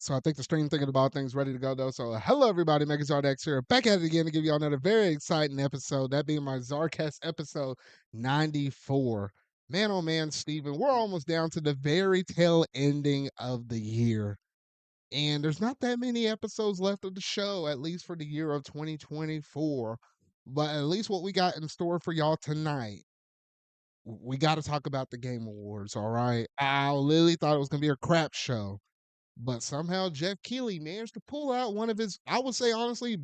So I think the stream thinking about things ready to go though. So hello everybody, Mega Zardex here, back at it again to give y'all another very exciting episode. That being my ZardCast episode 94. Man, oh man, Steven, we're almost down to the very tail ending of the year. And there's not that many episodes left of the show, at least for the year of 2024. But at least what we got in store for y'all tonight, we got to talk about the Game Awards, all right? I literally thought it was going to be a crap show, but somehow Jeff Keighley managed to pull out one of his, I would say honestly,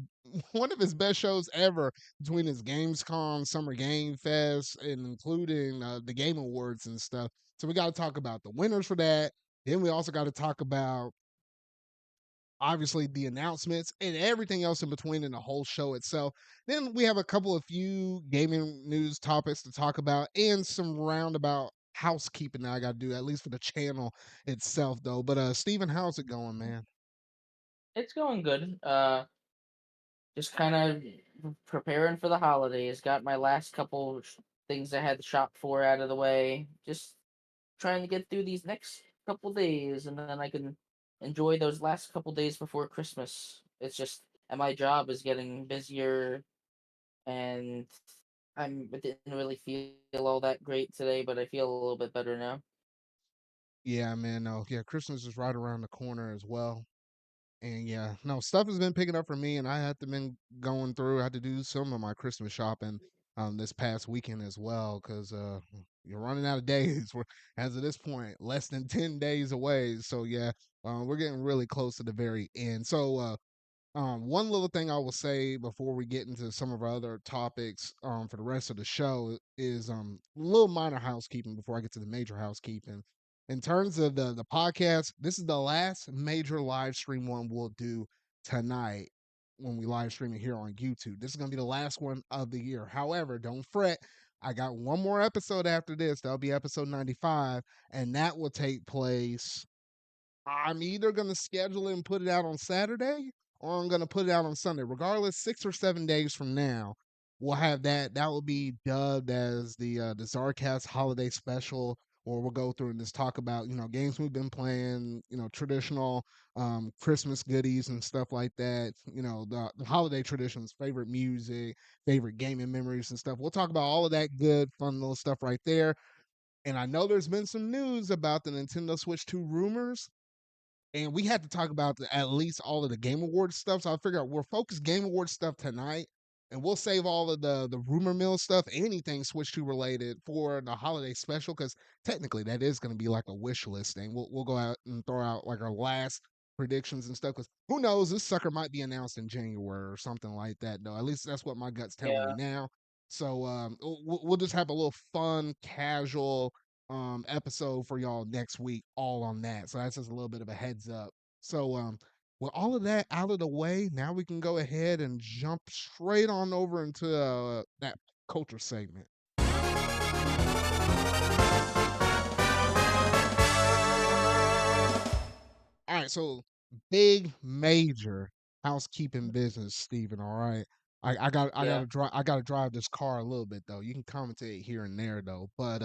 one of his best shows ever between his Gamescom, Summer Game Fest, and including the Game Awards and stuff. So we got to talk about the winners for that. Then we also got to talk about obviously the announcements and everything else in between in the whole show itself. Then we have a couple of few gaming news topics to talk about and some roundabout housekeeping that I got to do, at least for the channel itself, though. But Steven, how's it going, man? It's going good. Just kind of preparing for the holidays. Got my last couple things I had to shop for out of the way. Just trying to get through these next couple days, and then I can enjoy those last couple days before Christmas. It's just, and my job is getting busier, and I didn't really feel all that great today, but I feel a little bit better now. Yeah, man. No, yeah, Christmas is right around the corner as well. And yeah, no, stuff has been picking up for me, and I had to been going through. I had to do some of my Christmas shopping this past weekend as well, because you're running out of days. We're as of this point less than 10 days away. So yeah, we're getting really close to the very end. So one little thing I will say before we get into some of our other topics for the rest of the show is a little minor housekeeping before I get to the major housekeeping. In terms of the podcast, this is the last major live stream one we'll do tonight when we live stream it here on YouTube. This is gonna be the last one of the year. However, don't fret. I got one more episode after this. That'll be episode 95, and that will take place. I'm either going to schedule it and put it out on Saturday or I'm going to put it out on Sunday. Regardless, 6 or 7 days from now, we'll have that. That will be dubbed as the Zarcast holiday special, or we'll go through and just talk about games we've been playing, traditional Christmas goodies and stuff like that. The holiday traditions, favorite music, favorite gaming memories and stuff. We'll talk about all of that good, fun little stuff right there. And I know there's been some news about the Nintendo Switch 2 rumors, and we had to talk about at least all of the Game Awards stuff. So I figured we'll focus Game Awards stuff tonight, and we'll save all of the rumor mill stuff, anything Switch Two related, for the holiday special, because technically that is going to be like a wish list thing. We'll go out and throw out like our last predictions and stuff, because who knows, this sucker might be announced in January or something like that. Though at least that's what my gut's telling me Yeah. now. So we'll just have a little fun, casual episode for y'all next week, all on that. So that's just a little bit of a heads up. So with all of that out of the way, now we can go ahead and jump straight on over into that culture segment. All right, so big major housekeeping business, Stephen. All right. I Yeah. gotta drive I gotta drive this car a little bit though. You can commentate here and there though. But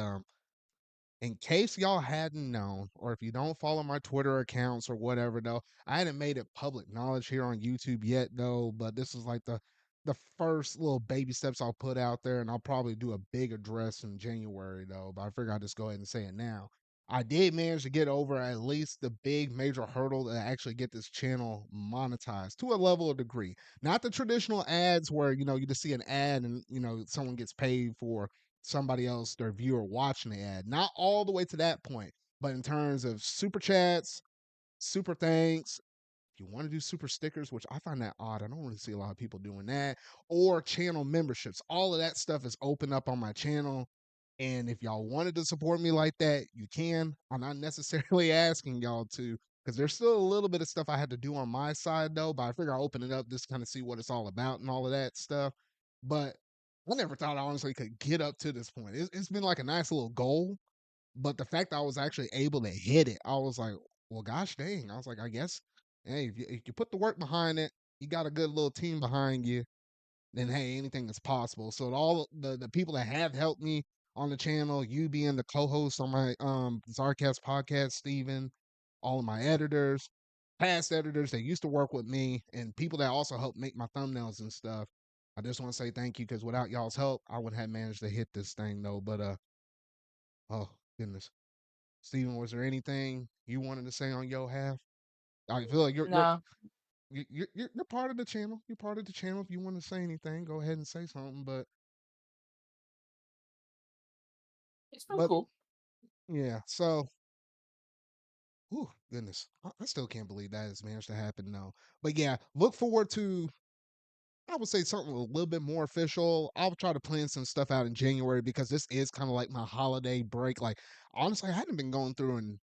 in case y'all hadn't known, or if you don't follow my Twitter accounts or whatever, though, I hadn't made it public knowledge here on YouTube yet, though. But this is like the first little baby steps I'll put out there, and I'll probably do a big address in January, though. But I figure I'll just go ahead and say it now. I did manage to get over at least the big major hurdle to actually get this channel monetized to a level of degree. Not the traditional ads where you just see an ad and someone gets paid for somebody else, their viewer, watching the ad. Not all the way to that point, but in terms of super chats, super thanks. If you want to do super stickers, which I find that odd, I don't really see a lot of people doing that, or channel memberships. All of that stuff is open up on my channel. And if y'all wanted to support me like that, you can. I'm not necessarily asking y'all to, because there's still a little bit of stuff I had to do on my side though. But I figure I'll open it up just kind of see what it's all about and all of that stuff. But I never thought I honestly could get up to this point. It's been like a nice little goal, but the fact that I was actually able to hit it, I was like, well, gosh dang. I was like, I guess, hey, if you put the work behind it, you got a good little team behind you, then hey, anything is possible. So all the people that have helped me on the channel, you being the co-host on my Zarcast podcast, Steven, all of my editors, past editors that used to work with me and people that also help make my thumbnails and stuff. I just want to say thank you because without y'all's help, I wouldn't have managed to hit this thing though. But oh goodness, Steven, was there anything you wanted to say on your half? I feel like No, you're part of the channel. You're part of the channel. If you want to say anything, go ahead and say something. it's been But cool. yeah, so whew, goodness, I still can't believe that has managed to happen though. But yeah, look forward to I would say something a little bit more official. I'll try to plan some stuff out in January because this is kind of like my holiday break. Like honestly, I hadn't been going through and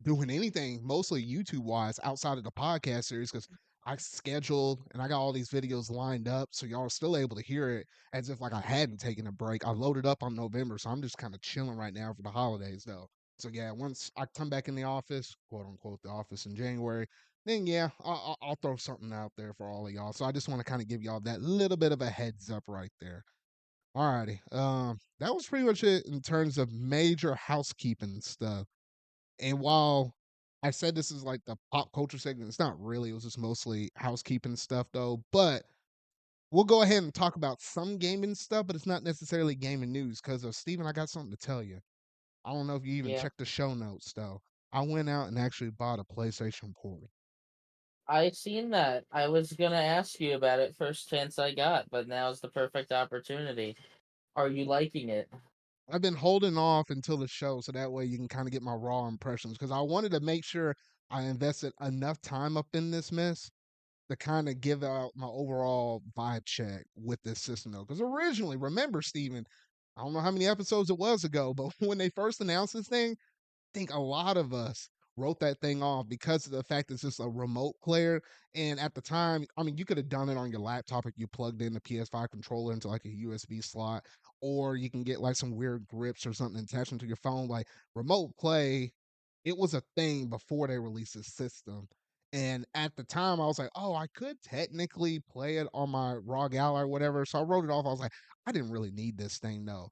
doing anything mostly YouTube wise outside of the podcast series because I scheduled and I got all these videos lined up so y'all are still able to hear it as if like I hadn't taken a break. I loaded up on November, so I'm just kind of chilling right now for the holidays though. So yeah, once I come back in the office, quote unquote, the office in January, then yeah, I'll throw something out there for all of y'all. So I just want to kind of give y'all that little bit of a heads up right there. Alrighty, that was pretty much it in terms of major housekeeping stuff. And while I said this is like the pop culture segment, it's not really. It was just mostly housekeeping stuff though. But we'll go ahead and talk about some gaming stuff, but it's not necessarily gaming news because Steven, I got something to tell you. I don't know if you even Yeah, checked the show notes though. I went out and actually bought a PlayStation Portal. I seen that. I was gonna ask you about it first chance I got, but now's the perfect opportunity. Are you liking it? I've been holding off until the show so that way you can kind of get my raw impressions because I wanted to make sure I invested enough time up in this mess to kind of give out my overall vibe check with this system though. Because originally, remember, Steven, I don't know how many episodes it was ago, but when they first announced this thing, think a lot of us wrote that thing off because of the fact it's just a remote player. And at the time, I mean, you could have done it on your laptop if you plugged in the PS5 controller into like a USB slot, or you can get like some weird grips or something attached into your phone. Like remote play, it was a thing before they released the system. And at the time, I was like, oh, I could technically play it on my ROG Ally or whatever. So I wrote it off. I was like, I didn't really need this thing though.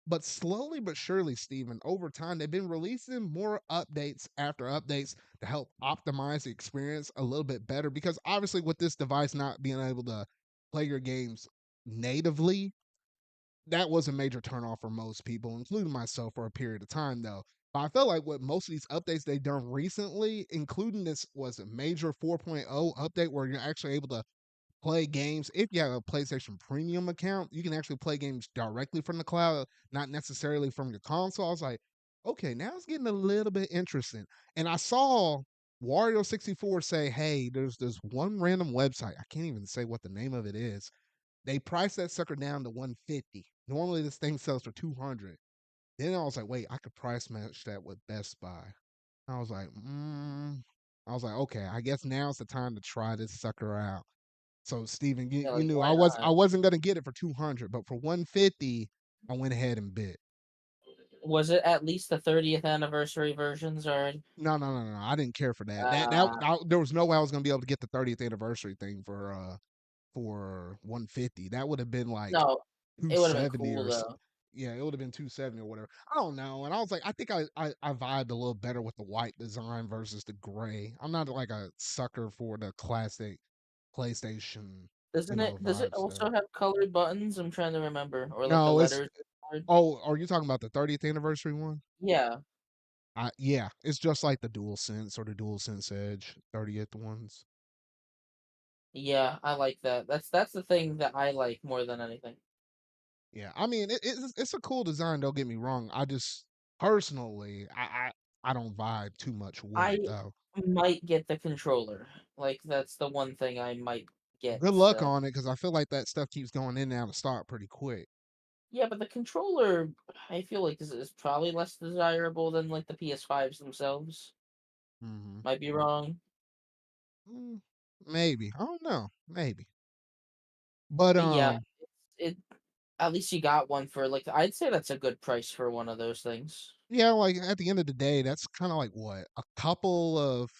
But slowly but surely, Steven, over time, they've been releasing more updates after updates to help optimize the experience a little bit better. Because obviously, with this device not being able to play your games natively, that was a major turnoff for most people, including myself for a period of time, though. But I felt like with most of these updates they've done recently, including this was a major 4.0 update where you're actually able to play games. If you have a PlayStation Premium account, you can actually play games directly from the cloud, not necessarily from your console. I was like, okay, now it's getting a little bit interesting. And I saw Wario64 say, hey, there's this one random website. I can't even say what the name of it is. They priced that sucker down to 150. Normally this thing sells for 200. Then I was like, wait, I could price match that with Best Buy. I was like, I was like, okay, I guess now's the time to try this sucker out. So Steven, Yeah, you like knew why I not? wasn't gonna get it for 200, but for 150, I went ahead and bid. Was it at least the 30th anniversary versions or No. I didn't care for that. uh There was no way I was gonna be able to get the 30th anniversary thing for 150. That would have been like no, it would have been 270 cool or though. yeah, it would have been 270 or whatever. I don't know. And I was like, I think I vibed a little better with the white design versus the gray. I'm not like a sucker for the classic PlayStation, Does it vibe also stuff. have colored buttons? I'm trying to remember. Or like the No, it's letters colored? oh, are you talking about the 30th anniversary one? Yeah. Yeah, it's just like the Dual Sense or the Dual Sense Edge 30th ones. Yeah, I like that. That's the thing that I like more than anything. Yeah, I mean it's a cool design. Don't get me wrong. I just personally I don't vibe too much with I it though. might get the controller. Like that's the one thing I might get Good luck still. on it because I feel like that stuff keeps going in and out of stock pretty quick. Yeah, but the controller I feel like is probably less desirable than like the PS5s themselves. Hmm Might be wrong. Mm, maybe I don't know. Maybe, but But yeah, it at least you got one for like I'd say that's a good price for one of those things. yeah, like at the end of the day, that's kind of like what a couple of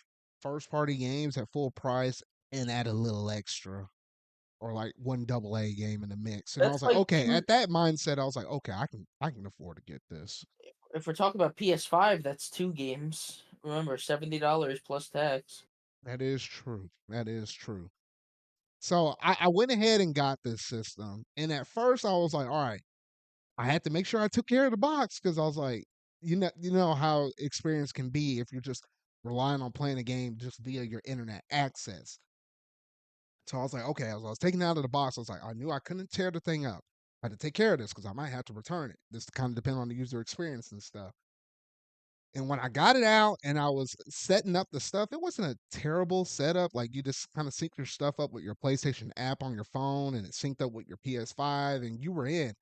first party games at full price and add a little extra or like one double A game in the mix. And I That's was like, like okay, two at that mindset, I was like, okay, I can afford to get this. if we're talking about PS5, that's two games. Remember, $70 plus tax. That is true. That is true. So I went ahead and got this system, and at first I was like, all right, I had to make sure I took care of the box because I was like, you know how experience can be if you're just relying on playing a game just via your internet access. So I was like, okay, as I was taking it out of the box, I was like, I knew I couldn't tear the thing up. I had to take care of this because I might have to return it. This kind of depend on the user experience and stuff. And when I got it out and I was setting up the stuff, it wasn't a terrible setup. Like you just kind of sync your stuff up with your PlayStation app on your phone and it synced up with your PS5 and you were in.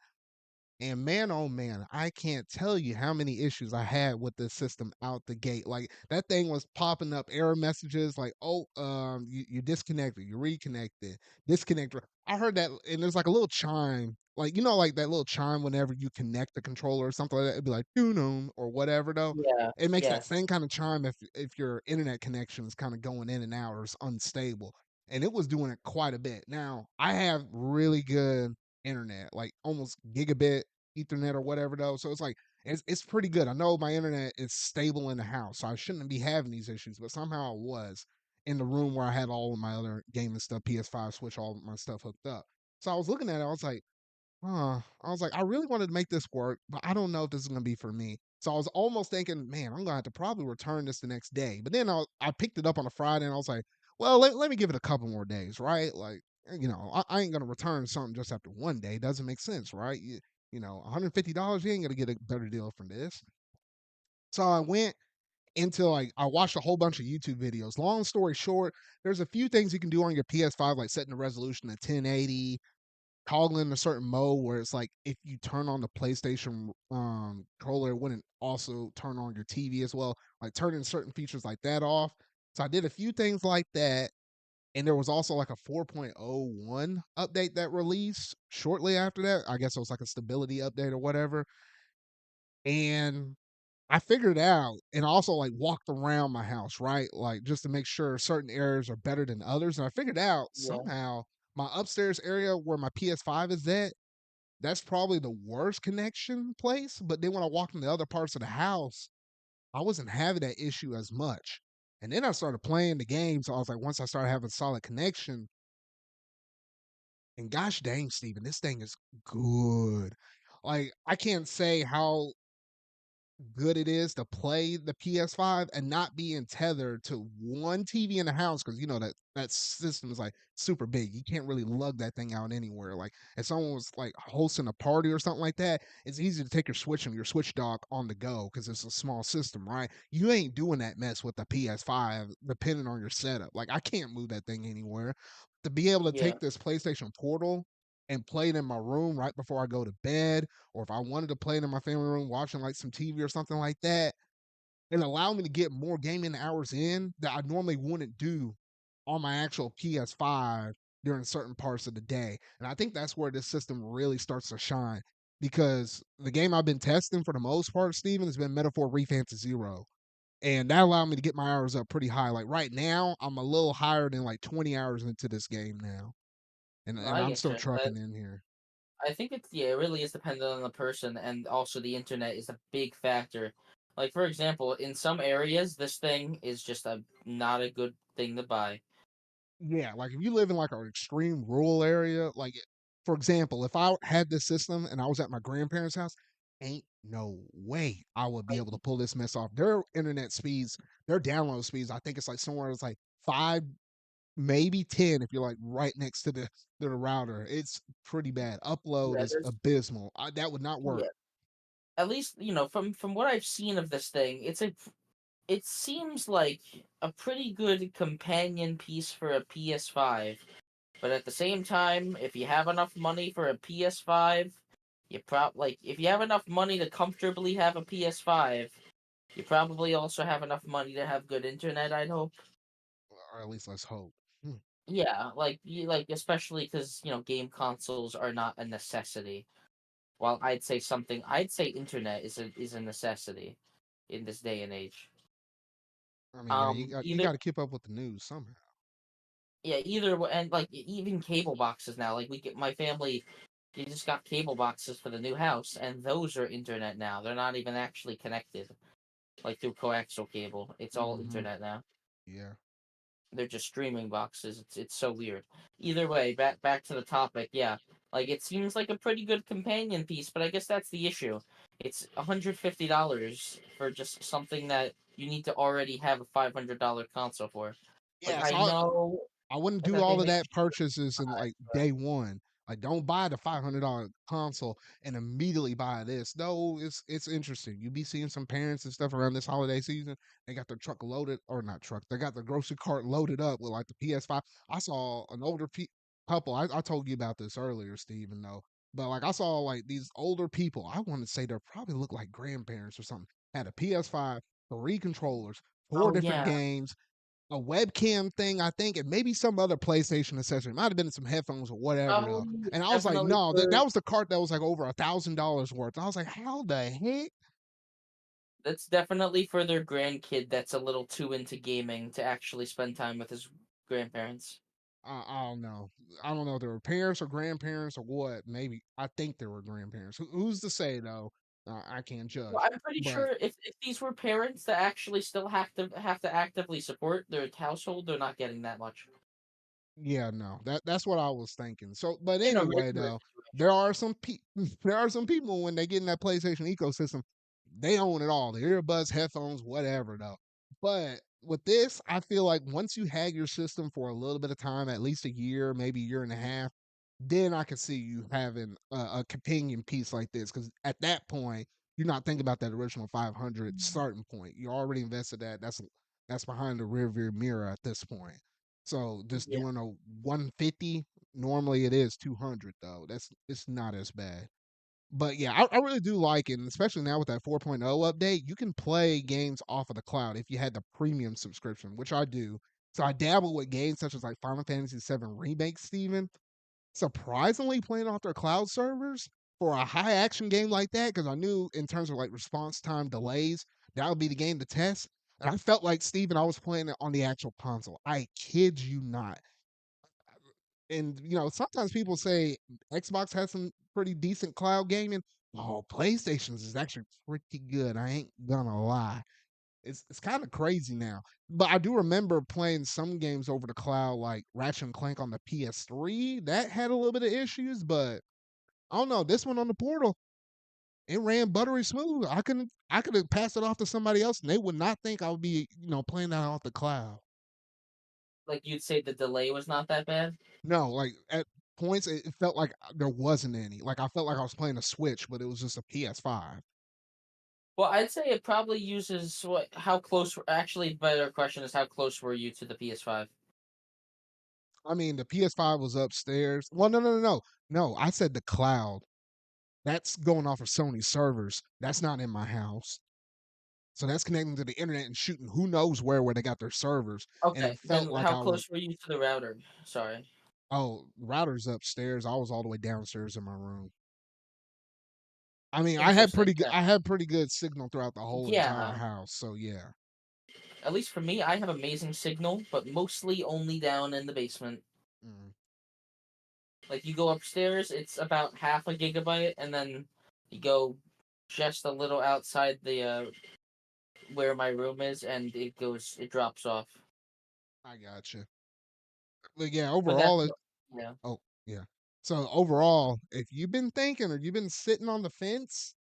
And man, oh man, I can't tell you how many issues I had with this system out the gate. Like that thing was popping up error messages like, oh, you disconnected, you reconnected, disconnected. I heard that, and there's like a little chime, like like that little chime whenever you connect the controller or something like that. It'd be like tune or whatever though. Yeah. It makes that Yes. same kind of chime if your internet connection is kind of going in and out or it's unstable. And it was doing it quite a bit. Now I have really good internet, like almost gigabit Ethernet or whatever though. So it's like it's pretty good. I know my internet is stable in the house, so I shouldn't be having these issues, but somehow I was in the room where I had all of my other gaming stuff, PS5, Switch, all of my stuff hooked up. So I was looking at it, I was like, I was like, I really wanted to make this work, but I don't know if this is gonna be for me. So I was almost thinking, man, I'm gonna have to probably return this the next day. But then I picked it up on a Friday and I was like, well, let me give it a couple more days, right? Like, I ain't gonna return something just after one day. Doesn't make sense, right? $150, you ain't gonna get a better deal from this. So I went into like I watched a whole bunch of YouTube videos. Long story short, there's a few things you can do on your PS5, like setting the resolution to 1080, toggling a certain mode where it's like if you turn on the PlayStation controller, it wouldn't also turn on your TV as well. Like turning certain features like that off. So I did a few things like that. And there was also like a 4.01 update that released shortly after that. I guess it was like a stability update or whatever. And I figured it out and also like walked around my house, right? Like just to make sure certain areas are better than others. And I figured out Yeah. somehow my upstairs area where my PS5 is at, that's probably the worst connection place. But then when I walked in the other parts of the house, I wasn't having that issue as much. And then I started playing the game. So I was like, once I started having solid connection, and gosh dang, Steven, this thing is good. Like, I can't say how good it is to play the PS5 and not being tethered to one TV in the house because you know that system is like super big. You can't really lug that thing out anywhere. Like if someone was like hosting a party or something like that, it's easy to take your Switch and your Switch dock on the go because it's a small system, right? You ain't doing that mess with the PS5 depending on your setup. Like I can't move that thing anywhere. To be able to Yeah. take this PlayStation Portal and play it in my room right before I go to bed, or if I wanted to play it in my family room watching like some TV or something like that, it allowed me to get more gaming hours in that I normally wouldn't do on my actual PS5 during certain parts of the day. And I think that's where this system really starts to shine because the game I've been testing for the most part, Steven, has been Metaphor Refantasy Zero. And that allowed me to get my hours up pretty high. Like right now, I'm a little higher than like 20 hours into this game now. And No, and I I'm get still you. trucking in here. I think it's yeah, it really is dependent on the person, and also the internet is a big factor. Like for example, in some areas, this thing is just a not a good thing to buy. Yeah, like if you live in like an extreme rural area, like for example, if I had this system and I was at my grandparents' house, ain't no way I would be Like, able to pull this mess off. Their internet speeds, their download speeds, I think it's like somewhere it's like five, maybe 10 if you're like right next to the router. It's pretty bad. Upload yeah, is there's abysmal. That would not work. yeah. At least from what I've seen of this thing, it seems like a pretty good companion piece for a PS5. But at the same time, if you have enough money for a PS5, if you have enough money to comfortably have a PS5, you probably also have enough money to have good internet, I'd hope. Or at least let's hope. Hmm. Yeah, like especially because game consoles are not a necessity. While I'd say internet is a necessity in this day and age. I mean, yeah, you Either got to keep up with the news somehow. yeah, and like even cable boxes now. Like we get my family, they just got cable boxes for the new house, and those are internet now. They're not even actually connected like through coaxial cable. It's all Hmm. internet now. Yeah. they're just streaming boxes. It's so weird. Either way, back to the topic. Yeah, like it seems like a pretty good companion piece, but I guess that's the issue. It's $150 for just something that you need to already have a $500 console for. Like Yeah, I so know I wouldn't do that they all of make that purchases in like but day one. Like, don't buy the $500 console and immediately buy this. No, it's interesting. You be seeing some parents and stuff around this holiday season. They got their truck loaded, or not truck. They got their grocery cart loaded up with like the PS5. I saw an older couple. I told you about this earlier, Steven, though. But like I saw like these older people. I want to say they probably look like grandparents or something. Had a PS5, three controllers, four oh different yeah, games, a webcam thing, I think, and maybe some other PlayStation accessory. It might have been some headphones or whatever though. And I was like, definitely no, for that was the cart that was like over $1,000 worth. I was like, how the heck? that's definitely for their grandkid that's a little too into gaming to actually spend time with his grandparents. I don't know. I don't know if they were parents or grandparents or what. Maybe I think they were grandparents. Who's to say though? I can't Well, judge. I'm pretty But sure if these were parents that actually still have to actively support their household, they're not getting that much yeah, no, that's what I was thinking. So, but in a anyway, regular though, situation. there are some there are some people when they get in that PlayStation ecosystem, they own it all, the earbuds, headphones, whatever, though. But with this, I feel like once you have your system for a little bit of time, at least a year, maybe a year and a half, then I could see you having a companion piece like this. Because at that point, you're not thinking about that original 500 starting point. You already invested that. That's behind the rear view mirror at this point. So just Yeah, doing a 150, normally it is 200 though. It's not as bad. But yeah, I really do like it, and especially now with that 4.0 update, you can play games off of the cloud if you had the premium subscription, which I do. So I dabble with games such as like Final Fantasy VII Remake, Steven. Surprisingly, playing off their cloud servers for a high action game like that, because I knew in terms of like response time delays, that would be the game to test. And I felt like Steven, I was playing it on the actual console. I kid you not. And sometimes people say Xbox has some pretty decent cloud gaming. Oh, PlayStation's is actually pretty good. I ain't gonna lie. It's kind of crazy now. But I do remember playing some games over the cloud, like Ratchet and Clank on the PS3. That had a little bit of issues, but I don't know. This one on the Portal, it ran buttery smooth. I could have passed it off to somebody else, and they would not think I would be playing that off the cloud. like you'd say the delay was not that bad. No, like at points it felt like there wasn't any. Like I felt like I was playing a Switch, but it was just a PS5. Well, I'd say it probably uses what? How close? Actually, better question is how close were you to the PS5? I mean, the PS5 was upstairs. Well, no, no, no, no, no. I said the cloud. That's going off of Sony servers. That's not in my house. So that's connecting to the internet and shooting who knows where they got their servers. And Okay, it felt then like how I was, close were you to the router? Sorry. oh, router's upstairs. I was all the way downstairs in my room. I mean, Interesting. Yeah. I had pretty good signal throughout the whole entire Yeah. house. So yeah. At least for me, I have amazing signal, but mostly only down in the basement. Mm, Like you go upstairs, it's about half a gigabyte, and then you go just a little outside the where my room is, and it drops off. I got you. But yeah, But that's overall, yeah. oh, yeah. So overall, if you've been thinking or you've been sitting on the fence,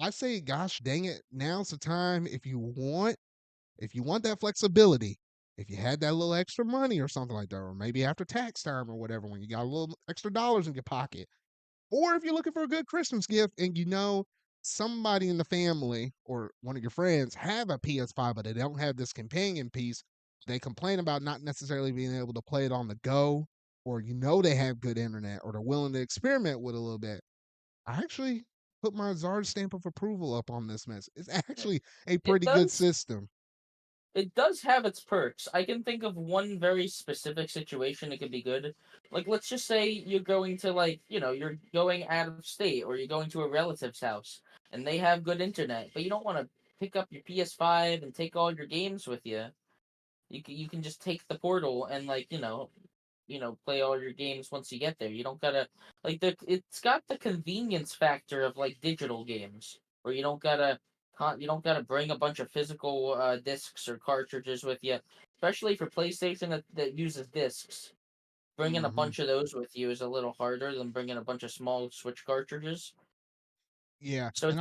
I say, gosh dang it, now's the time. If you want that flexibility, if you had that little extra money or something like that, or maybe after tax time or whatever, when you got a little extra dollars in your pocket, or if you're looking for a good Christmas gift and somebody in the family or one of your friends have a PS5, but they don't have this companion piece, they complain about not necessarily being able to play it on the go, or they have good internet, or they're willing to experiment with a little bit. I actually put my Zard stamp of approval up on this mess. It's actually a It pretty good does system. it does have its perks. I can think of one very specific situation it could be good. Like let's just say you're going to you're going out of state or you're going to a relative's house and they have good internet, but you don't want to pick up your PS5 and take all your games with you. You can just take the portal and play all your games once you get there. You don't gotta it's got the convenience factor of like digital games where you don't gotta bring a bunch of physical discs or cartridges with you. especially for PlayStation that uses discs. Bringing a Hmm. bunch of those with you is a little harder than bringing a bunch of small Switch cartridges. Yeah, So and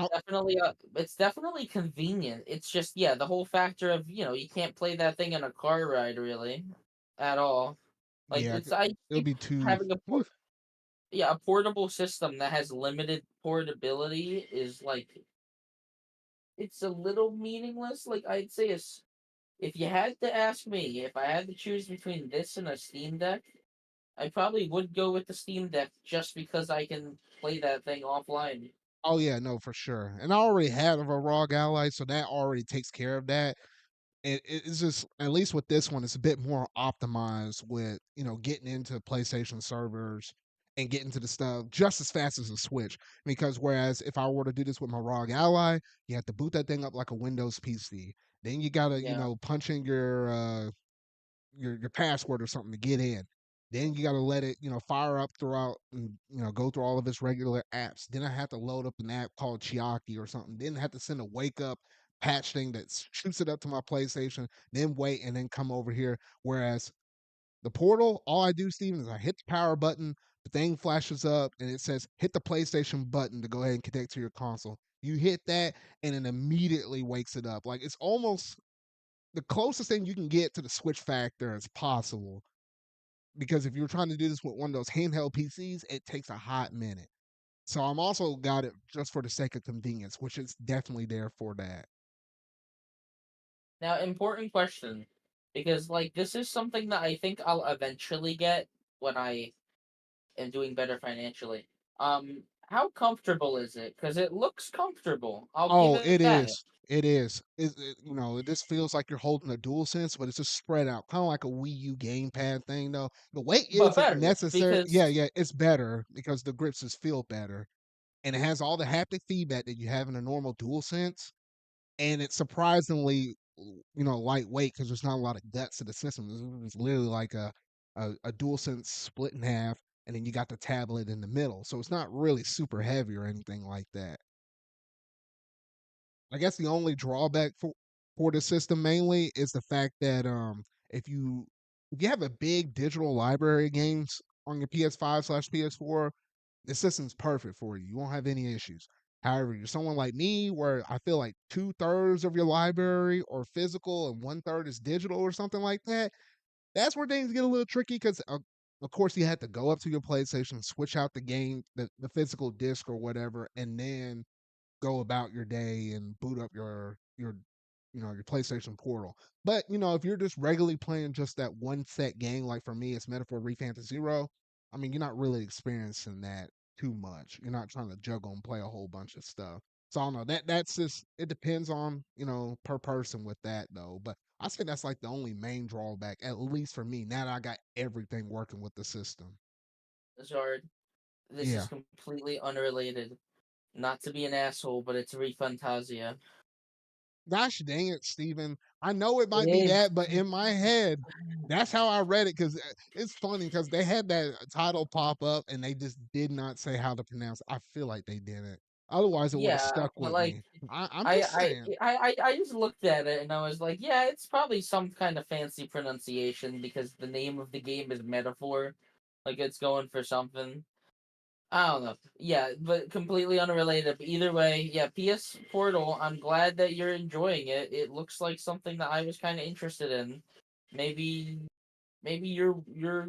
it's definitely convenient. It's just yeah, the whole factor of you can't play that thing in a car ride really, at all. Like yeah, it's I it'll keep be too. having a portable system that has limited portability is like it's a little meaningless. Like I'd say is if you had to ask me if I had to choose between this and a Steam Deck, I probably would go with the Steam Deck just because I can play that thing offline. Oh yeah, no, for sure. And I already have a ROG Ally, so that already takes care of that. It's just at least with this one, it's a bit more optimized with getting into PlayStation servers and getting to the stuff just as fast as a Switch. Because whereas if I were to do this with my ROG Ally, you have to boot that thing up like a Windows PC. Then you gotta Yeah. punch in your password or something to get in. Then you got to let it, fire up throughout and, go through all of its regular apps. Then I have to load up an app called Chiaki or something. Then I have to send a wake up patch thing that shoots it up to my PlayStation, then wait and then come over here. Whereas the portal, all I do, Steven, is I hit the power button, the thing flashes up and it says hit the PlayStation button to go ahead and connect to your console. You hit that and it immediately wakes it up. Like it's almost the closest thing you can get to the Switch factor as possible because if you're trying to do this with one of those handheld PCs, it takes a hot minute. So I'm also got it just for the sake of convenience, which is definitely there for that. Now, important question, because like this is something that I think I'll eventually get when I am doing better financially. How comfortable is it? Because it looks comfortable. I'll give Oh, it it that. is. It is. This feels like you're holding a dual sense, but it's just spread out, kind of like a Wii U gamepad thing, though. The weight But isn't better necessary. Yeah, because yeah, it's better because the grips just feel better, and it has all the haptic feedback that you have in a normal dual sense, and it's surprisingly lightweight because there's not a lot of guts to the system. It's literally like a dual sense split in half, and then you got the tablet in the middle, so it's not really super heavy or anything like that. I guess the only drawback for the system mainly is the fact that if you if you have a big digital library of games on your PS5/PS4, the system's perfect for you. You won't have any issues. However, you're someone like me where I feel like 2/3 of your library or physical and 1/3 is digital or something like that. That's where things get a little tricky because of course you had to go up to your PlayStation, switch out the game, the physical disc or whatever, and then go about your day and boot up your PlayStation Portal. But if you're just regularly playing just that one set game, like for me, it's Metaphor Refantasy Zero. I mean, you're not really experiencing that too much. You're not trying to juggle and play a whole bunch of stuff. So I don't know. That's just it depends on per person with that though. But I say that's like the only main drawback, at least for me. Now that I got everything working with the system. Zard, this is Yeah. completely unrelated. Not to be an asshole, but it's Refantasia. Gosh dang it, Steven. I know it might be It's that, but in my head, that's how I read it because it's funny because they had that title pop up and they just did not say how to pronounce it. I feel like they didn't. Otherwise, it would have yeah, stuck but with like me. I'm just saying. I just looked at it and I was like, yeah, it's probably some kind of fancy pronunciation because the name of the game is Metaphor. Like it's going for something. I don't know. Yeah, but completely unrelated. But either way, yeah, PS Portal, I'm glad that you're enjoying it. It looks like something that I was kind of interested in. Maybe maybe your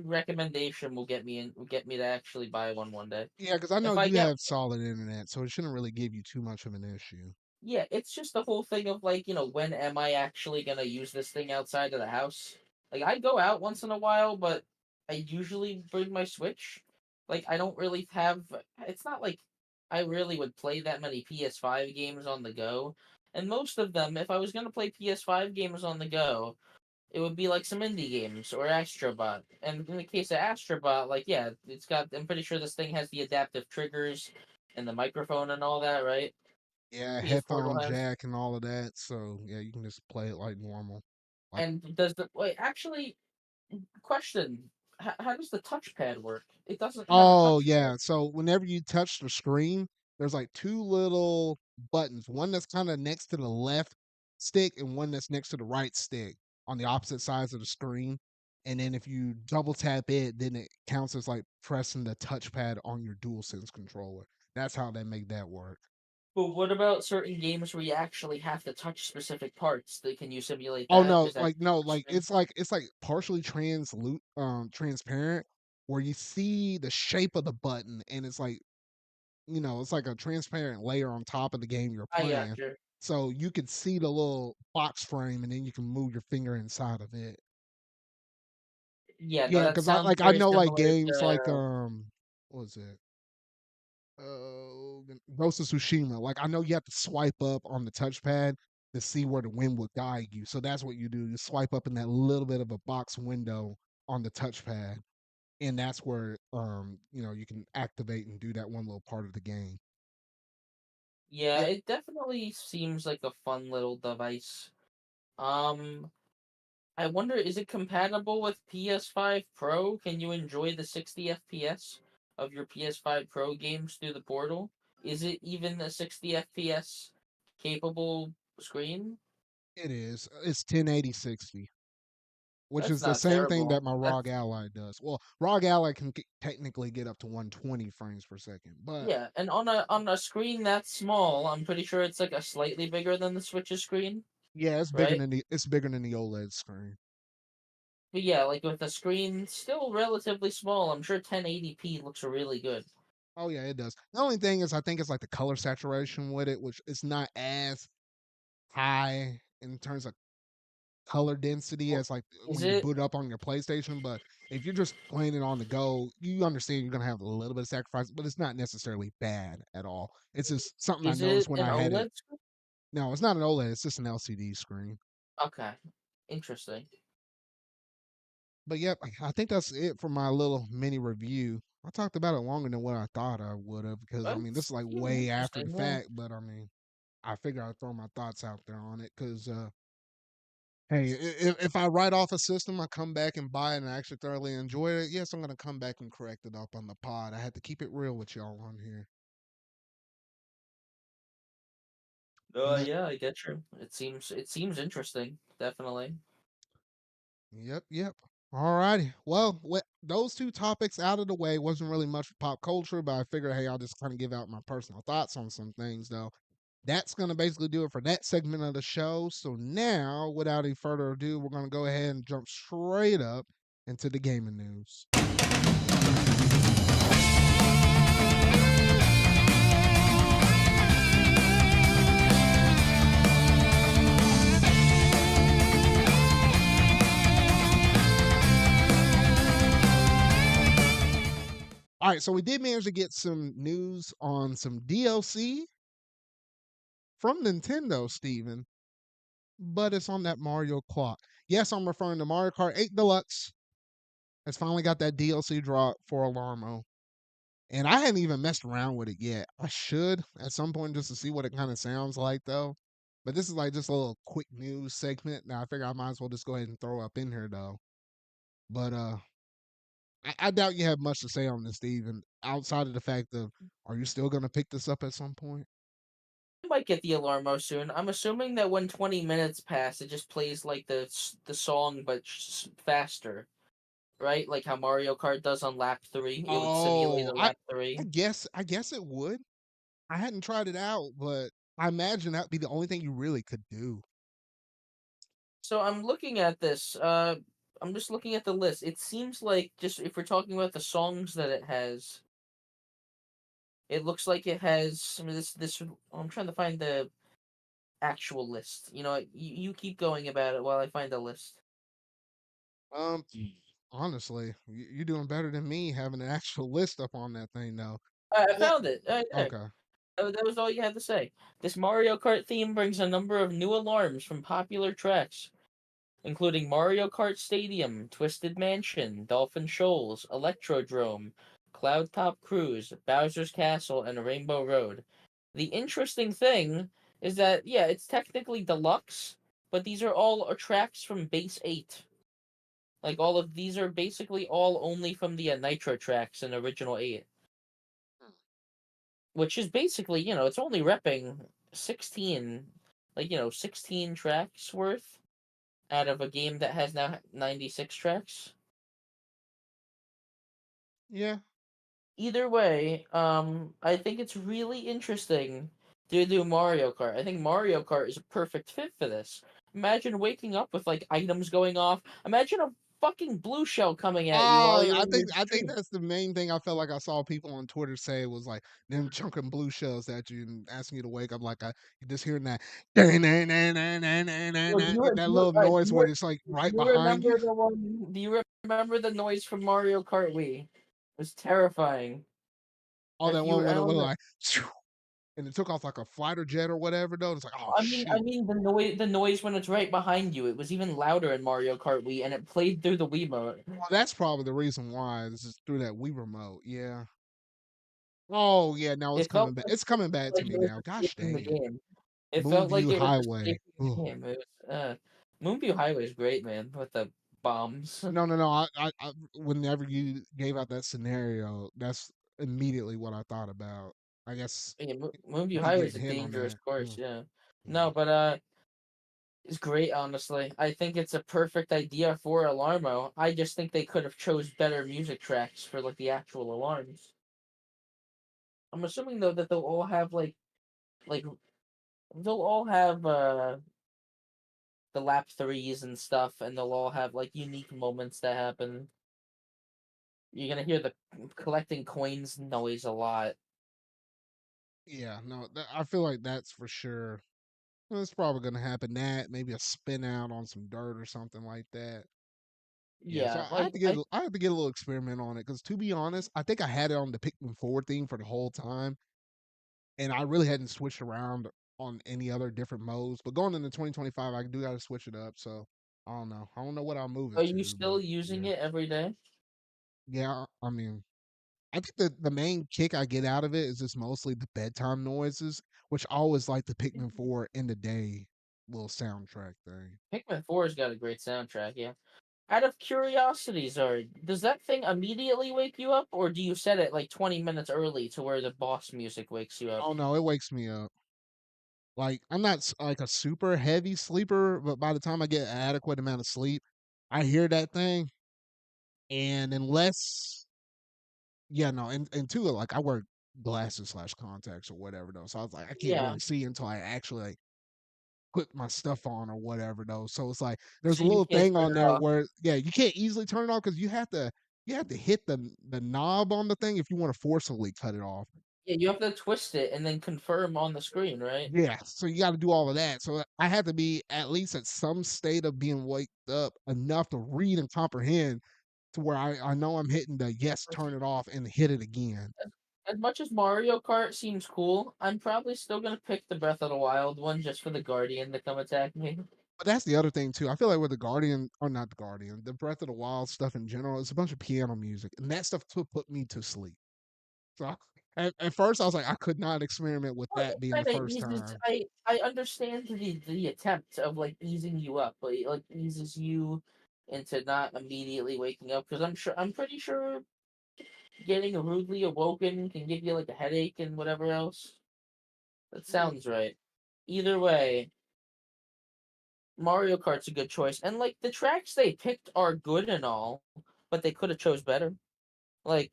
recommendation will get me to actually buy one day. Yeah, because I know If I you get have solid internet, so it shouldn't really give you too much of an issue. Yeah, it's just the whole thing of like, when am I actually gonna use this thing outside of the house? Like I go out once in a while, but I usually bring my Switch. Like I don't really have it's not like I really would play that many PS5 games on the go. And most of them, if I was gonna play PS5 games on the go, it would be like some indie games or Astrobot. And in the case of Astrobot, like yeah, I'm pretty sure this thing has the adaptive triggers and the microphone and all that, right? Yeah, PS Portal headphone has. jack and all of that. So yeah, you can just play it like normal. Like And does the wait actually question? How does the touchpad work? It doesn't have a oh touchpad. yeah. So whenever you touch the screen, there's like two little buttons. One that's kind of next to the left stick and one that's next to the right stick. on the opposite sides of the screen. And then if you double tap it, then it counts as like pressing the touchpad on your DualSense controller. That's how they make that work. But what about certain games where you actually have to touch specific parts? Can you simulate Oh that? no, Is that no, screen? it's like partially transparent where you see the shape of the button and it's like, it's like a transparent layer on top of the game you're I got playing. you. So you could see the little box frame and then you can move your finger inside of it. Yeah, no, Yeah, that because I sounds like I very know like similar games like to. what was it? Ghost of Tsushima. Like I know you have to swipe up on the touchpad to see where the wind would guide you. So that's what you do. You swipe up in that little bit of a box window on the touchpad, and that's where you can activate and do that one little part of the game. Yeah, Yeah, it definitely seems like a fun little device. Um, I wonder, is it compatible with PS5 Pro? Can you enjoy the 60 FPS of your PS5 Pro games through the portal? Is it even a 60 FPS capable screen? it is. It's 1080 60, which That's is the not same thing terrible. that my ROG Ally does. Well, ROG Ally can technically get up to 120 frames per second, but Yeah, and on a screen that small, I'm pretty sure it's like a slightly bigger than the Switch's screen, yeah, right? it's bigger than the OLED screen. But yeah, like with the screen still relatively small, I'm sure 1080p looks really good. Oh yeah, it does. The only thing is, I think it's like the color saturation with it, which is not as high in terms of color density Well, as like is when you it boot up on your PlayStation. But if you're just playing it on the go, you understand you're gonna have a little bit of sacrifice, but it's not necessarily bad at all. It's just something I is noticed it when an I had it. OLED screen? No, it's not an OLED. It's just an LCD screen. Okay, interesting. But yep, I think that's it for my little mini review. I talked about it longer than what I thought I would have because I mean this is That's like yeah, way after the interesting. Yeah. fact, but I mean I figure I'd throw my thoughts out there on it because hey, if I write off a system, I come back and buy it and I actually thoroughly enjoy it. Yes, I'm gonna come back and correct it up on the pod. I had to keep it real with y'all on here. And that, Yeah, I get you. It seems interesting. Definitely. yep, yep. All righty. Well, those two topics out of the way wasn't really much for pop culture, but I figured, hey, I'll just kind of give out my personal thoughts on some things, though. That's going to basically do it for that segment of the show. So now, without any further ado, we're going to go ahead and jump straight up into the gaming news. All right, so we did manage to get some news on some DLC from Nintendo, Steven, but it's on that Mario clock. Yes, I'm referring to Mario Kart 8 Deluxe. It's finally got that DLC drop for Alarmo. And I hadn't even messed around with it yet. I should at some point just to see what it kind of sounds like, though. But this is like just a little quick news segment. Now I figure I might as well just go ahead and throw up in here, though. But I doubt you have much to say on this, Steven, outside of the fact of are you still gonna pick this up at some point? I might get the Alarmo soon. I'm assuming that when 20 minutes pass, it just plays like the song, but faster, right? Like how Mario Kart does on lap 3. It would simulate Oh, a I lap 3. I guess it would. I hadn't tried it out, but I imagine that'd be the only thing you really could do. So I'm looking at this. I'm just looking at the list. It seems like just if we're talking about the songs that it has, it looks like it has. I mean, this. I'm trying to find the actual list. You keep going about it while I find the list. Um, honestly, you're doing better than me having an actual list up on that thing, though. I Well, found it. Right there. okay. That was all you had to say. This Mario Kart theme brings a number of new alarms from popular tracks, including Mario Kart Stadium, Twisted Mansion, Dolphin Shoals, Electrodrome, Cloud Top Cruise, Bowser's Castle, and Rainbow Road. The interesting thing is that, yeah, it's technically deluxe, but these are all tracks from base 8. Like, all of these are basically all only from the Nitro tracks in original 8, which is basically, it's only repping 16, like, 16 tracks worth. out of a game that has now 96 tracks. Yeah. Either way, I think it's really interesting to do Mario Kart. I think Mario Kart is a perfect fit for this. Imagine waking up with like items going off. Imagine a fucking blue shell coming at you while Oh, you're I in your think I think stream. that's the main thing I felt like I saw people on Twitter say was like them chunking blue shells at you and asking you to wake up like you just hearing that Yo, that little noise where it's like do right you behind remember you. the one? Do you remember the noise from Mario Kart Wii? It was terrifying. Oh, If that you, one I when it don't was know. like and it took off like a fighter jet or whatever though. It's like, oh I shoot. mean the noise when it's right behind you. It was even louder in Mario Kart Wii, and it played through the Wiimote. Well, that's probably the reason why. This is through that Wii remote. Yeah. Oh yeah, now it's It coming felt back. It's coming back to like me it was now. Gosh escaping the dang it. game. It felt like Moonview it was Highway. escaping the Ugh. game. It was Moonview Highway is great, man, with the bombs. No, no, no. Whenever you gave out that scenario, that's immediately what I thought about. I guess Yeah, Moonview me Highway getting is a hit on dangerous that. course. Ugh, Yeah, yeah. no, but it's great. Honestly, I think it's a perfect idea for Alarmo. I just think they could have chose better music tracks for like the actual alarms. I'm assuming though that they'll all have like they'll all have the lap threes and stuff, and they'll all have like unique moments that happen. You're gonna hear the collecting coins noise a lot. Yeah, no, I feel like that's for sure. Well, it's probably gonna happen. That maybe a spin out on some dirt or something like that. Yeah, so Yeah, I have like to get I have to get a little experiment on it because to be honest, I think I had it on the Pikmin 4 theme for the whole time, and I really hadn't switched around on any other different modes. But going into 2025, I do got to switch it up. So I don't know. I don't know what I'll move are it you to, still but using yeah, it every day? yeah. I mean, I think the main kick I get out of it is just mostly the bedtime noises, which I always like the Pikmin 4 in the day little soundtrack thing. Pikmin 4's got a great soundtrack, yeah. Out of curiosity, Zard, does that thing immediately wake you up, or do you set it like 20 minutes early to where the boss music wakes you up? Oh no, it wakes me up. Like I'm not like a super heavy sleeper, but by the time I get an adequate amount of sleep, I hear that thing, and unless yeah, no, and two, like I wear glasses slash contacts or whatever though, so I was like I can't Yeah, really see until I actually like put my stuff on or whatever though. So it's like there's so a you little can't thing turn on it there off. where yeah, you can't easily turn it off because you have to hit the knob on the thing if you want to forcibly cut it off. Yeah, you have to twist it and then confirm on the screen, right? Yeah, so you got to do all of that. So I had to be at least at some state of being waked up enough to read and comprehend to where I know I'm hitting the yes, turn it off, and hit it again. As much as Mario Kart seems cool, I'm probably still gonna pick the Breath of the Wild one just for the Guardian to come attack me. But that's the other thing too. I feel like with the Guardian, or not the Guardian, the Breath of the Wild stuff in general, it's a bunch of piano music, and that stuff to put me to sleep. So at first, I was like, I could not experiment with Well, that it being the kind of first eases. time. I understand the attempt of like easing you up, but it like eases you into not immediately waking up because I'm pretty sure getting rudely awoken can give you like a headache and whatever else. That Mm, sounds right. Either way, Mario Kart's a good choice, and like the tracks they picked are good and all, but they could have chose better. Like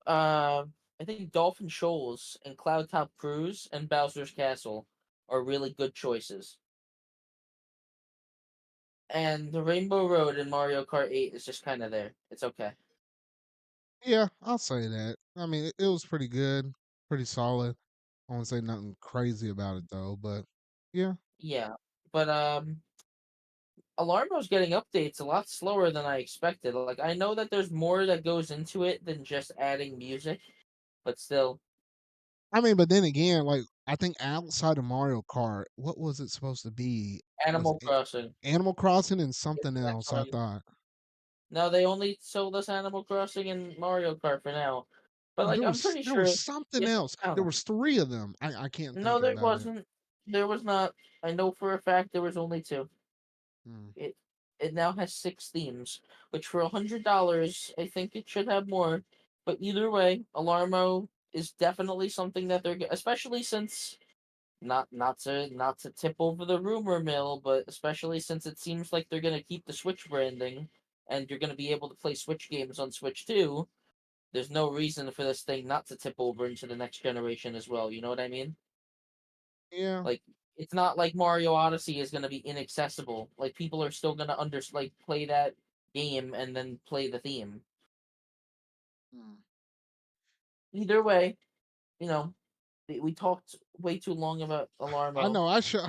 uh I think Dolphin Shoals and Cloud Top Cruise and Bowser's Castle are really good choices. And the Rainbow Road in Mario Kart 8 is just kind of there. It's okay. yeah, I'll say that. I mean, it was pretty good, pretty solid. I won't say nothing crazy about it though, but yeah. Yeah. But Alarmo's getting updates a lot slower than I expected. Like I know that there's more that goes into it than just adding music, but still I mean, but then again, like I think outside of Mario Kart, what was it supposed to be? Was Animal it Crossing. Animal Crossing and It's something the next else? I one. thought. No, they only sold us Animal Crossing and Mario Kart for now. But like I'm pretty There was sure something if else. I don't There know. was three of them. I can't No, think there about it. wasn't. There was not. I know for a fact there was only two. Hmm. It it now has six themes, which for $100, I think it should have more. But either way, Alarmo is definitely something that especially since Not to tip over the rumor mill, but especially since it seems like they're gonna keep the Switch branding, and you're gonna be able to play Switch games on Switch too. There's no reason for this thing not to tip over into the next generation as well. You know what I mean? Yeah. Like, it's not like Mario Odyssey is gonna be inaccessible. Like, people are still gonna play that game and then play the theme. Hmm. Either way, you know, we talked way too long about I Alarmo. know. I should.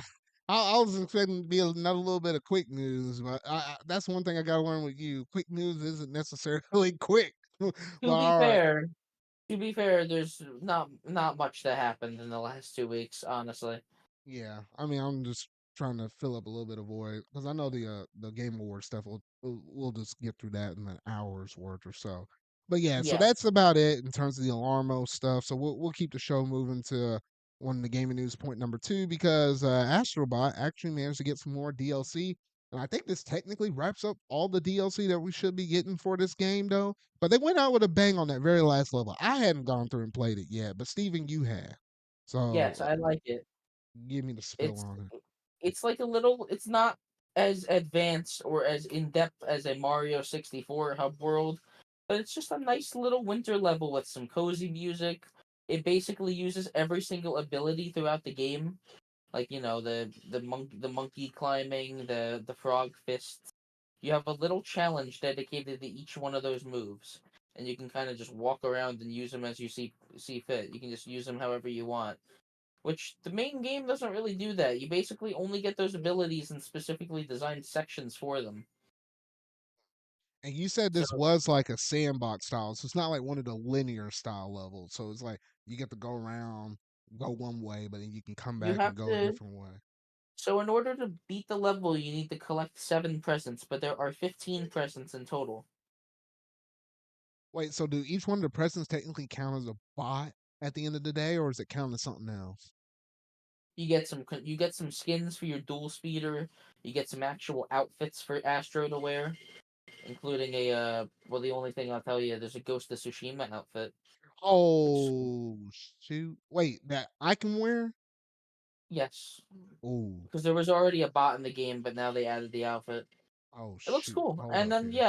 I was expecting to be another little bit of quick news, but that's one thing I got to learn with you. Quick news isn't necessarily quick. But To be all right. fair, there's not much that happened in the last 2 weeks, honestly. Yeah, I mean, I'm just trying to fill up a little bit of void because I know the Game Award stuff. We'll just get through that in an hour's worth or so. But yeah, so Yeah, that's about it in terms of the Alarmo stuff. So we'll keep the show moving to one of the gaming news point number two because Astrobot actually managed to get some more DLC. And I think this technically wraps up all the DLC that we should be getting for this game, though. But they went out with a bang on that very last level. I hadn't gone through and played it yet, but Steven, you have. yes, So I like it. give me the spill It's on it. it's like a little. It's not as advanced or as in depth as a Mario 64 hub world, but it's just a nice little winter level with some cozy music. It basically uses every single ability throughout the game, like the monkey climbing, the frog fists. You have a little challenge dedicated to each one of those moves, and you can kind of just walk around and use them as you see fit. You can just use them however you want. Which the main game doesn't really do that. You basically only get those abilities in specifically designed sections for them. And you said So this was like a sandbox style, so it's not like one of the linear style levels. So it's like you get to go around, go one way, but then you can come you back and have go a to. different way. So in order to beat the level, you need to collect 7 presents, but there are 15 presents in total. Wait, so do each one of the presents technically count as a bot at the end of the day, or is it count as something else? You get some skins for your dual speeder. You get some actual outfits for Astro to wear, including well, the only thing I'll tell you, there's a Ghost of Tsushima outfit, which Oh shoot! Wait, that I can wear? yes, Oh, because there was already a bot in the game, but now they added the outfit. oh It looks shoot! cool. Hold And up then here.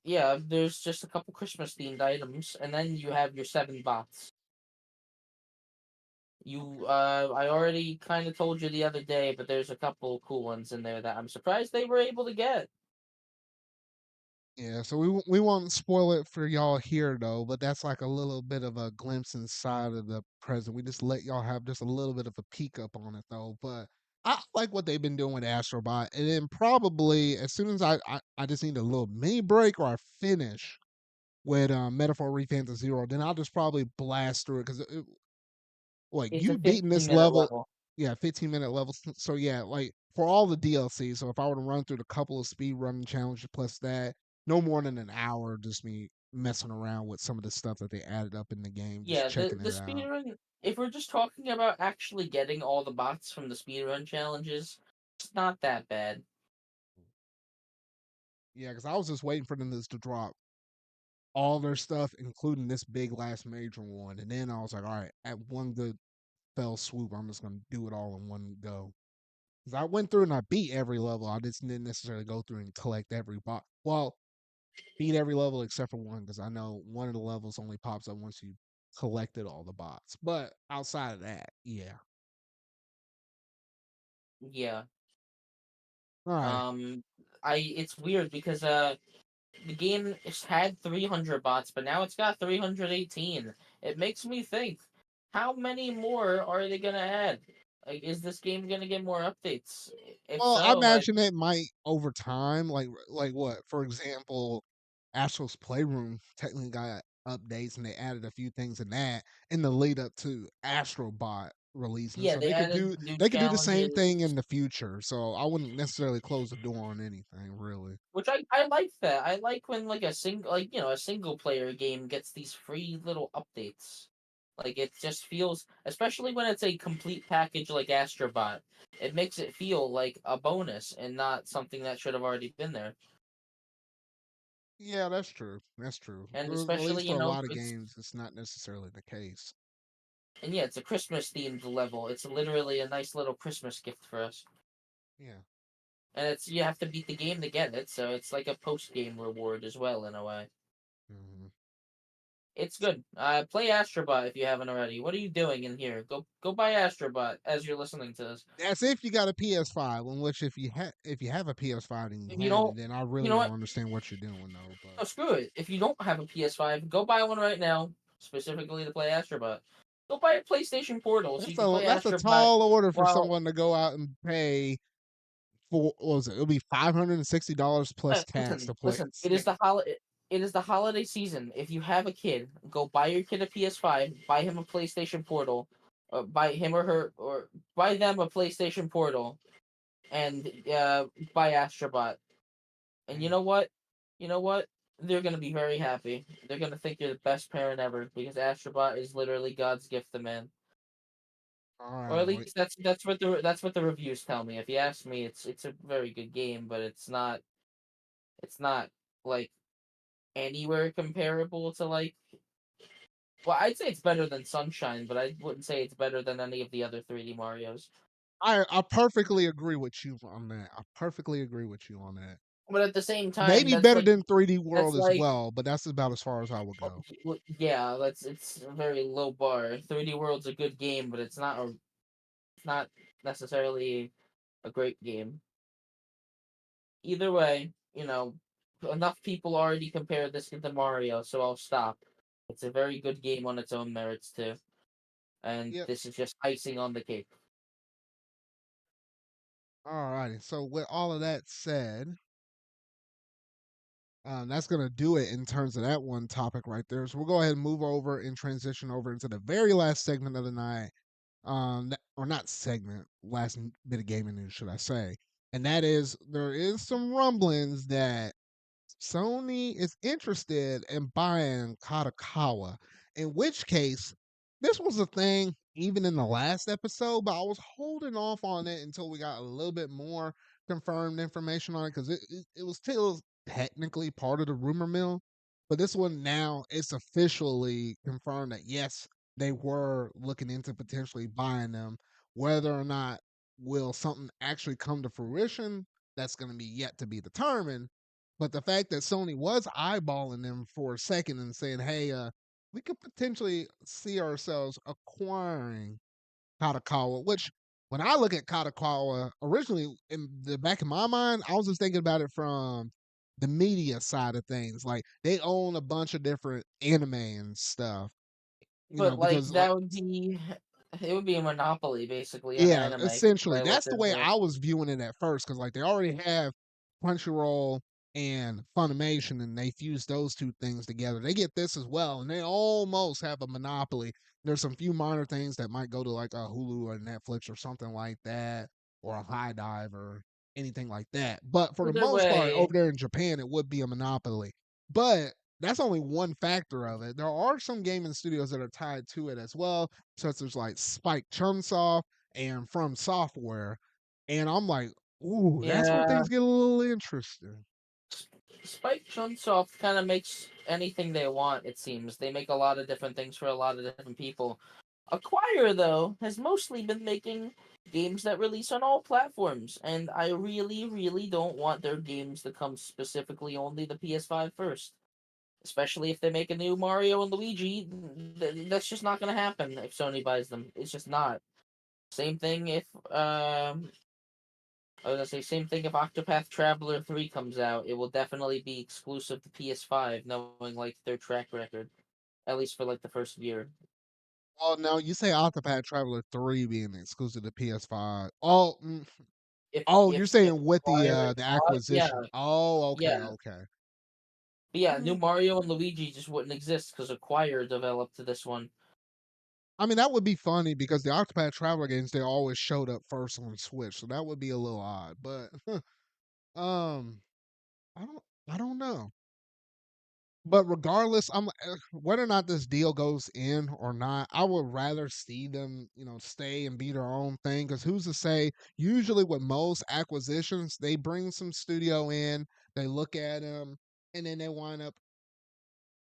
yeah, there's just a couple Christmas themed items, and then you have your 7 bots. I already kind of told you the other day, but there's a couple cool ones in there that I'm surprised they were able to get. Yeah, so we won't spoil it for y'all here though, but that's like a little bit of a glimpse inside of the present. We just let y'all have just a little bit of a peek up on it though. But I like what they've been doing with Astrobot, and then probably as soon as I just need a little mini break or I finish with Metaphor Refans Zero, then I'll just probably blast through it because like It's a you've beaten this 15-minute level, level. yeah, 15-minute levels. So yeah, like for all the DLC. So if I were to run through the couple of speed running challenges plus that, no more than an hour, just me messing around with some of the stuff that they added up in the game, just Yeah, checking the it out. speedrun. If we're just talking about actually getting all the bots from the speedrun challenges, it's not that bad. Yeah, because I was just waiting for them to drop all their stuff, including this big last major one, and then I was like, all right, at one good fell swoop, I'm just gonna do it all in one go. Because I went through and I beat every level. I just didn't necessarily go through and collect every bot. Well, beat every level except for one because I know one of the levels only pops up once you collected all the bots. But outside of that, yeah. Yeah. All right. Um, I it's weird because the game has had 300 bots, but now it's got 318. It makes me think, how many more are they gonna add? Like, is this game gonna get more updates? If Well, I so, imagine it might over time, like what? For example, Astro's Playroom technically got updates and they added a few things in that in the lead up to Astrobot releasing. yeah, So they added new they could do the same challenges, thing in the future. So I wouldn't necessarily close the door on anything, really. which I like that. I like when like a single player game gets these free little updates. Like, it just feels, especially when it's a complete package like Astrobot, it makes it feel like a bonus and not something that should have already been there. Yeah, that's true. That's true. And At especially, least for a lot of games, it's not necessarily the case. And yeah, it's a Christmas themed level. It's literally a nice little Christmas gift for us. Yeah. And it's you have to beat the game to get it, so it's like a post game reward as well in a way. Mhm. It's good. Play Astrobot if you haven't already. What are you doing in here? Go buy Astrobot as you're listening to this. That's if you got a PS5. In which, if you have a PS5 and you If you have it, don't, then I you really know don't what? understand what you're doing though. No, But screw it. If you don't have a PS5, go buy one right now, specifically to play Astrobot. Go buy a PlayStation Portal so you can play that's a Astrobot tall order for while. someone to go out and pay for. What was it? It'll be $560 plus tax to play. Listen. It is the holiday. It is the holiday season. If you have a kid, go buy your kid a PS5. Buy him a PlayStation Portal. Buy him or her, or buy them a PlayStation Portal, and buy Astrobot. And you Mm. know what? You know what? They're gonna be very happy. They're gonna think you're the best parent ever because Astrobot is literally God's gift to man. All Or right. at Well, least that's what the reviews tell me. If you ask me, it's a very good game, but it's not like anywhere comparable to like. Well, I'd say it's better than Sunshine, but I wouldn't say it's better than any of the other 3D Mario's. I perfectly agree with you on that. I perfectly agree with you on that. But at the same time, Maybe better than 3D World as like well, but that's about as far as I would go. yeah, that's it's a very low bar. 3D World's a good game, but it's not necessarily a great game. Either way, enough people already compared this to Mario, so I'll stop. It's a very good game on its own merits too, and Yep. this is just icing on the cake. All righty. So with all of that said, that's gonna do it in terms of that one topic right there. So we'll go ahead and move over and transition over into the very last segment of the night. Or not segment, bit of gaming news, should I say? And that is there is some rumblings that Sony is interested in buying Kadokawa, in which case, this was a thing even in the last episode, but I was holding off on it until we got a little bit more confirmed information on it because it was still technically part of the rumor mill. But this one now it's officially confirmed that yes, they were looking into potentially buying them. Whether or not will something actually come to fruition, that's going to be yet to be determined, but the fact that Sony was eyeballing them for a second and saying, "Hey, we could potentially see ourselves acquiring Kadokawa," which when I look at Kadokawa, originally in the back of my mind, I was just thinking about it from the media side of things. Like they own a bunch of different anime and stuff, But like because like that would be, it would be a monopoly basically on yeah, anime. The essentially, way I look that's the at way it. I was viewing it at first, because like they already have Crunchyroll and Funimation, and they fuse those two things together. They get this as well, and they almost have a monopoly. There's some few minor things that might go to like a Hulu or Netflix or something like that, or a High Dive or anything like that. But for the Either most part, way, over there in Japan, it would be a monopoly. But that's only one factor of it. There are some gaming studios that are tied to it as well, such as like Spike Chunsoft and From Software. And I'm like, ooh, that's where yeah, things get a little interesting. Spike Chunsoft kind of makes anything they want. It seems they make a lot of different things for a lot of different people. Acquire though has mostly been making games that release on all platforms, and I really, really don't want their games to come specifically only to PS5 first. Especially if they make a new Mario and Luigi, that's just not gonna happen if Sony buys them. It's just not. Same thing if I was gonna say same thing if Octopath Traveler 3 comes out. It will definitely be exclusive to PS5, knowing like their track record, at least for like the first year. Well, no, you say Octopath Traveler 3 being exclusive to PS5. Oh, oh, you're If saying with Acquire the yeah, acquisition. Oh, okay, yeah. okay. But yeah, new Mm, Mario and Luigi just wouldn't exist because Acquire developed this one. I mean, that would be funny because the Octopath Traveler games they always showed up first on Switch, so that would be a little odd. But um, I don't, I don't know. But regardless, whether or not this deal goes in or not, I would rather see them, stay and be their own thing. Because who's to say? Usually, with most acquisitions, they bring some studio in, they look at them, and then they wind up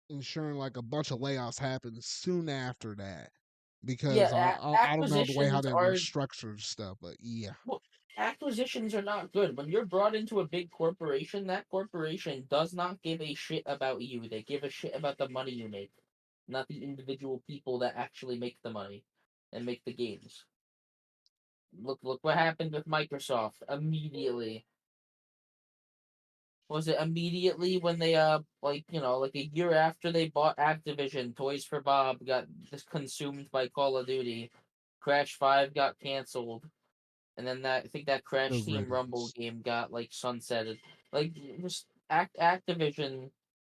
ensuring like a bunch of layoffs happen soon after that. because Yeah, I don't know the way how acquisitions they are restructure stuff, but yeah. well, acquisitions are not good. When you're brought into a big corporation, that corporation does not give a shit about you. They give a shit about the money you make, not the individual people that actually make the money and make the games. Look what happened with Microsoft immediately. Was it immediately when they like a year after they bought Activision, Toys for Bob got just consumed by Call of Duty, Crash 5 got canceled, and then that I think that Good Crash Team Rumble riddance. game got like sunsetted. Like just Activision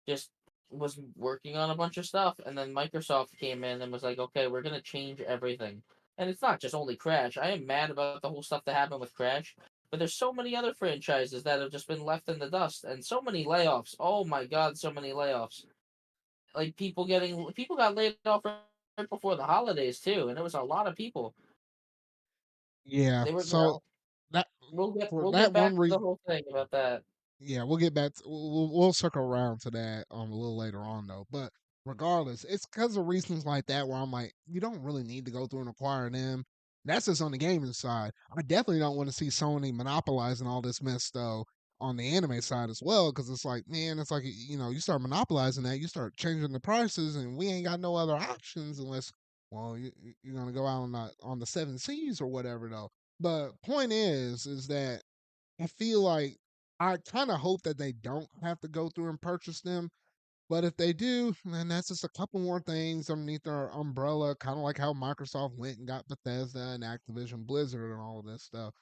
just was working on a bunch of stuff, and then Microsoft came in and was like, "Okay, we're gonna change everything." And it's not just only Crash. I am mad about the whole stuff that happened with Crash, but there's so many other franchises that have just been left in the dust, and so many layoffs. Oh my God, so many layoffs. Like people got laid off right before the holidays too, and it was a lot of people. Yeah. They're So that for we'll that get one back to the reason, whole thing about that. yeah, we'll get back. We'll circle around to that a little later on though. But regardless, it's because of reasons like that where I'm like, you don't really need to go through and acquire them. That's just on the gaming side. I definitely don't want to see Sony monopolizing all this mess though on the anime side as well, because it's like, man, it's like you start monopolizing that, you start changing the prices, and we ain't got no other options unless, well, you're gonna go out on the seven seas or whatever though. But point is that I feel like I kind of hope that they don't have to go through and purchase them. But if they do, then that's just a couple more things underneath their umbrella, kind of like how Microsoft went and got Bethesda and Activision Blizzard and all of this stuff.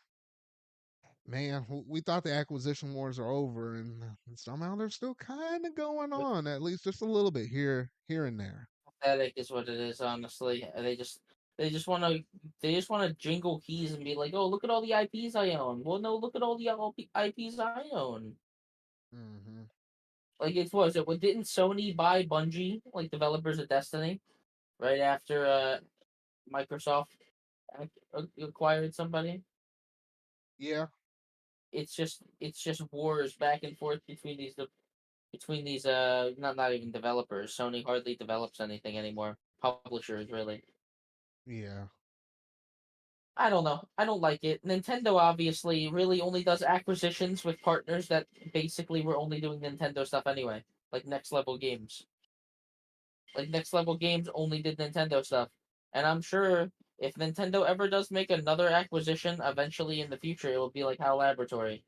Man, we thought the acquisition wars are over, and somehow they're still kind of going on, at least just a little bit here and there. Pathetic is what it is, honestly. They just want to jingle keys and be like, "Oh, look at all the IPs I own." Well, no, look at all the IPs I own. Hmm. Like it was it. What didn't Sony buy Bungie, like developers of Destiny, right after Microsoft acquired somebody? Yeah, It's just wars back and forth between these not even developers. Sony hardly develops anything anymore. Publishers really. yeah. I don't know. I don't like it. Nintendo obviously really only does acquisitions with partners that basically were only doing Nintendo stuff anyway. Like Next Level Games. Like Next Level Games only did Nintendo stuff. And I'm sure if Nintendo ever does make another acquisition eventually in the future, it will be like HAL Laboratory.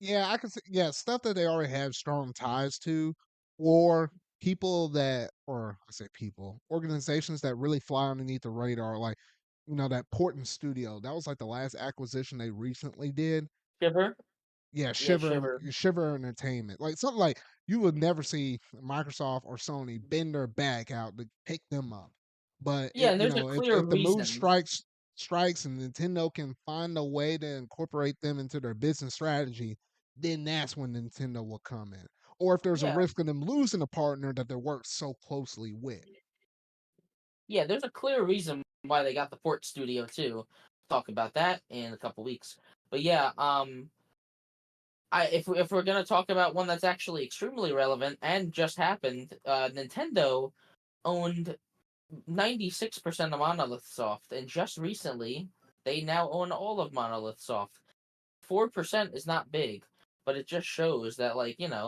Yeah, I can see. Yeah, stuff that they already have strong ties to, or people that, or I say people, organizations that really fly underneath the radar, like that Portland studio. That was like the last acquisition they recently did. Shiver? Yeah, Yeah, Shiver. Shiver Entertainment, like something like you would never see Microsoft or Sony bend their back out to pick them up. But Yeah, and there's a clear if the move reason. strikes and Nintendo can find a way to incorporate them into their business strategy, then that's when Nintendo will come in. Or if there's a Yeah, risk of them losing a partner that they work so closely with. yeah, there's a clear reason why they got the Port Studio too. Talk about that in a couple weeks. But yeah, if we're gonna talk about one that's actually extremely relevant and just happened, Nintendo owned 96% of Monolith Soft, and just recently they now own all of Monolith Soft. 4% is not big, but it just shows that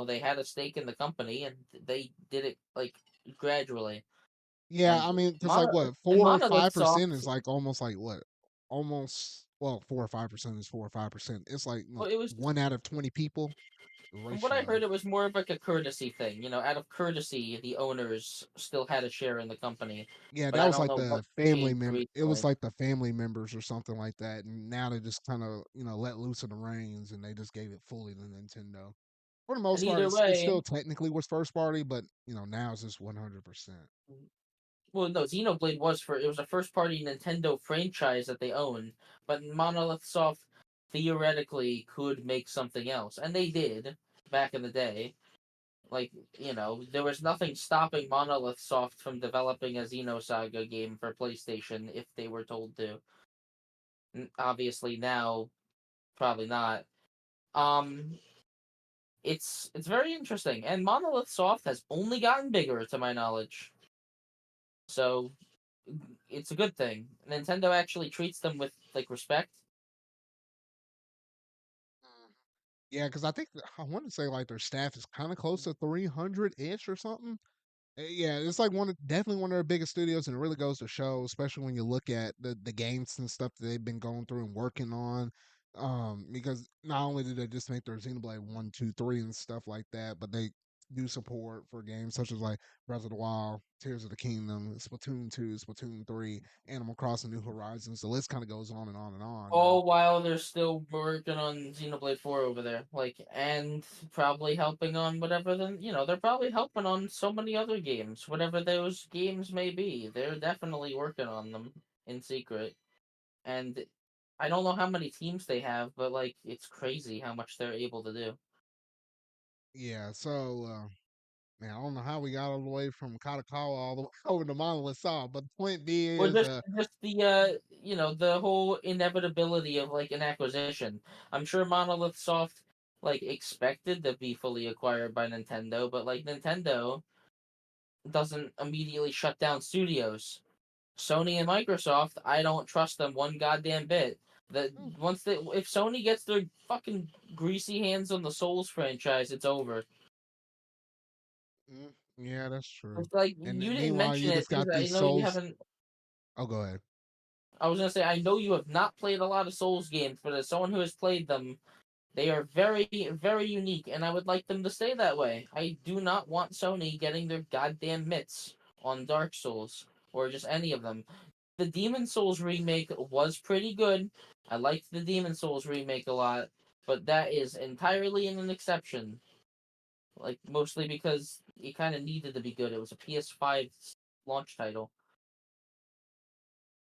they had a stake in the company and they did it like gradually. Yeah, And I mean, because like Mono what and 4 or 5 Monolith percent Soft, is like almost like what, almost, well, 4 or 5% is 4 or 5%. It's like well, what, it was one out of 20 people the from what I heard, ratio. it was more of like a courtesy thing. Out of courtesy, the owners still had a share in the company, Yeah, but that I was don't like know the what family changed member. It was recently. like the family members or something like that, and now they just kind of let loose of the reins, and they just gave it fully to Nintendo. For the And most part, either it way, still technically was first party, but now it's just 100%. well, no, Xenoblade it was a first party Nintendo franchise that they owned, but Monolith Soft theoretically could make something else, and they did back in the day. Like, there was nothing stopping Monolith Soft from developing a Xenosaga game for PlayStation if they were told to. Obviously now, probably not. Um, it's very interesting, and Monolith Soft has only gotten bigger, to my knowledge. So it's a good thing. Nintendo actually treats them with like respect. Mhm. Yeah, because I think I want to say like their staff is kind of close to 300 ish or something. Yeah, it's like definitely one of their biggest studios, and it really goes to show, especially when you look at the games and stuff that they've been going through and working on. Because not only do they just make their Xenoblade 1, 2, 3 and stuff like that, but they do support for games such as like Breath of the Wild, Tears of the Kingdom, Splatoon 2, Splatoon 3, Animal Crossing New Horizons. The list kind of goes on and on and on. All while they're still working on Xenoblade 4 over there, like, and probably helping on whatever. Then they're probably helping on so many other games, whatever those games may be. They're definitely working on them in secret, and I don't know how many teams they have, but like, it's crazy how much they're able to do. Yeah, so man, I don't know how we got all the way from Kadokawa all the way over to Monolith Soft, but the point being Well, is, just the whole inevitability of like an acquisition. I'm sure Monolith Soft like expected to be fully acquired by Nintendo, but like Nintendo doesn't immediately shut down studios. Sony and Microsoft, I don't trust them one goddamn bit. That mm, once they if Sony gets their fucking greasy hands on the Souls franchise, it's over. yeah, that's true. It's like And you didn't meanwhile, mention you it just because got I these know you souls. haven't. Oh, go ahead. I was gonna say I know you have not played a lot of Souls games, but as someone who has played them, they are very, very unique, and I would like them to stay that way. I do not want Sony getting their goddamn mitts on Dark Souls or just any of them. The Demon Souls remake was pretty good. I liked the Demon Souls remake a lot, but that is entirely an exception. Like mostly because it kind of needed to be good. It was a PS5 launch title.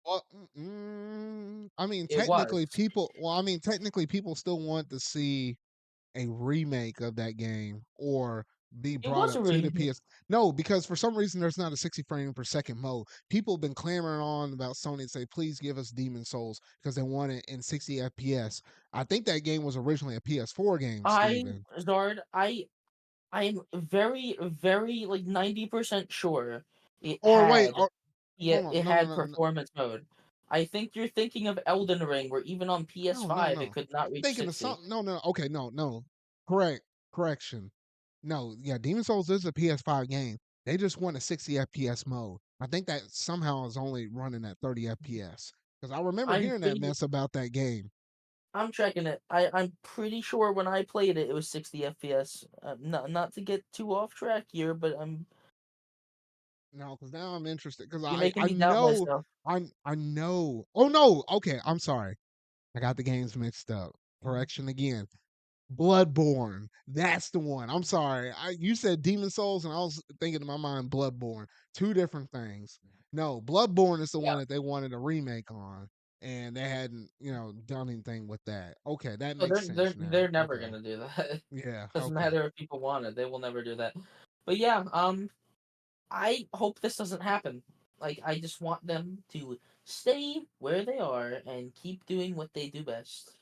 Well, I mean, It was. technically, people. Well, I mean, technically, people still want to see a remake of that game or be It brought was a up to the remake. PS. No, because for some reason there's not a 60 frame per second mode. People have been clamoring on about Sony to say, please give us Demon Souls because they want it in 60 FPS. I think that game was originally a PS4 game, I Steven. Zard. I'm very, very like 90% sure it Or wait, had or yeah, hold on, it no, no, had no, no, performance mode. I think you're thinking of Elden Ring, where even on no, no, PS5 it no. could not reach Thinking of 60. something. No, no. Okay, no, no. Correct. Correction. No, yeah, Demon Souls is a PS5 game. They just want a 60 FPS mode. I think that somehow is only running at 30 FPS. Because I remember I'm hearing that pretty. mess about that game. I'm checking it. I'm pretty sure when I played it, it was 60 FPS. Not to get too off track here, but No, because now I'm interested. Because you're I making I me doubt know myself. I know. Oh no. Okay, I'm sorry. I got the games mixed up. Correction again. Bloodborne. That's the one. I'm sorry. You said Demon Souls, and I was thinking in my mind Bloodborne. Two different things. No, Bloodborne is the Yeah. one that they wanted a remake on, and they hadn't, done anything with that. Okay, that So makes they're sense now. they're never Okay, gonna do that. yeah, Doesn't okay. matter if people want it, they will never do that. But yeah, I hope this doesn't happen. Like, I just want them to stay where they are and keep doing what they do best.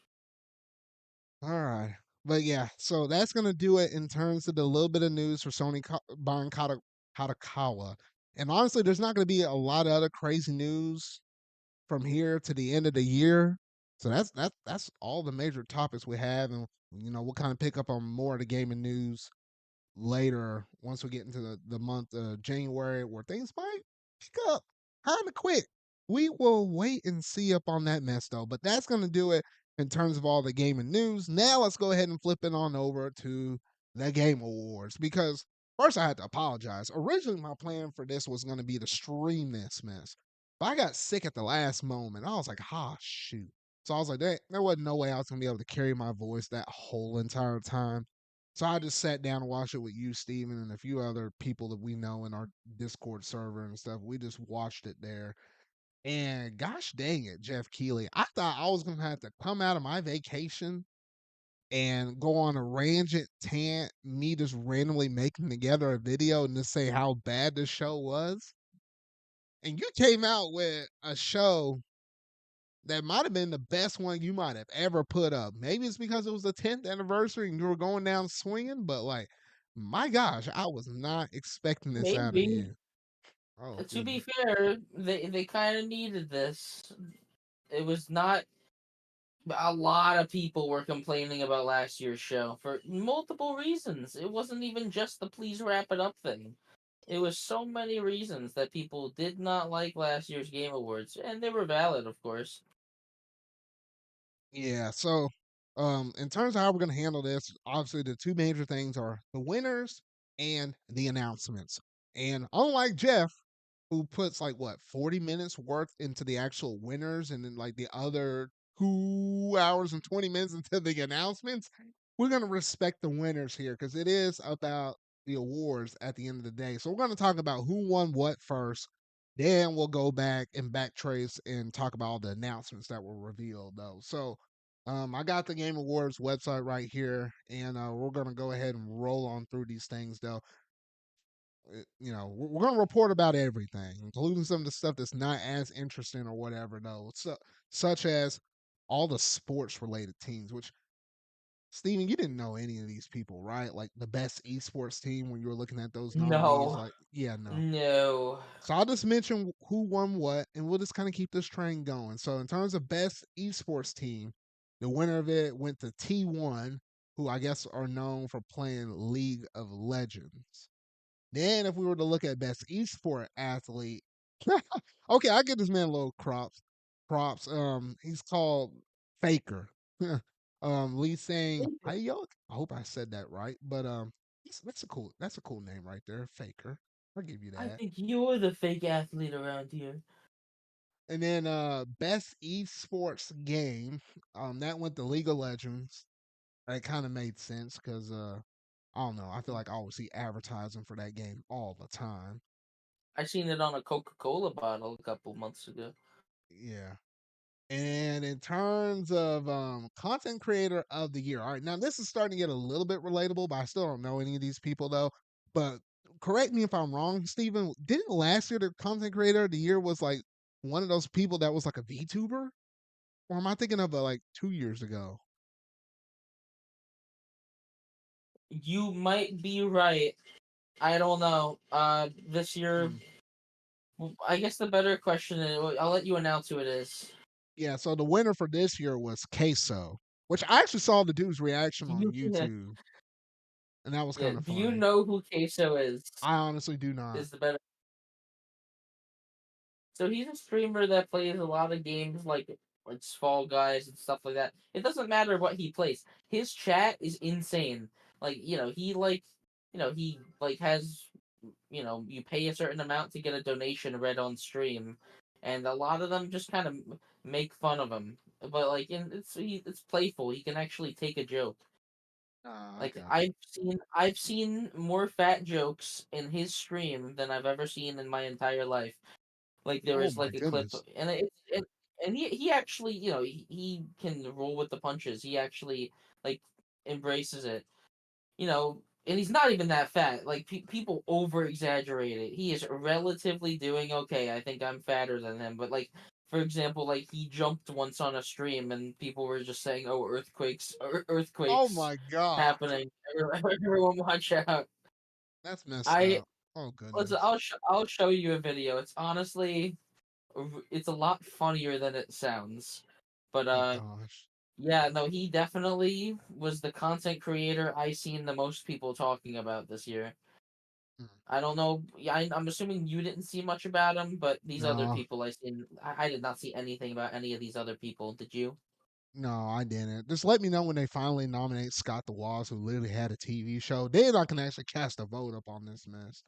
All right, but yeah, so that's gonna do it in terms of the little bit of news for Sony buying Kadokawa. And honestly, there's not gonna be a lot of other crazy news from here to the end of the year. So that's all the major topics we have, and we'll kind of pick up on more of the gaming news later once we get into the month of January, where things might pick up kind of quick. We will wait and see up on that mess though. But that's gonna do it in terms of all the gaming news. Now let's go ahead and flip it on over to the Game Awards because first I had to apologize. Originally, my plan for this was gonna be to stream this mess, but I got sick at the last moment. I was like, ah, shoot. So I was like, there wasn't no way I was gonna be able to carry my voice that whole entire time. So I just sat down and watched it with you, Steven, and a few other people that we know in our Discord server and stuff. We just watched it there. And gosh dang it, Jeff Keighley. I thought I was going to have to come out of my vacation and go on a rangent tant, me just randomly making together a video and just say how bad the show was. And you came out with a show that might have been the best one you might have ever put up. Maybe it's because it was the 10th anniversary and you were going down swinging, but like, my gosh, I was not expecting this out of Maybe. you. Oh To be goodness. fair, they kind of needed this. It was not a lot of people were complaining about last year's show for multiple reasons. It wasn't even just the please wrap it up thing. It was so many reasons that people did not like last year's Game Awards, and they were valid, of course. Yeah. So, in terms of how we're gonna handle this, obviously the two major things are the winners and the announcements. And unlike Jeff, who puts like what 40 minutes worth into the actual winners and then like the other 2 hours and 20 minutes into the announcements, we're going to respect the winners here because it is about the awards at the end of the day. So we're going to talk about who won what first. Then we'll go back and backtrace and talk about all the announcements that were revealed though. So I got the Game Awards website right here, and we're going to go ahead and roll on through these things though. We're going to report about everything, including some of the stuff that's not as interesting or whatever, though. So, such as all the sports related teams, which, Steven, you didn't know any of these people, right? Like the best esports team when you were looking at those nominees. No, Like, yeah, no. no. So I'll just mention who won what, and we'll just kind of keep this train going. So, in terms of best esports team, the winner of it went to T1, who I guess are known for playing League of Legends. Then, if we were to look at best esport athlete, okay, I give this man a little props. Props. He's called Faker. Lee saying Hayok. I hope I said that right, but that's a cool name right there, Faker. I'll give you I that. think you're the fake athlete around here. And then best esports game, that went to League of Legends. That kind of made sense because I don't know. I feel like I always see advertising for that game all the time. I seen it on a Coca-Cola bottle a couple months ago. Yeah. And in terms of content creator of the year, all right, now this is starting to get a little bit relatable, but I still don't know any of these people though. But correct me if I'm wrong, Steven. Didn't last year the content creator of the year was like one of those people that was like a VTuber? Or am I thinking of like 2 years ago? You might be right. I don't know. This year, Hmm. I guess the better question is, well, I'll let you announce who it is. Yeah, so the winner for this year was Queso, which I actually saw the dude's reaction Do on you, YouTube, and that was yeah, kind of do you funny. know who Queso is? I honestly do not. Is the better. So he's a streamer that plays a lot of games like Fall Guys and stuff like that. It doesn't matter what he plays. His chat is insane. Like he has you pay a certain amount to get a donation read on stream, and a lot of them just kind of make fun of him. But it's playful. He can actually take a joke. I Like got you. I've seen more fat jokes in his stream than I've ever seen in my entire life. Like there Oh was my like a clip, goodness. and he actually he can roll with the punches. He actually like embraces it. And he's not even that fat. Like people over exaggerate it. He is relatively doing okay. I think I'm fatter than him, but like for example, like he jumped once on a stream, and people were just saying, "Oh, Oh earthquakes my god. happening! Everyone watch out!" That's messed I up. Oh let's goodness. I'll show you a video. It's honestly it's a lot funnier than it sounds. But Oh gosh. yeah, no, he definitely was the content creator I seen the most people talking about this year. Mm. I don't know. Yeah, I'm assuming you didn't see much about him, but these other No, people I seen, I did not see anything about any of these other people. Did you? no, I didn't. Just let me know when they finally nominate Scott the Walls, who literally had a TV show. Then I can actually cast a vote up on this mess.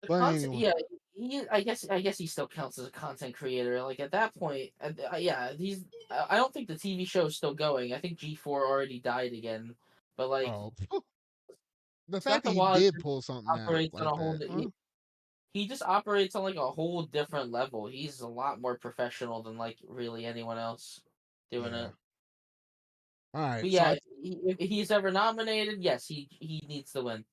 The But content, anyway, yeah, I guess he still counts as a content creator. Like at that point, yeah, he's. I don't think the TV show is still going. I think G4 already died again. But like oh, the fact Scott that the he Waz did pull something out operates on like a whole. that, huh? He just operates on like a whole different level. He's a lot more professional than like really anyone else doing Yeah. it. All But right. So yeah, if he's ever nominated, yes, he needs to win.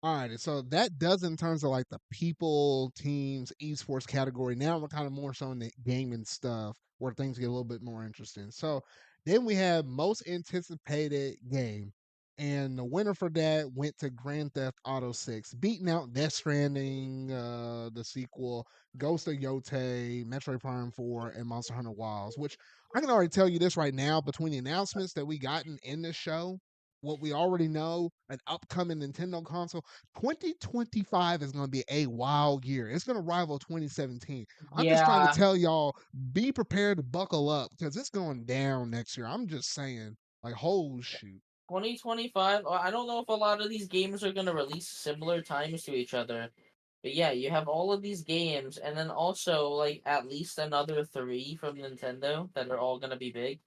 all right, so that does in terms of like the people, teams, esports category. Now we're kind of more so in the gaming stuff where things get a little bit more interesting. So then we have most anticipated game, And the winner for that went to Grand Theft Auto 6, beating out Death Stranding, the sequel, Ghost of Yotei, Metroid Prime 4, and Monster Hunter Wilds, which I can already tell you this right now between the announcements that we gotten in this show, what we already know, an upcoming Nintendo console, 2025 is going to be a wild year. It's going to rival 2017. I'm just trying to Yeah, tell y'all, be prepared to buckle up because it's going down next year. I'm just saying, like, whole shoot. 2025. I don't know if a lot of these games are gonna release similar times to each other. But yeah, you have all of these games, and then also like at least another three from Nintendo that are all gonna be big.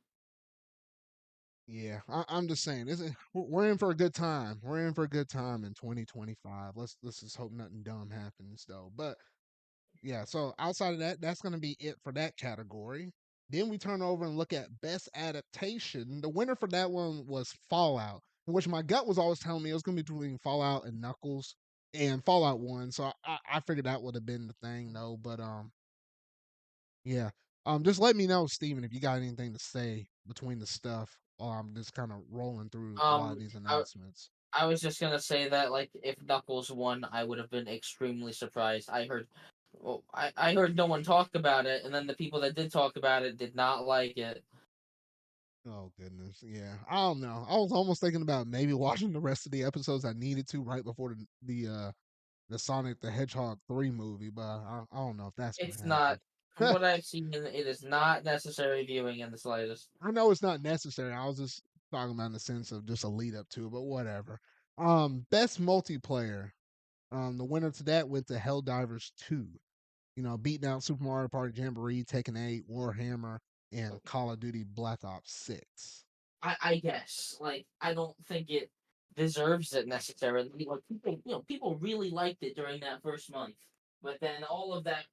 Yeah, I'm just saying, we're in for a good time. We're in for a good time in 2025. Let's just hope nothing dumb happens though. But yeah, so outside of that, that's gonna be it for that category. Then we turn over and look at best adaptation. The winner for that one was Fallout, in which my gut was always telling me it was gonna be between Fallout and Knuckles, and Fallout won. So I figured that would have been the thing though. But yeah. Just let me know, Steven, if you got anything to say between the stuff while I'm just kind of rolling through a lot of Um, these I announcements. I was just gonna say that like if Knuckles won, I would have been extremely surprised. I heard no one talk about it, and then the people that did talk about it did not like it. Oh goodness, yeah. I don't know. I was almost thinking about maybe watching the rest of the episodes I needed to right before the Sonic the Hedgehog 3 movie, but I don't know if that's gonna It's not, happen. from what I've seen, it is not necessary viewing in the slightest. I know it's not necessary. I was just talking about in the sense of just a lead up to it, but whatever. Best multiplayer. The winner to that went to Helldivers 2. Beating out Super Mario Party Jamboree, Tekken 8, Warhammer, and Call of Duty Black Ops 6. I guess like I don't think it deserves it necessarily. Like people really liked it during that first month, but then all of that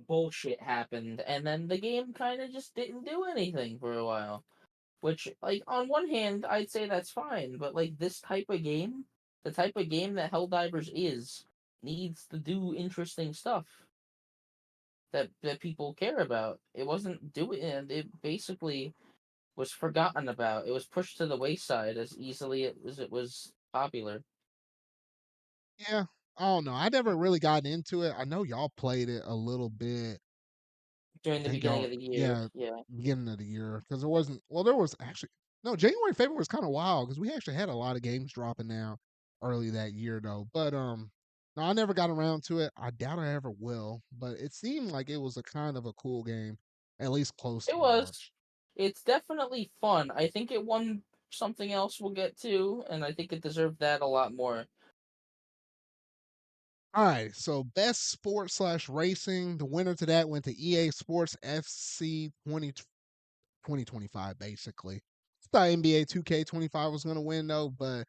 bullshit happened, and then the game kind of just didn't do anything for a while. Which, like, on one hand, I'd say that's fine, but like this type of game, the type of game that Helldivers is, needs to do interesting stuff that people care about. It wasn't doing it. It basically was forgotten about. It was pushed to the wayside as easily as it was popular Yeah, I don't know. I never really got into it. I know y'all played it a little bit. during I the think beginning y'all, of the year. yeah, Yeah, beginning of the year because there wasn't. Well, there was actually no January, February was kind of wild because we actually had a lot of games dropping now early that year though. But no, I never got around to it. I doubt I ever will. But it seemed like it was a kind of a cool game, at least close it to was. launch. It's definitely fun. I think it won something else we'll get to, and I think it deserved that a lot more. All right, so best sports slash racing. The winner to that went to EA Sports FC 2025, basically. I thought NBA 2K25 was going to win, though, but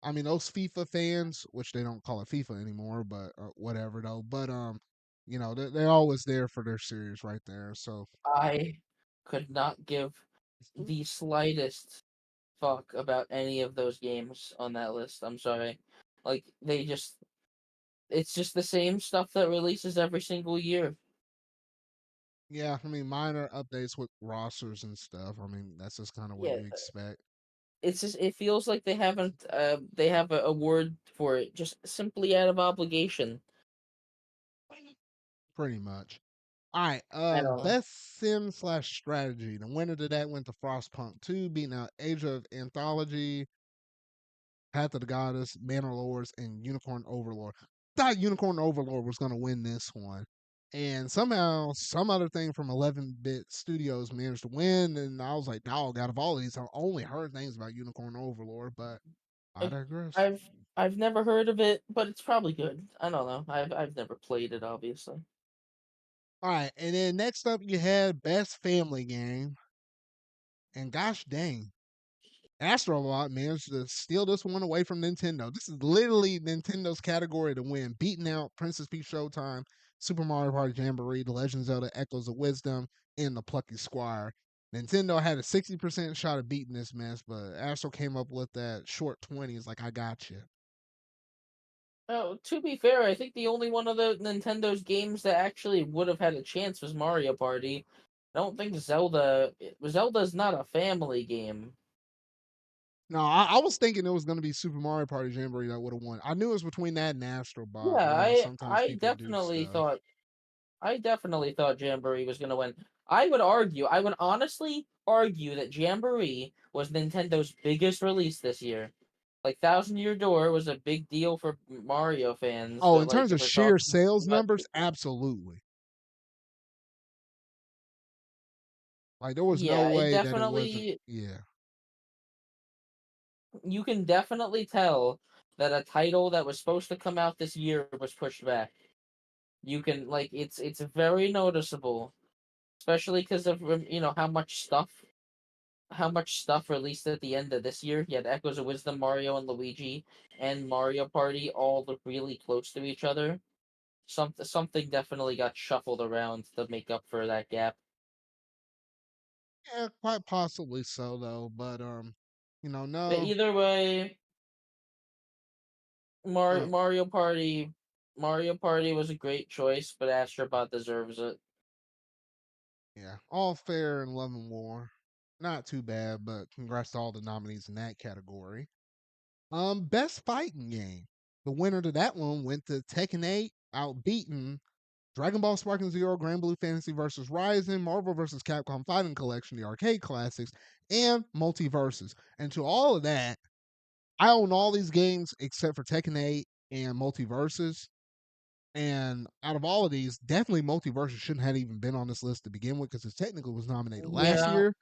I mean, those FIFA fans, which they don't call it FIFA anymore, but whatever, though. But, they're always there for their series right there. So, I could not give the slightest fuck about any of those games on that list. I'm sorry. Like they just it's just the same stuff that releases every single year. yeah, I mean, minor updates with rosters and stuff. I mean, that's just kind of what Yeah, you expect, it's just it feels like they have a word for it just simply out of obligation. pretty much. All right, I don't know. best sim slash strategy. The winner to that went to Frostpunk 2, beating out Age of Anthology, Path of the Goddess, Manor Lords, and Unicorn Overlord. Thought Unicorn Overlord was gonna win this one. And somehow some other thing from 11-bit studios managed to win, and I was like, dog, out of all of these, I only heard things about Unicorn Overlord, but I Like, digress. I've never heard of it, but it's probably good. I don't know. I've never played it, obviously. All right, and then next up you had Best Family Game, and gosh dang, Astrobot managed to steal this one away from Nintendo. This is literally Nintendo's category to win, beating out Princess Peach Showtime, Super Mario Party Jamboree, The Legend of Zelda Echoes of Wisdom, and The Plucky Squire. Nintendo had a 60% shot of beating this mess, but Astro came up with that short 20s like, I got you. Oh, to be fair, I think the only one of the Nintendo's games that actually would have had a chance was Mario Party. I don't think Zelda's not a family game. No, I was thinking it was going to be Super Mario Party Jamboree that would have won. I knew it was between that and Astro Bot, Yeah, but sometimes I people do definitely stuff. thought I definitely thought Jamboree was gonna win. I would honestly argue that Jamboree was Nintendo's biggest release this year. Like Thousand Year Door was a big deal for Mario fans, Oh, but in like terms if of we're sheer talking sales about numbers, absolutely. Like there was no yeah, it way that it wasn't. definitely Yeah, you can definitely tell that a title that was supposed to come out this year was pushed back. You can like it's very noticeable, especially because of how much stuff released at the end of this year. You had Echoes of Wisdom, Mario and Luigi, and Mario Party all look really close to each other. Something definitely got shuffled around to make up for that gap. yeah, quite possibly so though. But But no, either way, no, Mario Party was a great choice, but Astrobot deserves it. yeah, all fair in Love and War. Not too bad, but congrats to all the nominees in that category. Best fighting game. The winner to that one went to Tekken 8, outbeaten Dragon Ball Sparking Zero, Grand Blue Fantasy vs. Rising, Marvel vs. Capcom Fighting Collection, the arcade classics, and Multiverses. And to all of that, I own all these games except for Tekken 8 and Multiverses. And out of all of these, definitely Multiverses shouldn't have even been on this list to begin with because it technically was nominated last Yeah, year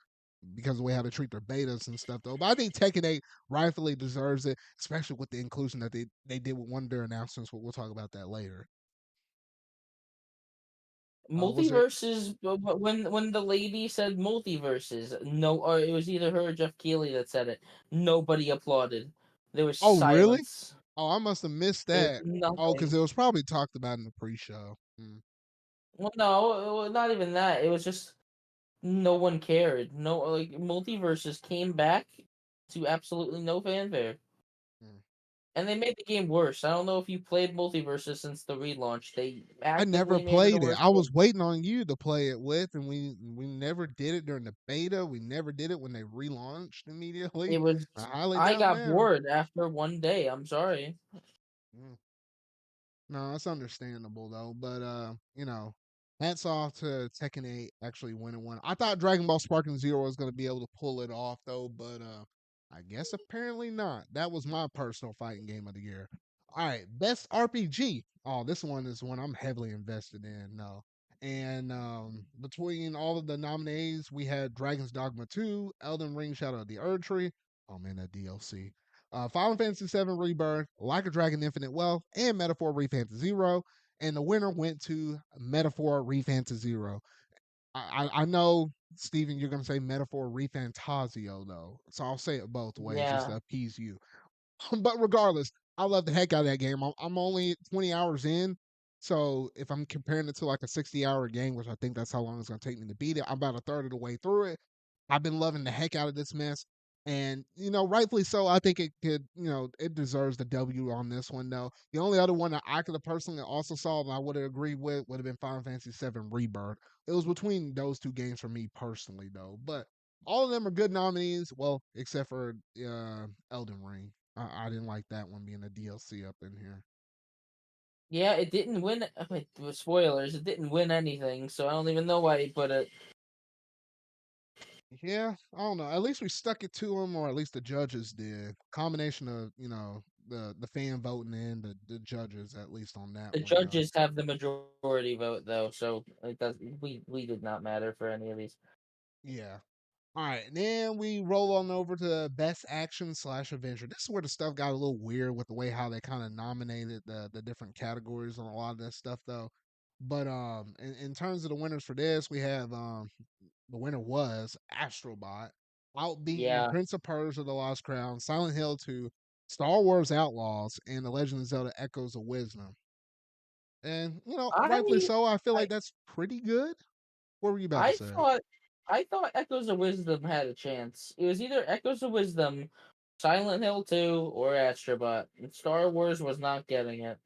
because of the way how they treat their betas and stuff though. But I think Tekken 8 rightfully deserves it, especially with the inclusion that they did with one of their announcements. We'll talk about that later. Was there multiverses. But when the lady said multiverses, no, or it was either her or Jeff Keighley that said it. Nobody applauded. There was Oh, really? silence. Oh, I must have missed There was that. Oh, because nothing. it was probably talked about in the pre-show. Well, no, not even that. It was just no one cared. No, like multiverses came back to absolutely no fanfare, Mm. and they made the game worse. I don't know if you played multiverses since the relaunch. They I never actively made it a played it. worse I was game. waiting on you to play it with, and we never did it during the beta. We never did it when they relaunched immediately. It was. I highly I doubt got now. bored after one day. I'm sorry. Mm. No, that's understandable though. But hats off to Tekken 8 actually winning one. I thought Dragon Ball Sparking Zero was gonna be able to pull it off though, but I guess apparently not. That was my personal fighting game of the year. All right, best RPG. Oh, this one is one I'm heavily invested in. No. And between all of the nominees, we had Dragon's Dogma 2, Elden Ring Shadow of the Erdtree. Oh man, that DLC. Final Fantasy VII Rebirth, Like a Dragon Infinite Wealth, and Metaphor Refan to Zero. And the winner went to Metaphor Refan to Zero. I know, Steven, you're going to say Metaphor Refantasio, though. So I'll say it both ways just Yeah, to appease you. But regardless, I love the heck out of that game. I'm only 20 hours in. So if I'm comparing it to like a 60-hour game, which I think that's how long it's going to take me to beat it, I'm about a third of the way through it. I've been loving the heck out of this mess. And, rightfully so, I think it could, it deserves the W on this one, though. The only other one that I could have personally also saw and I would have agreed with would have been Final Fantasy VII Rebirth. It was between those two games for me personally, though. But all of them are good nominees, well, except for Elden Ring. I didn't like that one being a DLC up in here. yeah. It didn't win. Wait, spoilers. It didn't win anything, so I don't even know why he put it. Yeah, I don't know. At least we stuck it to him, or at least the judges did. Combination of the fan voting and the judges, at least on that The one though. judges have the majority vote, though, so it does. We did not matter for any of these. Yeah. All right, and then we roll on over to best action slash adventure. This is where the stuff got a little weird with the way how they kind of nominated the different categories on a lot of that stuff though. But in terms of the winners for this, we have the winner was Astrobot, outbeating Yeah, Prince of Persia: The Lost Crown, Silent Hill 2, Star Wars Outlaws, and The Legend of Zelda: Echoes of Wisdom. And rightfully I so. I feel I like that's pretty good. What were you about to I say? thought I thought Echoes of Wisdom had a chance. It was either Echoes of Wisdom, Silent Hill 2, or Astrobot. And Star Wars was not getting it.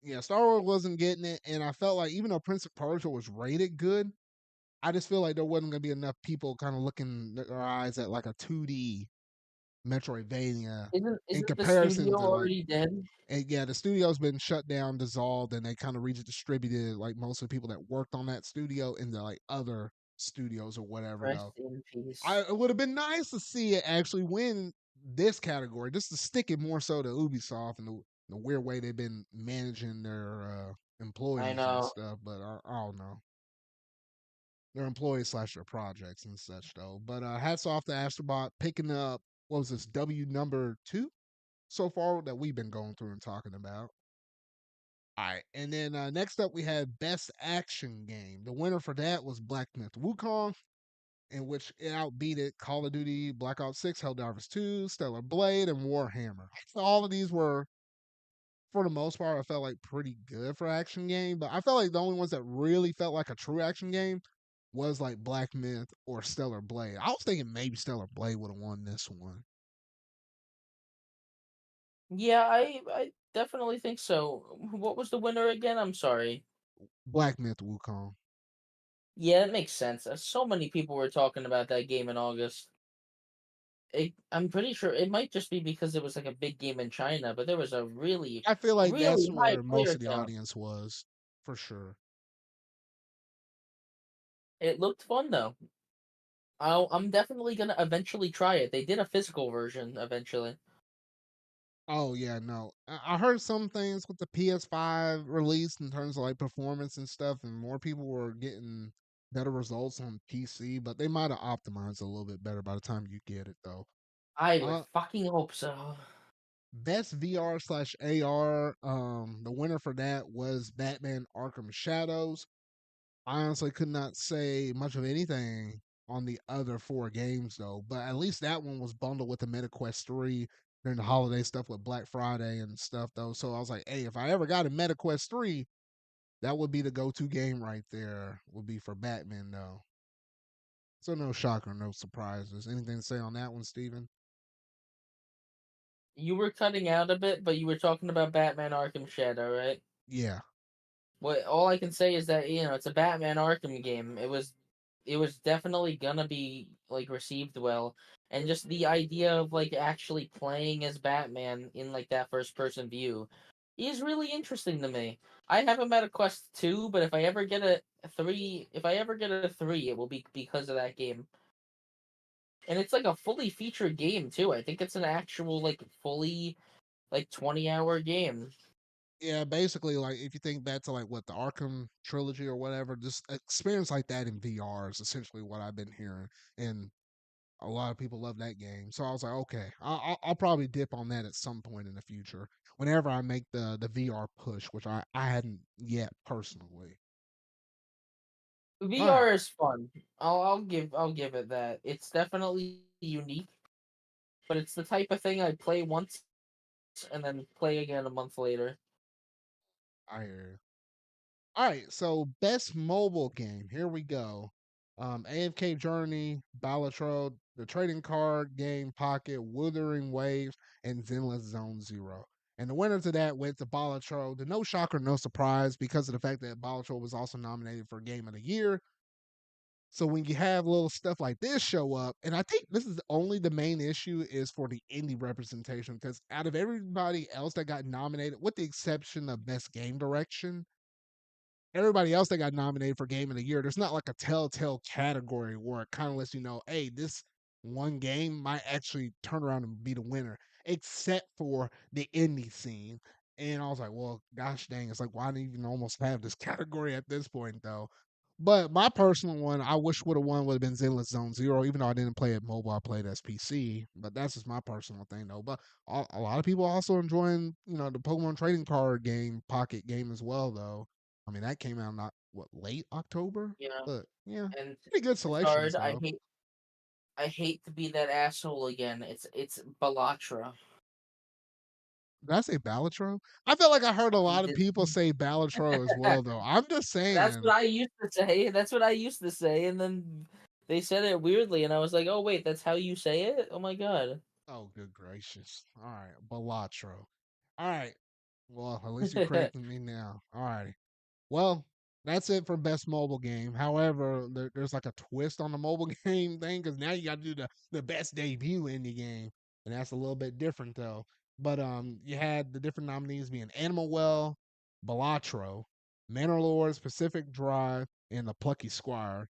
Yeah, Star Wars wasn't getting it, and I felt like even though Prince of Persia was rated good, I just feel like there wasn't gonna be enough people kind of looking their eyes at like a 2D. Metroidvania in Isn't the comparison studio to like, already dead? and yeah, the studio's been shut down, dissolved, and they kind of redistributed like most of the people that worked on that studio into like other studios or whatever. Though Rest in peace. it would have been nice to see it actually win this category, just to stick it more so to Ubisoft and the weird way they've been managing their I employees and know. stuff. But I don't know, their employees slash their projects and such though. But hats off to Astrobot picking up, what was this, W number 2 so far that we've been going through and talking about. All right, and then next up we had Best Action Game. The winner for that was Black Myth Wukong, in which it outbeated Call of Duty, Black Ops 6, Helldivers 2, Stellar Blade, and Warhammer. So all of these were, for the most part, I felt like pretty good for action game, but I felt like the only ones that really felt like a true action game was like Black Myth or Stellar Blade. I was thinking maybe Stellar Blade would have won this one. Yeah, I definitely think so. What was the winner again? I'm sorry. Black Myth Wukong. Yeah, it makes sense. So many people were talking about that game in August. I'm pretty sure it might just be because it was like a big game in China, but there was a really, I feel like really that's high where most player of the count. audience was, for sure. It looked fun though. I'm definitely gonna eventually try it. They did a physical version eventually. Oh yeah, no. I heard some things with the PS5 release in terms of like performance and stuff, and more people were getting better results on PC, but they might have optimized a little bit better by the time you get it though. I would Uh fucking hope so. Best VR slash AR, the winner for that was Batman Arkham Shadows. I honestly could not say much of anything on the other four games though, but at least that one was bundled with the MetaQuest 3 during the holiday stuff with Black Friday and stuff though. So I was like, hey, if I ever got a MetaQuest 3, that would be the go-to game right there. Would be for Batman though. So no shocker, no surprises. Anything to say on that one, Steven? You were cutting out a bit, but you were talking about Batman Arkham Shadow, right? Yeah. What all I can say is that it's a Batman Arkham game. It was definitely gonna be like received well, and just the idea of like actually playing as Batman in like that first person view is really interesting to me. I haven't met a Quest 2, but if I ever get a 3, it will be because of that game. And it's like a fully featured game too. I think it's an actual like fully like 20-hour game. Yeah, basically, like if you think back to like what the Arkham trilogy or whatever, just experience like that in VR is essentially what I've been hearing, and a lot of people love that game. So I was like, okay, I'll probably dip on that at some point in the future, whenever I make the VR push, which I hadn't yet personally. All right, VR is fun. I'll give it that. It's definitely unique, but it's the type of thing I'd play once and then play again a month later. I hear you. All right, so best mobile game. Here we go. AFK Journey, Balatro, the trading card game Pocket, Wuthering Waves, and Zenless Zone Zero. And the winner to that went to Balatro. To no shocker, no surprise, because of the fact that Balatro was also nominated for Game of the Year. So when you have little stuff like this show up, and I think this is only the main issue is for the indie representation, because out of everybody else that got nominated, with the exception of Best Game Direction, everybody else that got nominated for Game of the Year, there's not like a telltale category where it kind of lets you know, hey, this one game might actually turn around and be the winner, except for the indie scene. And I was like, well, gosh dang, it's like, why didn't even almost have this category at this point, though? But my personal one, I wish would have won would have been Zenless Zone Zero, even though I didn't play it mobile, I played as PC. But that's just my personal thing, though. But a lot of people also enjoying, the Pokemon trading card game, Pocket game as well, though. I mean, that came out not what, late October, Yeah, but yeah, and pretty good selections Zard, I though. hate I hate to be that asshole again. It's Balatra. Did I say Balatro? I feel like I heard a You lot of did. people say Balatro as well, though. I'm just That's what saying. I used to say. That's what I used to say, and then they said it weirdly, and I was like, "Oh wait, that's how you say it? Oh my god." Oh, good gracious! All right, Balatro. All right. Well, at least you corrected me now. All right. Well, that's it for best mobile game. However, there's like a twist on the mobile game thing because now you got to do the best debut indie game. and that's a little bit different though. But you had the different nominees being Animal Well, Balatro, Manor Lords, Pacific Drive, and the Plucky Squire.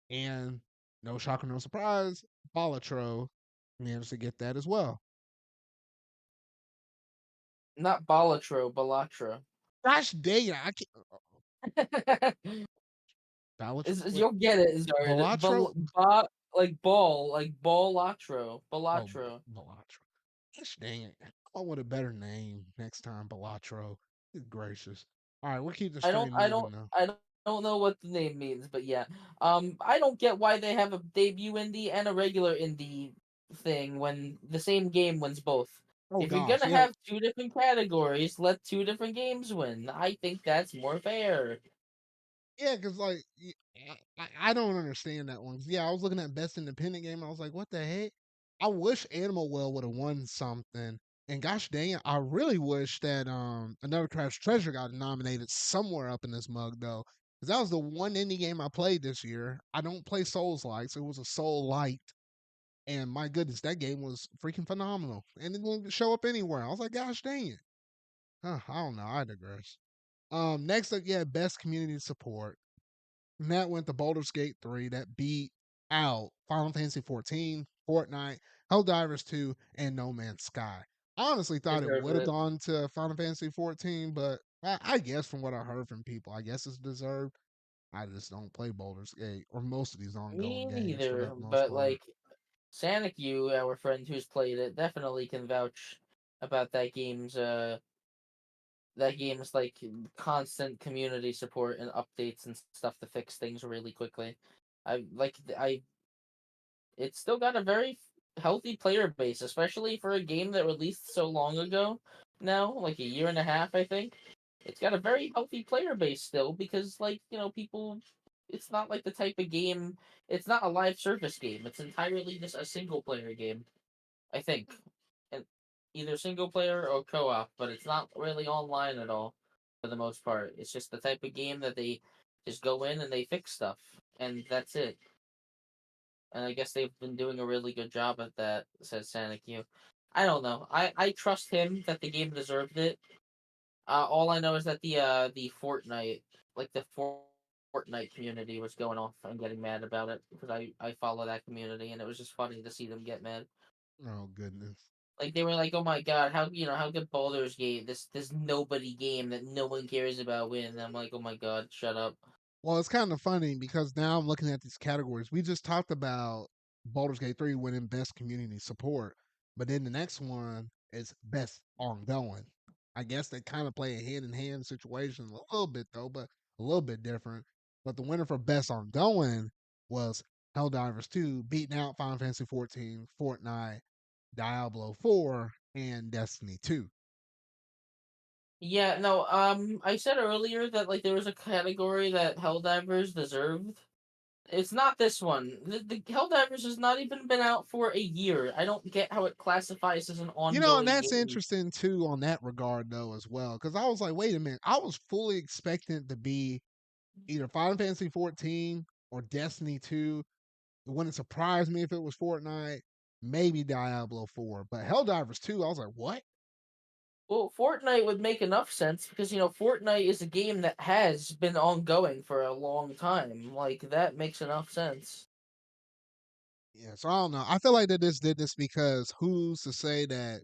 And no shocker, no surprise, Balatro managed to get that as well. Not Balatro, Balatra. Gosh dang it, I can't. Balatro, wait, You'll get it, Zard. Balatro. Like ball, like Balatro, Oh, Balatro. Balatro. Gosh dang it, I want a better name next time. Balatro. Good gracious. All right, we'll keep this I don't, train I moving don't, though. I don't know what the name means, but yeah. I don't get why they have a debut indie and a regular indie thing when the same game wins both. Oh If you're gosh, gonna yeah. have two different categories, let two different games win. I think that's more fair. Yeah, because like I don't understand that one. 'Cause, yeah, I was looking at best independent game. And I was like, what the heck? I wish Animal Well would have won something. And gosh dang it, I really wish that Another Crash Treasure got nominated somewhere up in this mug though. Because that was the one indie game I played this year. I don't play Souls like, so it was a Soul Light. And my goodness, that game was freaking phenomenal. And it didn't show up anywhere. I was like, gosh dang it. Huh, I don't know. I digress. Next up, yeah, best community support. And that went to Baldur's Gate 3 that beat out Final Fantasy 14, Fortnite, Helldivers 2, and No Man's Sky. I honestly thought it Deserve would have it. gone to Final Fantasy 14, but I guess from what I heard from people, I guess it's deserved. I just don't play Baldur's Gate or most of these Me ongoing games for neither, that most but part. like Sanic, you, our friend who's played it, definitely can vouch about that game's like constant community support and updates and stuff to fix things really quickly. I it's still got a very healthy player base, especially for a game that released so long ago. Now, like a year and a half, I think. It's got a very healthy player base still because, like, people. It's not like the type of game. It's not a live service game. It's entirely just a single player game. I think, and either single player or co-op, but it's not really online at all for the most part. It's just the type of game that they just go in and they fix stuff, and that's it. And I guess they've been doing a really good job at that, says Sonic U. I don't know. I trust him that the game deserved it. All I know is that the Fortnite, like the Fortnite community was going off and getting mad about it because I follow that community and it was just funny to see them get mad. Oh, goodness. Like they were like, "Oh my god, how could Baldur's Gate, this nobody game that no one cares about, win?" And I'm like, "Oh my god, shut up." Well, it's kind of funny because now I'm looking at these categories. We just talked about Baldur's Gate 3 winning best community support, but then the next one is best ongoing. I guess they kind of play a hand in hand situation a little bit though, but a little bit different. But the winner for best ongoing was Helldivers 2, beating out Final Fantasy 14, Fortnite, Diablo 4, and Destiny 2. Yeah, no, I said earlier that like there was a category that Helldivers deserved. It's not this one. The Helldivers has not even been out for a year. I don't get how it classifies as an And ongoing that's game. interesting too on that regard though as well, because I was like, wait a minute, I was fully expecting it to be either Final Fantasy 14 or Destiny 2. It wouldn't surprise me if it was Fortnite, maybe Diablo 4, but Helldivers 2, I was like, what? Well, Fortnite would make enough sense because Fortnite is a game that has been ongoing for a long time. Like that makes enough sense. Yeah, so I don't know. I feel like that this did this because who's to say that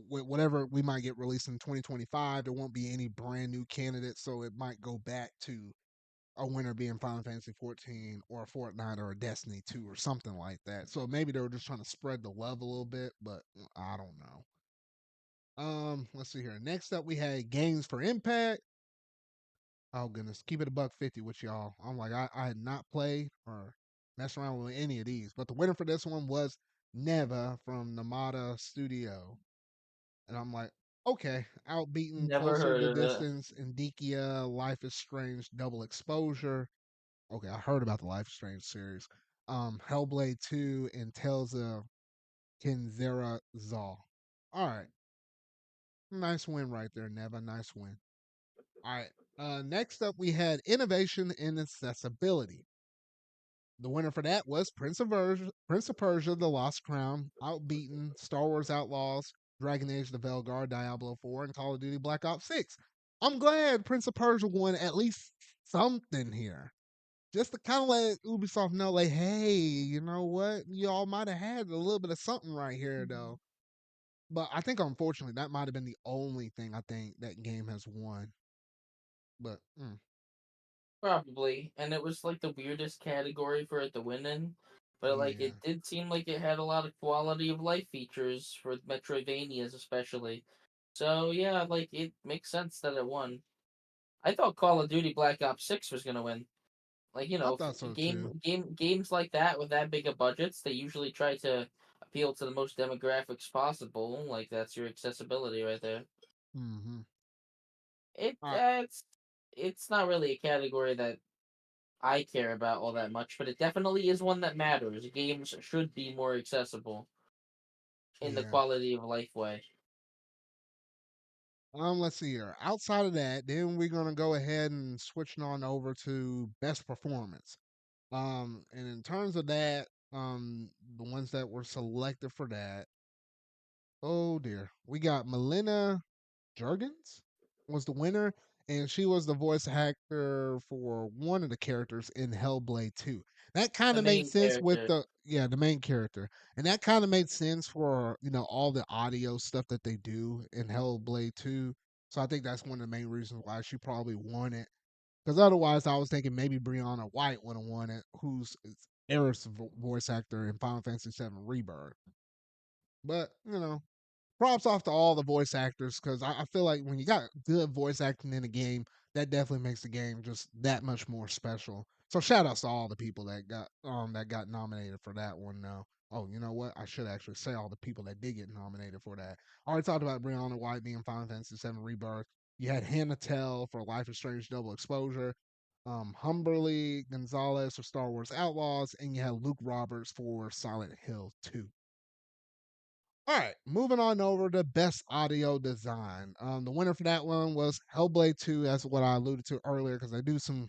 whatever we might get released in 2025, there won't be any brand new candidates, so it might go back to a winner being Final Fantasy 14 or a Fortnite or a Destiny 2 or something like that. So maybe they were just trying to spread the love a little bit, but I don't know. Let's see here. Next up, we had Games for Impact. Oh goodness, keep it a buck 50 with y'all. I'm like, I had not played or messed around with any of these, but the winner for this one was Neva from Namada Studio, and I'm like, okay, outbeaten Never Closer heard to of it. Distance, Indicia, Life is Strange, Double Exposure. Okay, I heard about the Life is Strange series. Hellblade 2 and Tales of Kenzera Zal. All right, nice win right there, Neva. Nice win. All right. Next up, we had innovation and accessibility. The winner for that was Prince of Persia: The Lost Crown, outbeaten Star Wars Outlaws, Dragon Age: The Veilguard, Diablo 4, and Call of Duty Black Ops 6. I'm glad Prince of Persia won at least something here. Just to kind of let Ubisoft know, like, hey, you know what? Y'all might have had a little bit of something right here, though. But I think, unfortunately, that might have been the only thing I think that game has won. But Probably, and it was like the weirdest category for it to win in, but like yeah, it did seem like it had a lot of quality of life features for Metroidvanias especially. So yeah, like it makes sense that it won. I thought Call of Duty Black Ops 6 was gonna win. Like, I thought so too. games like that with that big of budgets, they usually try to appeal to the most demographics possible. Like that's your accessibility right there. Mm-hmm. It All right. it's not really a category that I care about all that much, but it definitely is one that matters. Games should be more accessible in the Yeah. quality of life way. Let's see here. Outside of that, then we're gonna go ahead and switch on over to best performance. And in terms of that, the ones that were selected for that, oh dear, we got Melina Jurgens was the winner, and she was the voice actor for one of the characters in Hellblade 2. That kind The of made main sense with character. the main character. And that kind of made sense for, all the audio stuff that they do in Hellblade 2. So I think that's one of the main reasons why she probably won it. Because otherwise, I was thinking maybe Brianna White would have won it, who's Aerith's voice actor in Final Fantasy VII Rebirth. But, props off to all the voice actors because I feel like when you got good voice acting in a game, that definitely makes the game just that much more special. So shout outs to all the people that got nominated for that one now. Oh, you know what? I should actually say all the people that did get nominated for that. I already talked about Brianna White being Final Fantasy VII Rebirth. You had Hannah Tell for Life is Strange Double Exposure, Humberly Gonzalez for Star Wars Outlaws, and you had Luke Roberts for Silent Hill 2. All right, moving on over to best audio design. The winner for that one was Hellblade 2. That's what I alluded to earlier because they do some,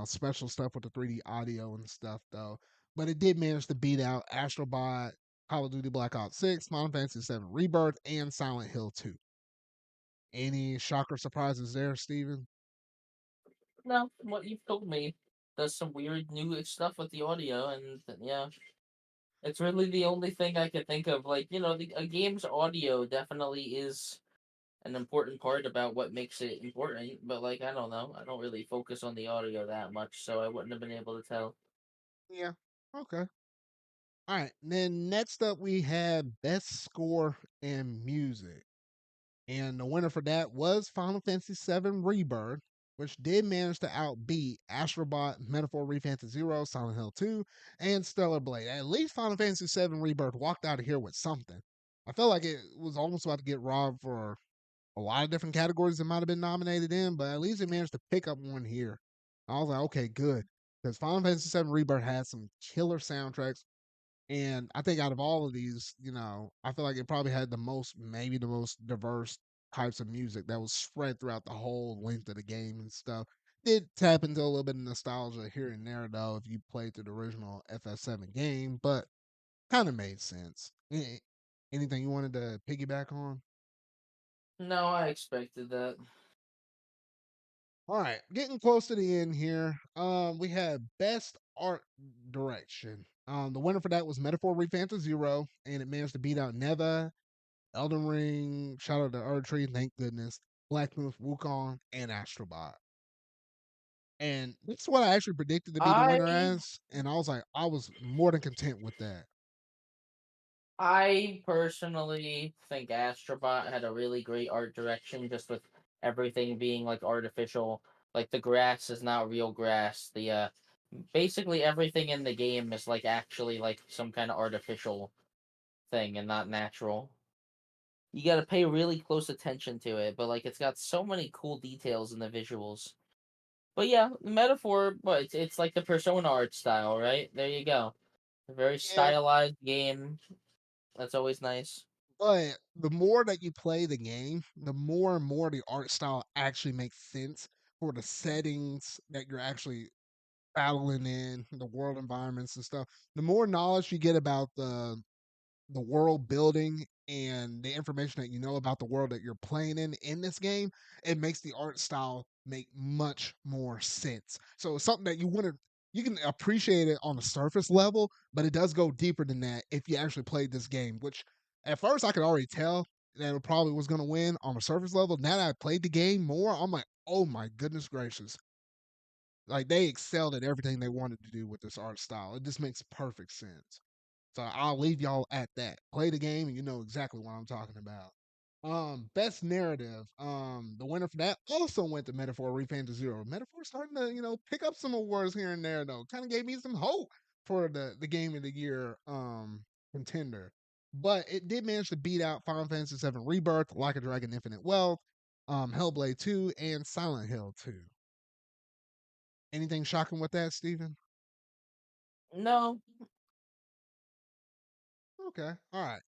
special stuff with the 3D audio and stuff though. But it did manage to beat out Astrobot, Call of Duty Black Ops 6, Final Fantasy 7 Rebirth, and Silent Hill 2. Any shocker surprises there, Steven? No, from what you've told me, does some weird new stuff with the audio, and yeah, it's really the only thing I could think of. Like, a game's audio definitely is an important part about what makes it important, but like, I don't know. I don't really focus on the audio that much, so I wouldn't have been able to tell. Yeah. Okay. All right. Then next up we have best score and music. And the winner for that was Final Fantasy VII Rebirth, which did manage to outbeat Astrobot, Metaphor Refantasy Zero, Silent Hill 2, and Stellar Blade. At least Final Fantasy VII Rebirth walked out of here with something. I felt like it was almost about to get robbed for a lot of different categories it might have been nominated in, but at least it managed to pick up one here. I was like, okay, good. Because Final Fantasy VII Rebirth had some killer soundtracks, and I think out of all of these, I feel like it probably had maybe the most diverse types of music that was spread throughout the whole length of the game and stuff. Did tap into a little bit of nostalgia here and there, though, if you played through the original FS7 game, but kind of made sense. Anything you wanted to piggyback on? No, I expected that. All right, getting close to the end here. We have best art direction. The winner for that was Metaphor Refantasy Zero, and it managed to beat out Neva, Elden Ring, shout out to Erdtree, thank goodness, Black Myth, Wukong, and Astrobot. And that's what I actually predicted to be the I winner as, and I was like, I was more than content with that. I personally think Astrobot had a really great art direction, just with everything being like artificial. Like the grass is not real grass. The basically everything in the game is like actually like some kind of artificial thing and not natural. You got to pay really close attention to it, but like it's got so many cool details in the visuals. But yeah, metaphor, but it's like the Persona art style, right? There you go. A very Yeah, stylized game. That's always nice. but the more that you play the game, the more and more the art style actually makes sense for the settings that you're actually battling in the world environments and stuff. The more knowledge you get about the world building and the information that you know about the world that you're playing in this game, it makes the art style make much more sense. So it's something that you can appreciate it on the surface level, but it does go deeper than that if you actually played this game, which at first I could already tell that it probably was going to win on the surface level. Now that I played the game more, I'm like, oh my goodness gracious. Like they excelled at everything they wanted to do with this art style. It just makes perfect sense. So I'll leave y'all at that. Play the game and you know exactly what I'm talking about. Best narrative. The winner for that also went to Metaphor Refan to Zero. Metaphor starting to, pick up some awards here and there though. Kind of gave me some hope for the game of the year contender. But it did manage to beat out Final Fantasy VII Rebirth, Like a Dragon Infinite Wealth, Hellblade 2, and Silent Hill 2. Anything shocking with that, Steven? No, Okay. All right.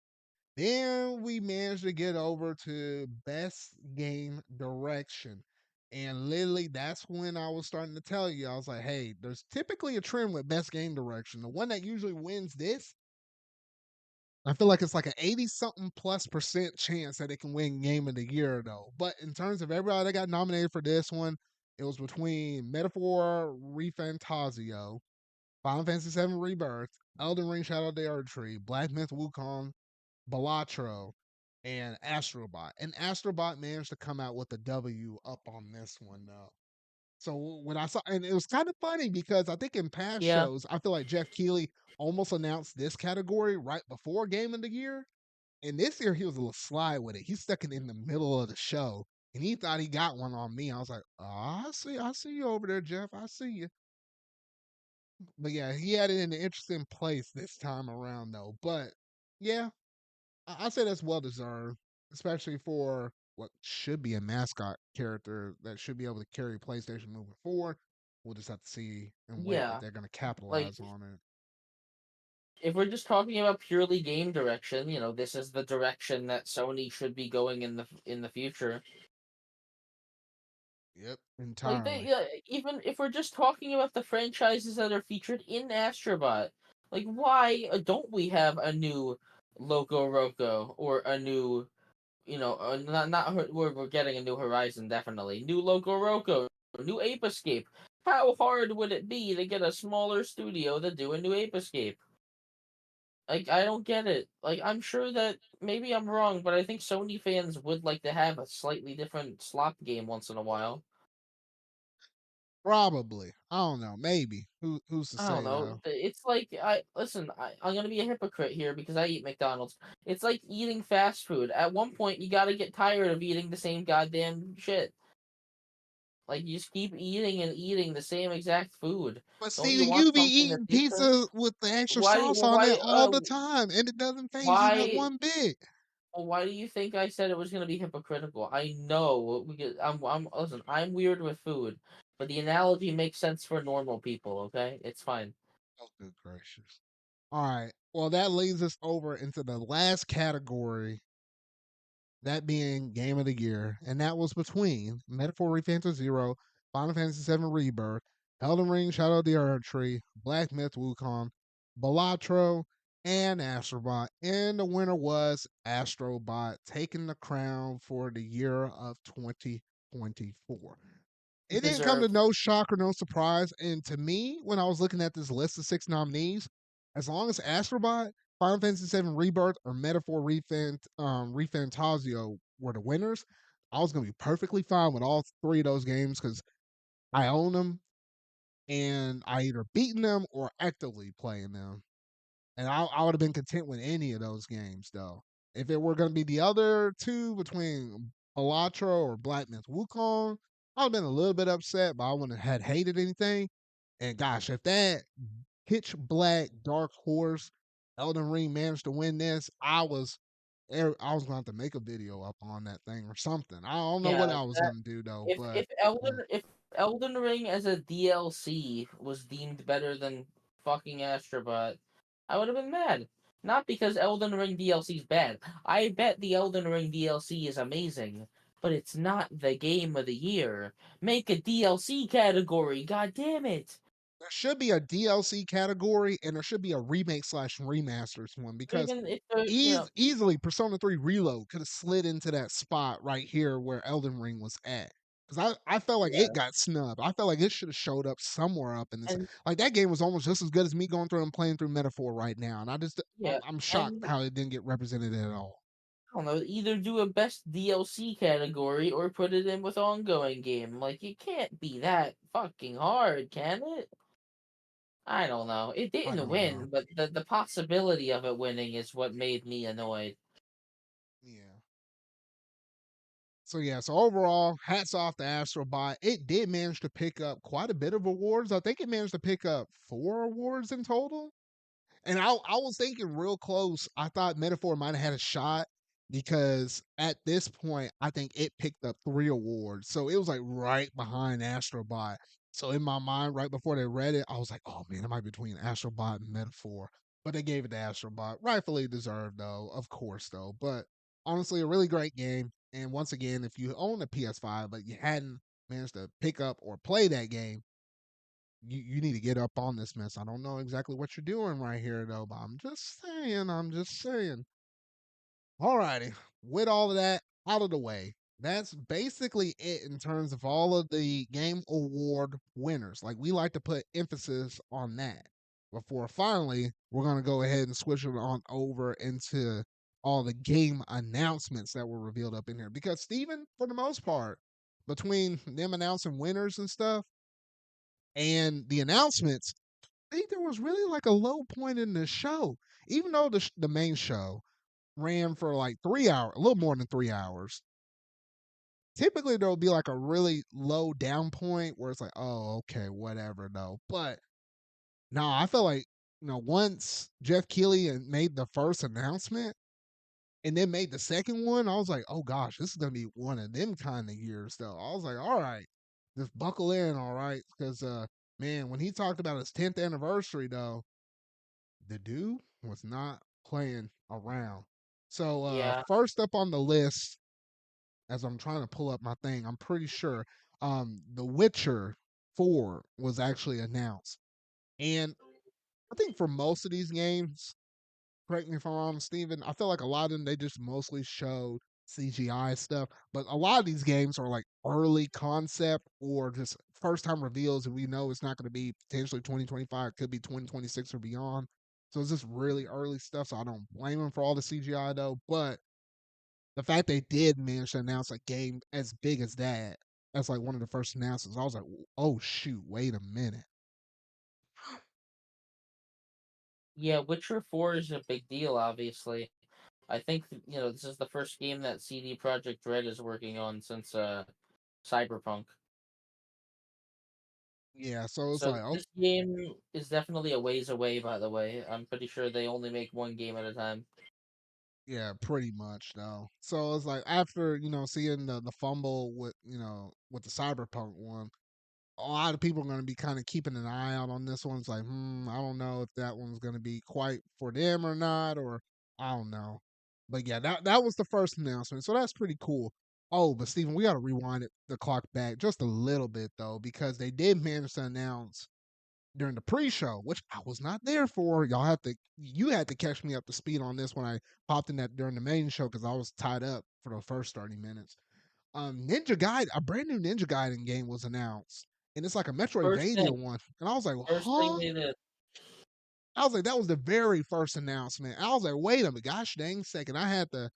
Then we managed to get over to best game direction. And literally, that's when I was starting to tell you, I was like, hey, there's typically a trend with best game direction. The one that usually wins this, I feel like it's like an 80 something plus percent chance that it can win game of the year, though. But in terms of everybody that got nominated for this one, it was between Metaphor Refantasio, Final Fantasy VII Rebirth, Elden Ring Shadow of the Earth Tree, Black Myth Wukong, Balatro, and Astrobot. And Astrobot managed to come out with a W up on this one though. So when I saw, and it was kind of funny because I think in past yeah, shows, I feel like Jeff Keighley almost announced this category right before Game of the Year. And this year he was a little sly with it. He stuck it in the middle of the show, and he thought he got one on me. I was like, oh, I see you over there, Jeff. I see you. But yeah, he had it in an interesting place this time around though. But yeah, I say that's well deserved, especially for what should be a mascot character that should be able to carry PlayStation moving forward. We'll just have to see and wait if yeah. they're going to Like capitalize on it. if we're just talking about purely game direction, this is the direction that Sony should be going in the future. Yep, Like entirely. they even if we're just talking about the franchises that are featured in Astrobot, like why don't we have a new Loco Roco or a new, not we're getting a new Horizon, definitely new Loco Roco, new Ape Escape. How hard would it be to get a smaller studio to do a new Ape Escape? Like I don't get it. Like I'm sure that maybe I'm wrong, but I think Sony fans would like to have a slightly different slot game once in a while. Probably. I don't know. Maybe. Who's to I don't say know. though? It's like I'm gonna be a hypocrite here because I eat McDonald's. It's like eating fast food. At one point, you gotta get tired of eating the same goddamn shit. Like you just keep eating and eating the same exact food. But Don't you Steven, want you be something eating that's different? pizza with the extra Why? sauce Well, on it why? all the time, and it doesn't phase you not Why? one bit. Well, why do you think I said it was gonna be hypocritical? I know we get. I'm. Listen. I'm weird with food, but the analogy makes sense for normal people. Okay, it's fine. Oh, good gracious. All right. Well, that leads us over into the last category, that being Game of the Year, and that was between Metaphor Refantasy Zero, Final Fantasy VII Rebirth, Elden Ring Shadow of the Earth Tree, Black Myth Wukong, Balatro, and Astrobot. And the winner was Astrobot, taking the crown for the year of 2024. It didn't come to Deserved. no shock or no surprise. And to me, when I was looking at this list of six nominees, as long as Astrobot, Final Fantasy VII Rebirth, or Metaphor Refantasio were the winners, I was going to be perfectly fine with all three of those games because I own them and I either beaten them or actively playing them. And I would have been content with any of those games, though. If it were going to be the other two between Balatro or Black Myth Wukong, I would have been a little bit upset, but I wouldn't have hated anything. And gosh, if that pitch black dark horse Elden Ring managed to win this, I was going to have to make a video up on that thing or something. I don't know what Yeah, I was that going to do though, if but if Elden Ring as a DLC was deemed better than fucking Astrobot, I would have been mad. Not because Elden Ring DLC is bad. I bet the Elden Ring DLC is amazing, but it's not the game of the year. Make a DLC category, god damn it. there should be a DLC category and there should be a remake slash remasters one because Even if the easily Persona 3 Reload could have slid into that spot right here where Elden Ring was at. Because I felt like it yeah, got snubbed. I felt like it should have showed up somewhere up in this. and Like that game was almost just as good as me going through and playing through Metaphor right now. And yeah, I'm shocked and how it didn't get represented at all. I don't know, either do a best DLC category or put it in with ongoing game. Like it can't be that fucking hard, can it? I don't know. It I didn't don't know. win, but the possibility of it winning is what made me annoyed. Yeah. So yeah, so overall, hats off to Astrobot. It did manage to pick up quite a bit of awards. I think it managed to pick up 4 awards in total. And I was thinking real close. I thought Metaphor might have had a shot because at this point, I think it picked up 3 awards. So it was like right behind Astrobot. So in my mind, right before they read it, I was like, oh man, it might be between Astrobot and Metaphor. But they gave it to Astrobot. Rightfully deserved, though, of course, though. But honestly, a really great game. And once again, if you own a PS5, but you hadn't managed to pick up or play that game, you need to get up on this mess. I don't know exactly what you're doing right here though, but I'm just saying, I'm just saying. Alrighty. With all of that out of the way, that's basically it in terms of all of the game award winners. Like we like to put emphasis on that. Before finally, we're gonna go ahead and switch it on over into all the game announcements that were revealed up in here. Because Steven, for the most part, between them announcing winners and stuff and the announcements, I think there was really like a low point in the show, even though the main show ran for like 3 hours, a little more than 3 hours. Typically, there'll be like a really low down point where it's like, oh, okay, whatever, though. But no, I feel like once Jeff Keighley made the first announcement and then made the second one, I was like, oh gosh, this is gonna be one of them kind of years, though. I was like, all right, just buckle in, all right, because man, when he talked about his 10th anniversary, though, the dude was not playing around. So Yeah, first up on the list, as I'm trying to pull up my thing, I'm pretty sure The Witcher 4 was actually announced. And I think for most of these games, correct me if I'm wrong, Steven, I feel like a lot of them they just mostly showed CGI stuff. But a lot of these games are like early concept or just first time reveals, and we know it's not going to be potentially 2025, it could be 2026 or beyond. So it's just really early stuff. So I don't blame them for all the CGI though. But the fact they did manage to announce a game as big as that, that's like one of the first announcements. I was like, oh shoot, wait a minute. yeah. Witcher 4 is a big deal, obviously. I think this is the first game that CD Projekt Red is working on since Cyberpunk. Yeah, so it's So like, oh this game is definitely a ways away. By the way, I'm pretty sure they only make one game at a time. yeah, pretty much though. So it's like after seeing the fumble with with the Cyberpunk one, a lot of people are going to be kind of keeping an eye out on this one. It's like, I don't know if that one's going to be quite for them or not, or I don't know. But yeah, that was the first announcement, so that's pretty cool. Oh, but Steven, we got to rewind the clock back just a little bit though, because they did manage to announce during the pre-show, which I was not there for. You had to catch me up to speed on this when I popped in that during the main show because I was tied up for the first 30 minutes. Ninja Gaiden, a brand new Ninja Gaiden game was announced, and it's like a First Metroidvania thing, one. And I was like, first thing huh? they did. I was like, that was the very first announcement. I was like, wait a minute, gosh dang second. I had to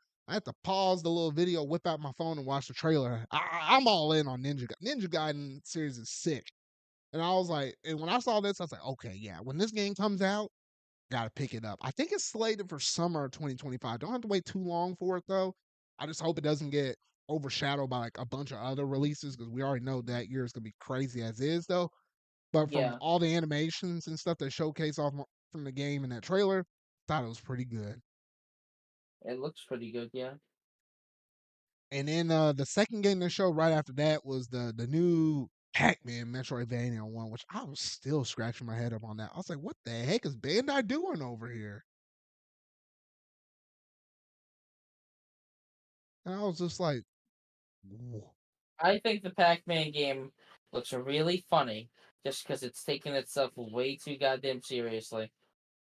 pause the little video, whip out my phone, and watch the trailer. I'm all in on Ninja Gaiden. Ninja Gaiden series is sick. And I was like, and when I saw this, I was like, okay, yeah, when this game comes out, gotta pick it up. I think it's slated for summer of 2025. Don't have to wait too long for it though. I just hope it doesn't get overshadowed by like a bunch of other releases because we already know that year is gonna be crazy as is though. But from Yeah, all the animations and stuff that showcase off from the game in that trailer, thought it was pretty good. it looks pretty good. Yeah. And then the second game they showed right after that was the new Pac-Man Metroidvania one, which I was still scratching my head up on that. I was like, what the heck is Bandai doing over here? And I was just like, "Whoa." I think the Pac-Man game looks really funny. just because it's taking itself way too goddamn seriously.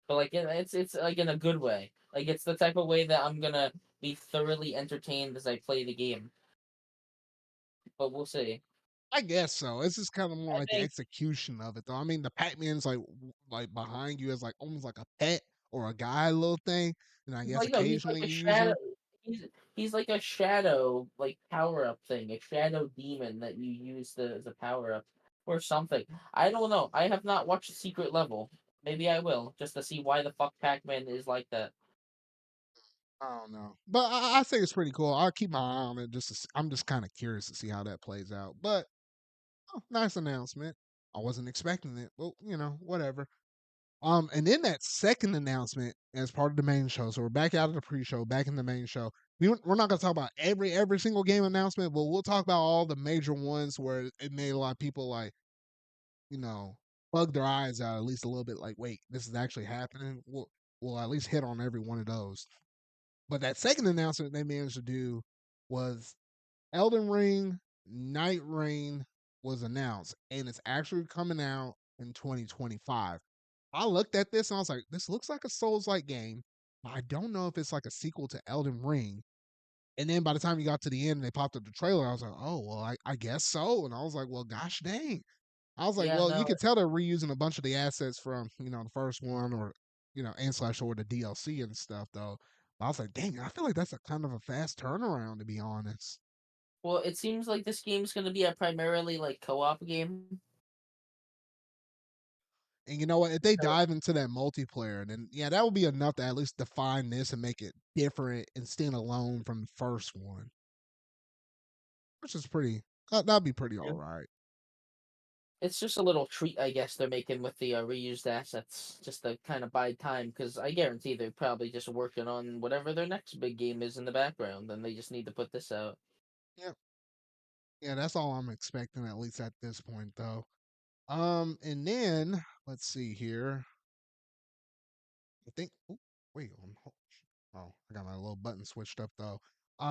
But like it's like in a good way. Like it's the type of way that I'm gonna be thoroughly entertained as I play the game. But we'll see. I guess so. It's just kind of more I like the think execution of it, though. I mean, the Pac-Man's like behind you as like almost like a pet or a guy little thing, and I he's guess like no, he's like occasionally a you use shadow. him. He's like a shadow like power up thing, a shadow demon that you use the power up or something. I don't know. I have not watched Secret Level. Maybe I will just to see why the fuck Pac-Man is like that. I don't know, but I think it's pretty cool. I'll keep my eye on it. I'm just kind of curious to see how that plays out. But oh, nice announcement. I wasn't expecting it. Well, whatever. And then that second announcement as part of the main show. So we're back out of the pre-show, back in the main show. We're not gonna talk about every single game announcement, but we'll talk about all the major ones where it made a lot of people like, you know, bug their eyes out at least a little bit. Like, wait, this is actually happening. We'll at least hit on every one of those. But that second announcement they managed to do was Elden Ring Night Rain was announced, and it's actually coming out in 2025. I looked at this and I was like, this looks like a Souls like game. But I don't know if it's like a sequel to Elden Ring. And then by the time you got to the end and they popped up the trailer, I was like, oh, well, I guess so. And I was like, well, gosh dang. I was like, Yeah, well, you no, could tell they're reusing a bunch of the assets from, the first one or, and slash or the DLC and stuff, though. But I was like, dang, I feel like that's a kind of a fast turnaround, to be honest. well, it seems like this game's gonna be a primarily like co-op game. And you know what? If they dive into that multiplayer, then yeah, that would be enough to at least define this and make it different and stand alone from the first one, which is pretty. That'd be pretty Yeah. all right. It's just a little treat, I guess, they're making with the reused assets, just to kind of buy time. Because I guarantee they're probably just working on whatever their next big game is in the background, and they just need to put this out. Yeah, yeah, that's all I'm expecting at least at this point, though. And then let's see here. I think. Ooh, wait, oh, I got my little button switched up though.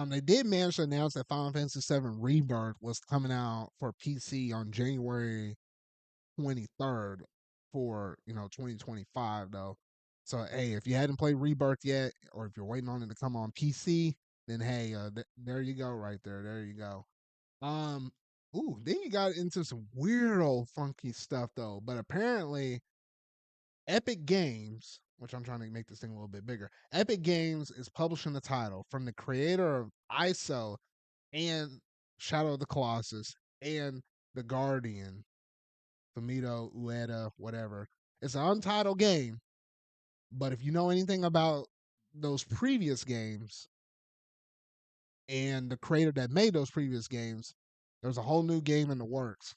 They did manage to announce that Final Fantasy VII Rebirth was coming out for PC on January 23rd for 2025 though. So hey, if you hadn't played Rebirth yet, or if you're waiting on it to come on PC, then hey, there you go, right there. There you go. Um, then you got into some weird old funky stuff though. But apparently, Epic Games, which I'm trying to make this thing a little bit bigger, Epic Games is publishing the title from the creator of ISO and Shadow of the Colossus and The Guardian, Fumito Ueda, whatever. It's an untitled game, but if you know anything about those previous games and the creator that made those previous games, there's a whole new game in the works.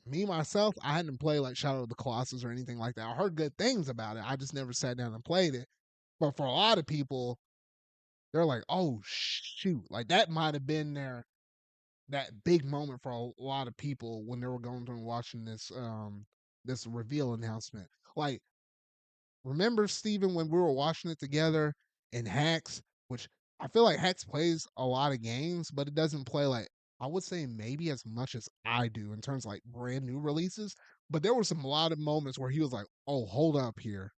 Me myself, I hadn't played like Shadow of the Colossus or anything like that. I heard good things about it. I just never sat down and played it. But for a lot of people, they're like, "Oh shoot!" Like that might have been that big moment for a lot of people when they were going through and watching this reveal announcement. Like, remember Steven when we were watching it together in Hacks, which I feel like Hacks plays a lot of games, but it doesn't play like I would say maybe as much as I do in terms of like brand new releases. But there were some a lot of moments where he was like, "Oh, hold up here."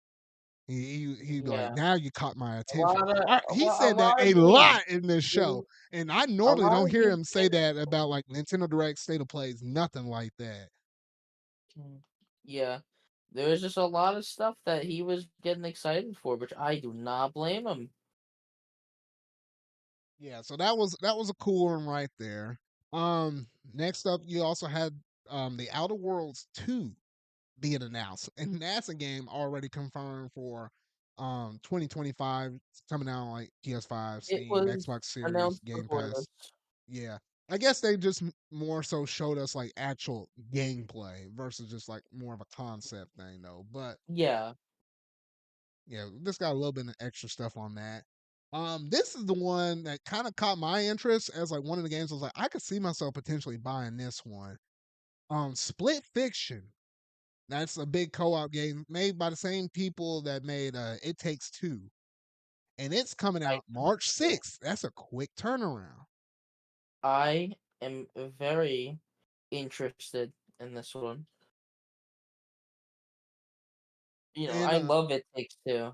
He'd be like, Yeah, "Now you caught my a attention." lot of He a said that lot a of games, lot in this show, do- and I a normally lot don't of hear games him say get that about like Nintendo Direct State of Plays, nothing like that. Mm, yeah. There was just a lot of stuff that he was getting excited for, which I do not blame him. Yeah, so that was a cool one right there. Next up, you also had the Outer Worlds 2 being announced, and that's a game already confirmed for 2025. It's coming out on like PS5, It Steam, was Xbox Series, announced Game before Pass. this. Yeah, I guess they just more so showed us like actual gameplay versus just like more of a concept thing though. But Yeah, yeah, this got a little bit of extra stuff on that. This is the one that kind of caught my interest as like one of the games. I was like, I could see myself potentially buying this one. Split Fiction. That's a big co-op game made by the same people that made It Takes Two, and it's coming I out March 6th. That's a quick turnaround. I am very interested in this one. And I love It Takes Two.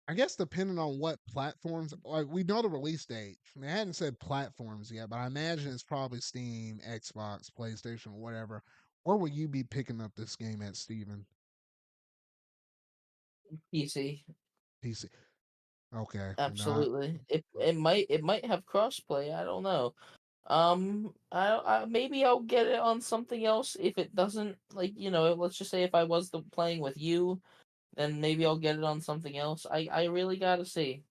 I guess depending on what platforms, like we know the release date. They hadn't said platforms yet, but I imagine it's probably Steam, Xbox, PlayStation, whatever. Where will you be picking up this game at, Steven? PC. PC. Okay, not. Absolutely. It might have crossplay. I don't know. I maybe I'll get it on something else if it doesn't, like, let's just say if I was playing with you, then maybe I'll get it on something else. I really gotta see.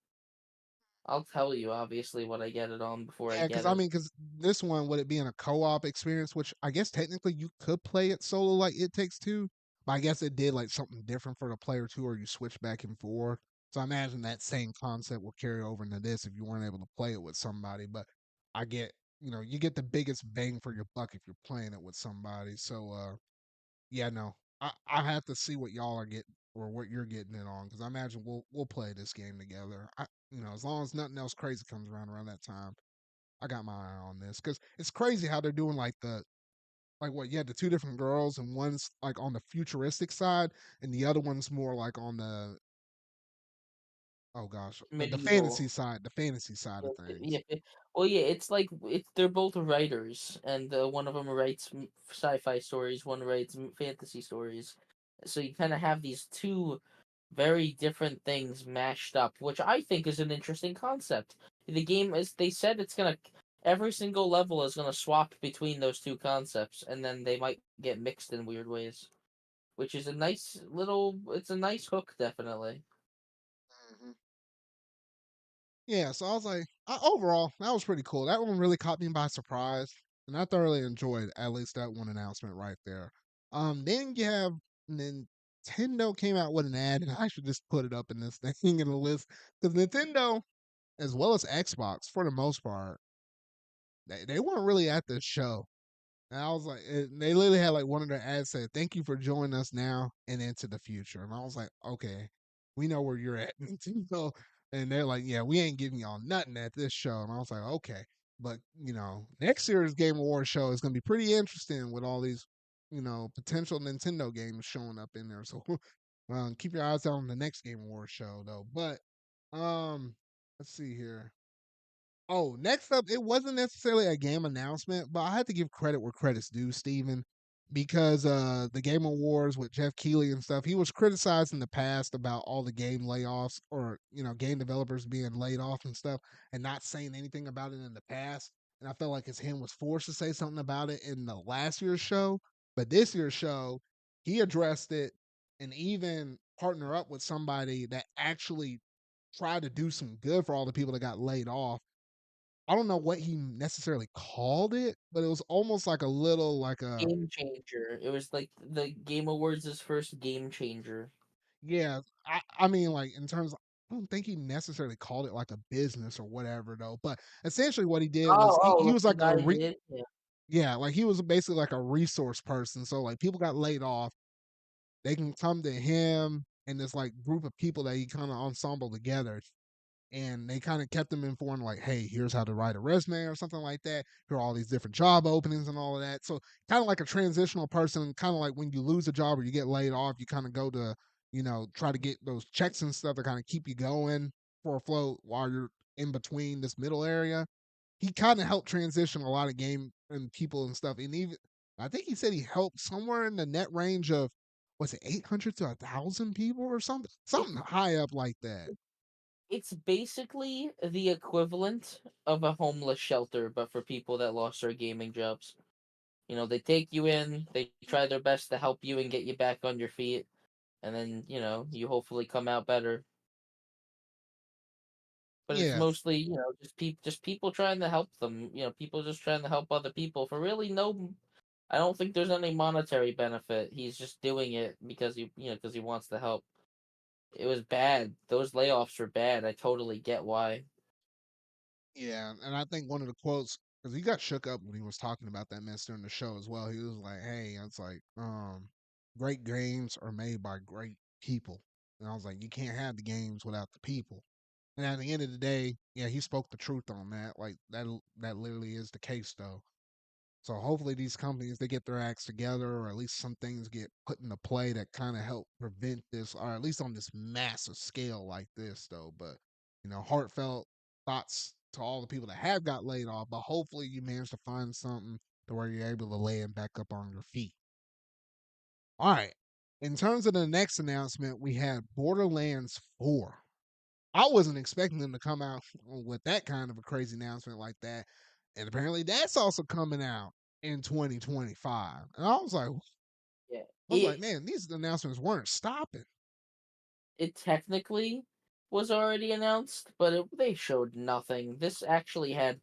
I'll tell you obviously what I get it on before I Yeah, because get I it. mean, because this one would it be in a co-op experience, which I guess technically you could play it solo like It Takes Two, but I guess it did like something different for the player too, or you switch back and forth. So I imagine that same concept will carry over into this if you weren't able to play it with somebody. But I get, you get the biggest bang for your buck if you're playing it with somebody. So yeah, no, I have to see what y'all are getting or what you're getting it on because I imagine we'll play this game together. As long as nothing else crazy comes around that time. I got my eye on this because it's crazy how they're doing like what you had the two different girls and one's like on the futuristic side and the other one's more like on the oh gosh the fantasy Medieval. side of Yeah, things. well, yeah, it's like they're both writers, and one of them writes sci-fi stories, one writes fantasy stories. So you kind of have these two very different things mashed up, which I think is an interesting concept. The game is they said it's gonna every single level is gonna swap between those two concepts, and then they might get mixed in weird ways, which is a nice little. It's a nice hook, definitely. Mhm. Yeah, so I was like, overall, that was pretty cool. That one really caught me by surprise, and I thoroughly enjoyed at least that one announcement right there. Then you have Nintendo came out with an ad, and I should just put it up in this thing in the list because Nintendo, as well as Xbox, for the most part, they weren't really at the show. And I was like, they literally had like one of their ads said, "Thank you for joining us now and into the future." And I was like, "Okay, we know where you're at, Nintendo." And they're like, "Yeah, we ain't giving y'all nothing at this show." And I was like, "Okay," but next year's Game Awards show is going to be pretty interesting with all these, potential Nintendo games showing up in there. So, keep your eyes out on the next Game Awards show, though. But, let's see here. Oh, next up, it wasn't necessarily a game announcement, but I had to give credit where credit's due, Steven, because the Game Awards with Jeff Keighley and stuff, he was criticized in the past about all the game layoffs or, game developers being laid off and stuff and not saying anything about it in the past. And I felt like his him was forced to say something about it in the last year's show. But this year's show, he addressed it and even partner up with somebody that actually tried to do some good for all the people that got laid off. I don't know what he necessarily called it, but it was almost like a little like a Game changer. It was like the Game Awards' first game changer. yeah. I mean like in terms of, I don't think he necessarily called it like a business or whatever though. But essentially what he did was Oh, oh, he like was the like guy did. Yeah. yeah, like he was basically like a resource person. So like people got laid off, they can come to him and this like group of people that he kind of ensemble together and they kind of kept them informed like hey here's how to write a resume or something like that, here are all these different job openings and all of that. So kind of like a transitional person, kind of like when you lose a job or you get laid off, you kind of go to try to get those checks and stuff to kind of keep you going for a float while you're in between this middle area. He kind of helped transition a lot of game and people and stuff, and even I think he said he helped somewhere in the net range of was it 800 to 1,000 people or something It's high up like that. it's basically the equivalent of a homeless shelter, but for people that lost their gaming jobs. They take you in, they try their best to help you and get you back on your feet, and then, you hopefully come out better. But it's Yes. mostly, just people trying to help them. People just trying to help other people for really no. I don't think there's any monetary benefit. He's just doing it because because he wants to help. It was bad. Those layoffs were bad. I totally get why. Yeah, and I think one of the quotes because he got shook up when he was talking about that mess during the show as well. He was like, "Hey, it's like, great games are made by great people," and I was like, "You can't have the games without the people." And at the end of the day, yeah, he spoke the truth on that. Like that literally is the case, though. So hopefully these companies they get their acts together, or at least some things get put into play that kind of help prevent this, or at least on this massive scale like this, though. But heartfelt thoughts to all the people that have got laid off. But hopefully you manage to find something to where you're able to land back up on your feet. All right. In terms of the next announcement, we had Borderlands 4. I wasn't expecting them to come out with that kind of a crazy announcement like that. And apparently that's also coming out in 2025. And Yeah. I was like, man, these announcements weren't stopping. It technically was already announced, but they showed nothing. This actually had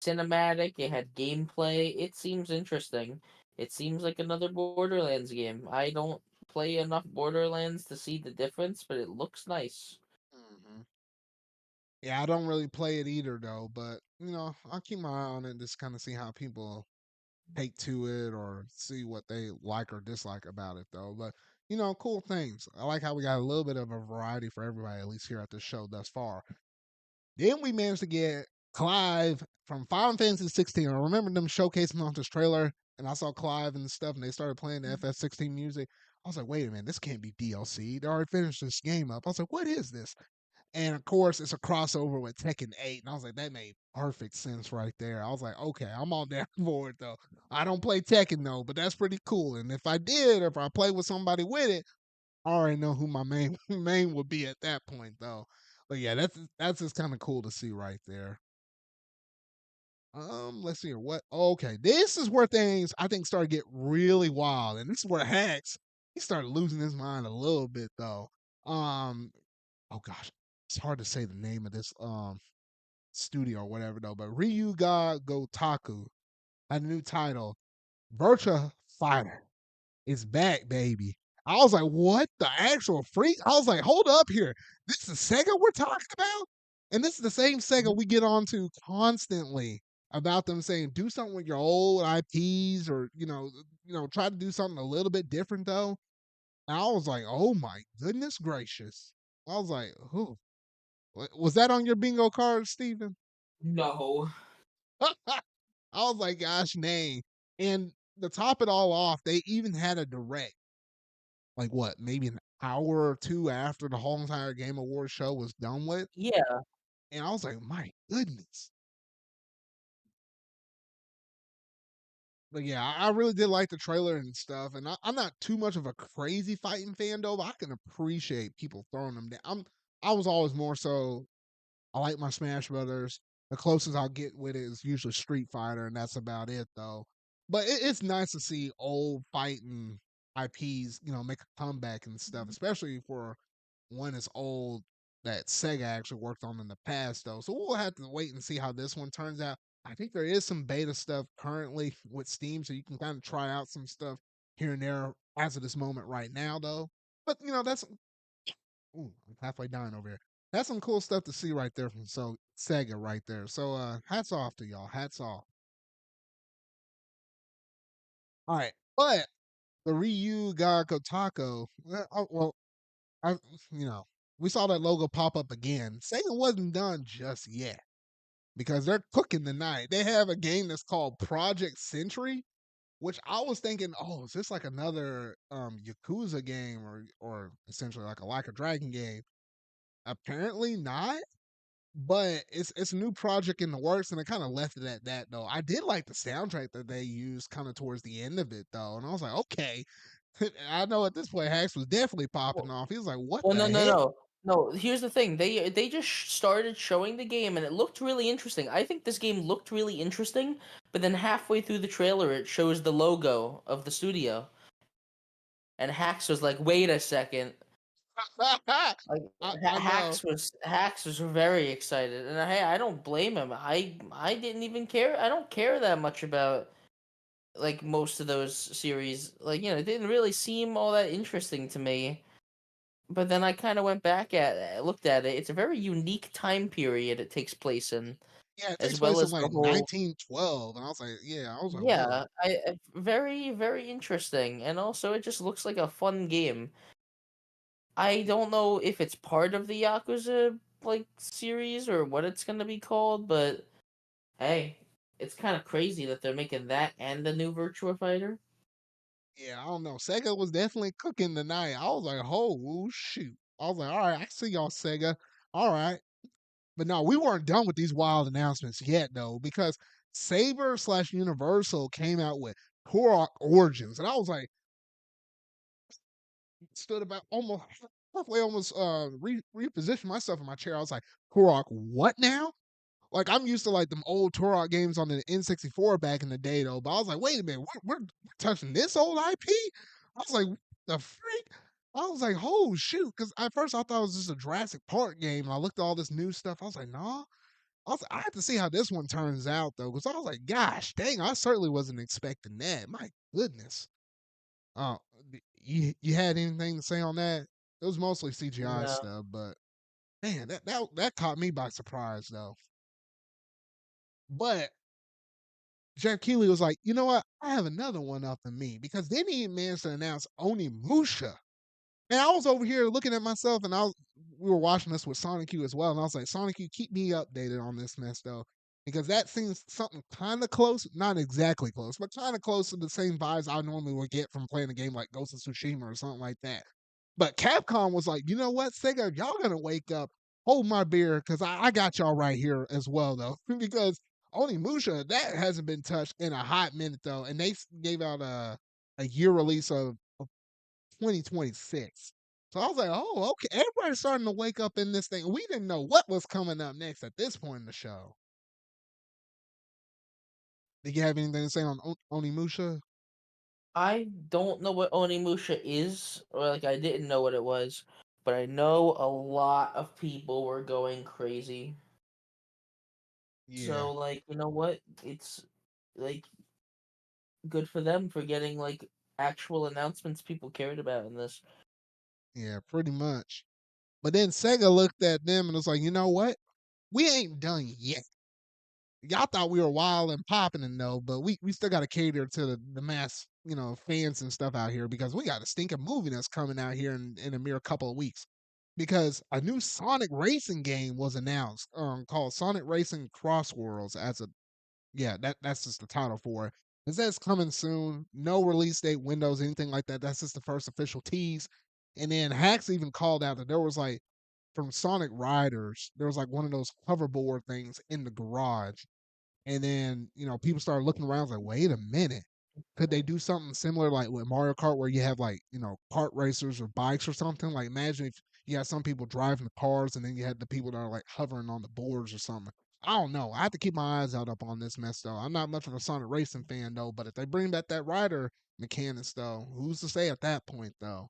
cinematic, it had gameplay. It seems interesting. It seems like another Borderlands game. I don't play enough Borderlands to see the difference, but it looks nice. Hmm. Yeah, I don't really play it either though, but I'll keep my eye on it, just kind of see how people take to it or see what they like or dislike about it though. But cool things. I like how we got a little bit of a variety for everybody, at least here at the show thus far. Then we managed to get Clive from Final Fantasy 16. I remember them showcasing on this trailer, and I saw Clive and stuff, and they started playing the FF16 music. I was like, wait a minute, this can't be DLC. They already finished this game up. I was like, what is this? And of course, it's a crossover with Tekken 8. And I was like, that made perfect sense right there. I was like, okay, I'm on down for it though. I don't play Tekken though, but that's pretty cool. And if I did, if I play with somebody with it, I already know who my main main would be at that point though. But yeah, that's just kind of cool to see right there. Let's see here. What? Okay, this is where things I think started to get really wild, and this is where Hacks he started losing his mind a little bit though. Um, oh gosh, it's hard to say the name of this studio or whatever though. But Ryuga Gotaku had a new title, Virtua Fighter. It's back, baby. I was like, what the actual freak? I was like, hold up here. This is Sega we're talking about? And this is the same Sega we get onto constantly about them saying, do something with your old IPs or, try to do something a little bit different though. And I was like, oh my goodness gracious. I was like, who? Was that on your bingo card, Steven? No. I was like, gosh, nay. And to top it all off, they even had a direct like what, maybe an hour or two after the whole entire Game Awards show was done with. Yeah. And I was like, my goodness. But yeah, I really did like the trailer and stuff. And I'm not too much of a crazy fighting fan though, but I can appreciate people throwing them down. I was always more so I like my Smash Brothers. The closest I'll get with it is usually Street Fighter, and that's about it though. But it's nice to see old fighting IPs, make a comeback and stuff, especially for one as old that Sega actually worked on in the past though. So we'll have to wait and see how this one turns out. I think there is some beta stuff currently with Steam, so you can kind of try out some stuff here and there as of this moment right now though. But that's ooh, I'm halfway dying over here. That's some cool stuff to see right there from Sega right there. So hats off to y'all. Hats off. All right. But the Ryu ga Kotako, well, I you know, we saw that logo pop up again. Sega wasn't done just yet because they're cooking tonight. They have a game that's called Project Century, which I was thinking, oh, is this like another Yakuza game or essentially like a Dragon game? Apparently not. But it's a new project in the works, and they kind of left it at that. Though I did like the soundtrack that they used kind of towards the end of it, though, and I was like, okay, I know at this point Hax was definitely popping Well, off. He was like, what well, the no, no, heck? no, no. Here's the thing. They just started showing the game, and it looked really interesting. I think this game looked really interesting, but then halfway through the trailer, it shows the logo of the studio, and Hax was like, "Wait a second." Like I know. Hax was very excited, and hey, I don't blame him. I didn't even care. I don't care that much about like most of those series. Like it didn't really seem all that interesting to me. But then I kind of went back at looked at it. It's a very unique time period it takes place in, Yeah, it as takes well place in as the like whole. 1912, and I was like, yeah, I was like, whoa. Yeah, very very interesting, and also it just looks like a fun game. I don't know if it's part of the Yakuza like series or what it's gonna be called, but hey. it's kind of crazy that they're making that and the new Virtua Fighter. Yeah, I don't know. Sega was definitely cooking tonight. I was like, oh shoot. I was like, all right, I see y'all, Sega. All right. But no, we weren't done with these wild announcements yet, though, because Saber slash Universal came out with Turok Origins, and I was like, stood about almost halfway, almost repositioned myself in my chair. I was like, Turok, what now? Like I'm used to like them old Turok games on the N64 back in the day, though. But I was like, wait a minute, we're touching this old IP. I was like, the freak. I was like, oh shoot, because at first I thought it was just a Jurassic Park game. And I looked at all this new stuff. I was like, nah, I have to see how this one turns out though, because I was like, gosh, dang, I certainly wasn't expecting that. My goodness. Uh, you had anything to say on that? It was mostly CGI No, stuff, but man, that caught me by surprise though. But Jeff Keighley was like, you know what? I have another one up in me because then he managed to announce Onimusha. And I was over here looking at myself, and we were watching this with Sonic Q as well, and I was like, Sonic Q, keep me updated on this mess though, because that seems something kind of close, not exactly close, but kind of close to the same vibes I normally would get from playing a game like Ghost of Tsushima or something like that. But Capcom was like, you know what, Sega, y'all gonna wake up, hold my beer, because I got y'all right here as well though, because Onimusha that hasn't been touched in a hot minute though, and they gave out a year release of 2026. So I was like, oh, okay. Everybody's starting to wake up in this thing. We didn't know what was coming up next at this point in the show. Did you have anything to say on Onimusha? I don't know what Onimusha is, or like I didn't know what it was, but I know a lot of people were going crazy. Yeah, So like, you know what? It's like good for them for getting like actual announcements people cared about in this. yeah, pretty much. But then Sega looked at them and was like, you know what? We ain't done yet. Y'all thought we were wild and popping and no, but we still got to cater to the mass, fans and stuff out here because we got a stinking movie that's coming out here in a mere couple of weeks. Because a new Sonic racing game was announced, called Sonic Racing Cross Worlds as a yeah, that's just the title for it. It says coming soon. No release date, windows, anything like that. That's just the first official tease. And then Hacks even called out that there was like from Sonic Riders, there was like one of those hoverboard things in the garage. And then, people started looking around like, wait a minute. Could they do something similar like with Mario Kart where you have like, kart racers or bikes or something? Like imagine if you had some people driving the cars and then you had the people that are like hovering on the boards or something. I don't know. I have to keep my eyes out up on this mess though. I'm not much of a Sonic Racing fan though, but if they bring back that rider mechanics though, who's to say at that point though?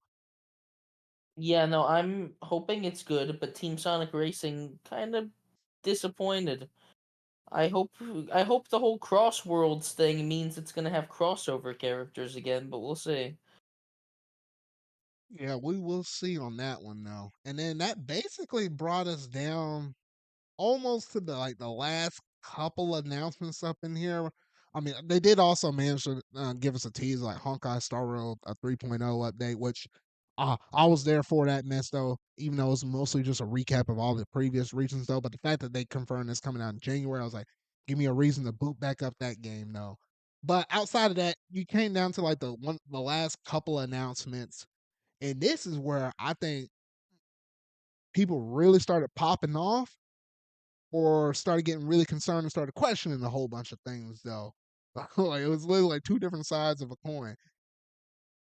Yeah, no, I'm hoping it's good, but Team Sonic Racing kind of disappointed. I hope I hope the whole Cross Worlds thing means it's gonna have crossover characters again, but we'll see. Yeah, we will see on that one though. And then that basically brought us down almost to the last couple announcements up in here. I mean, they did also manage to give us a tease like Honkai Star Rail a 3.0 update, which I was there for that mess though, even though it's mostly just a recap of all the previous regions though. But the fact that they confirmed it's coming out in January, I was like, give me a reason to boot back up that game though. But outside of that, you came down to like the last couple announcements, and this is where I think people really started popping off or started getting really concerned and started questioning a whole bunch of things though. Like it was literally like two different sides of a coin.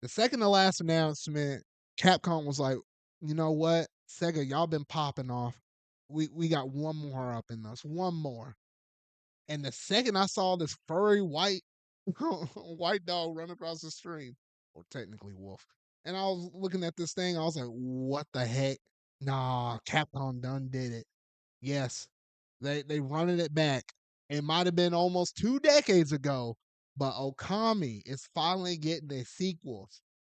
The second to last announcement, Capcom was like, you know what, Sega, y'all been popping off. We got one more up in us, one more. And the second I saw this furry white white dog run across the stream, or technically wolf, and I was looking at this thing, I was like, what the heck? Nah, Capcom done did it. Yes, they running it back. It might have been almost 2 decades ago, but Okami is finally getting a sequel,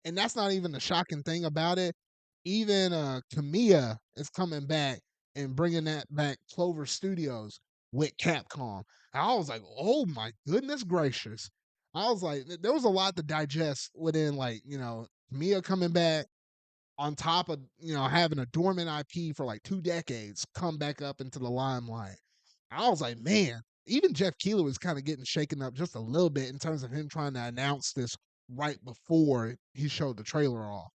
and that's not even the shocking thing about it. Even Tamiya is coming back and bringing that back Clover Studios with Capcom. And I was like, oh my goodness gracious! I was like, there was a lot to digest within like Tamiya coming back on top of having a dormant IP for like 2 decades come back up into the limelight. I was like, man. even Jeff Keighley was kind of getting shaken up just a little bit in terms of him trying to announce this right before he showed the trailer off.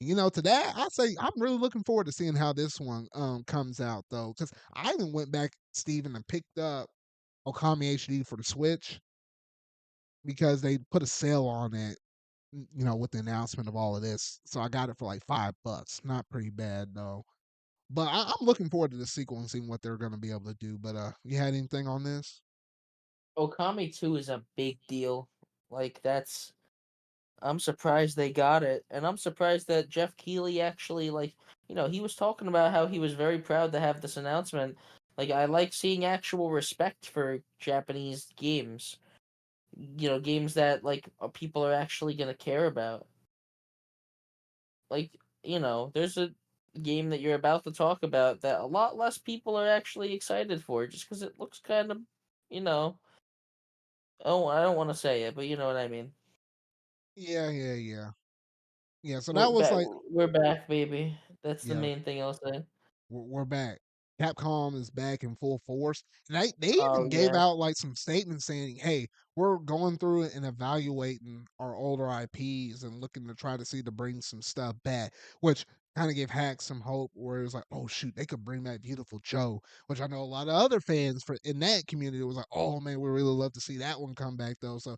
To that, I say I'm really looking forward to seeing how this one comes out though, because I even went back, Steven, and picked up Okami HD for the Switch because they put a sale on it, with the announcement of all of this. So I got it for like $5. Not pretty bad though. But I'm looking forward to the sequel and seeing what they're gonna be able to do. But you had anything on this? Okami 2 is a big deal. Like that's I'm surprised they got it, and I'm surprised that Jeff Keighley actually he was talking about how he was very proud to have this announcement. Like I like seeing actual respect for Japanese games. Games that people are actually going to care about. Like, there's a game that you're about to talk about that a lot less people are actually excited for just cuz it looks kind of, you know, oh, I don't want to say it, but you know what I mean. Yeah, yeah, yeah, yeah. So We're that was back. like, We're back, baby. That's the yeah, main thing I'll say. we're back. Capcom is back in full force. And they Oh even gave yeah, out like some statements saying, "Hey, we're going through it and evaluating our older IPs and looking to try to see to bring some stuff back," which kind of gave Hacks some hope. Where it was like, "Oh shoot, they could bring back Beautiful Joe," which I know a lot of other fans for in that community was like, "Oh man, we really love to see that one come back though." So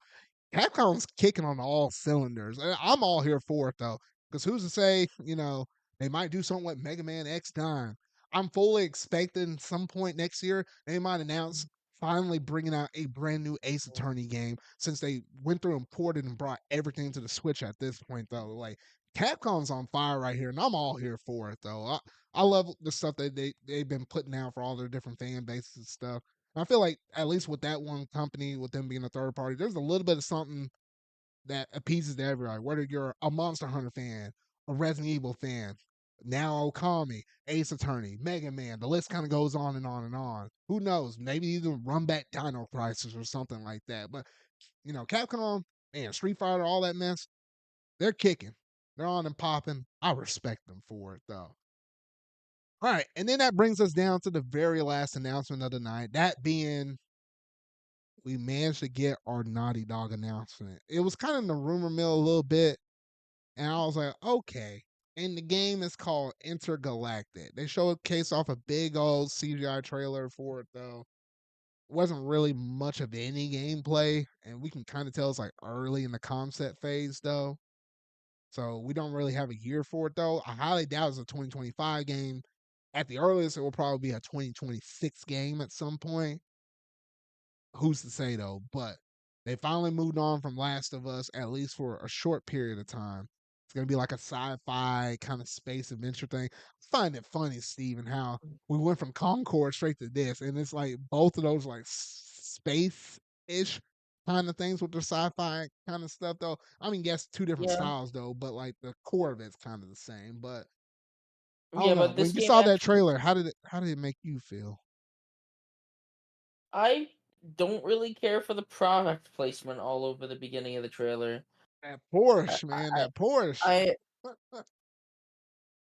Capcom's kicking on all cylinders. I'm all here for it though, because who's to say, they might do something with Mega Man X9. I'm fully expecting some point next year they might announce finally bringing out a brand new Ace Attorney game since they went through and ported and brought everything to the Switch at this point though. Like Capcom's on fire right here, and I'm all here for it though. I love the stuff that they've been putting out for all their different fan bases and stuff. I feel like at least with that one company, with them being a third party, there's a little bit of something that appeases to everybody. Whether you're a Monster Hunter fan, a Resident Evil fan, now Okami, Ace Attorney, Mega Man, the list kind of goes on and on and on. Who knows? Maybe even Run Back Dino Crisis or something like that. But Capcom, man, Street Fighter, all that mess, they're kicking. They're on and popping. I respect them for it though. All right, and then that brings us down to the very last announcement of the night. That being we managed to get our Naughty Dog announcement. It was kind of in the rumor mill a little bit, and I was like, okay. And the game is called Intergalactic. They showed a case off a big old CGI trailer for it though. Wasn't really much of any gameplay, and we can kind of tell it's like early in the concept phase though. So we don't really have a year for it though. I highly doubt it's a 2025 game. At the earliest, it will probably be a 2026 game at some point. Who's to say though? But they finally moved on from Last of Us at least for a short period of time. It's gonna be like a sci-fi kind of space adventure thing. I find it funny, Steven, how we went from Concord straight to this, and it's like both of those like space-ish kind of things with the sci-fi kind of stuff though. I mean, yes, two different yeah, styles though, but like the core of it's kind of the same. But I don't yeah. know. But this When you game saw that actually, trailer, how did it make you feel? I don't really care for the product placement all over the beginning of the trailer. That I, Porsche, man, I, that Porsche. I,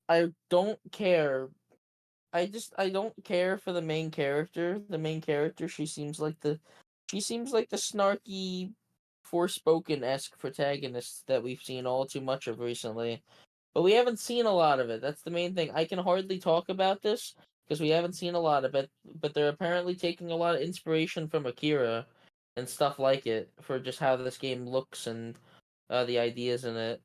I don't care. I don't care for the main character. The main character, she seems like the snarky, Forspoken esque protagonist that we've seen all too much of recently. But we haven't seen a lot of it. That's the main thing. I can hardly talk about this because we haven't seen a lot of it. But they're apparently taking a lot of inspiration from Akira and stuff like it for just how this game looks and the ideas in it.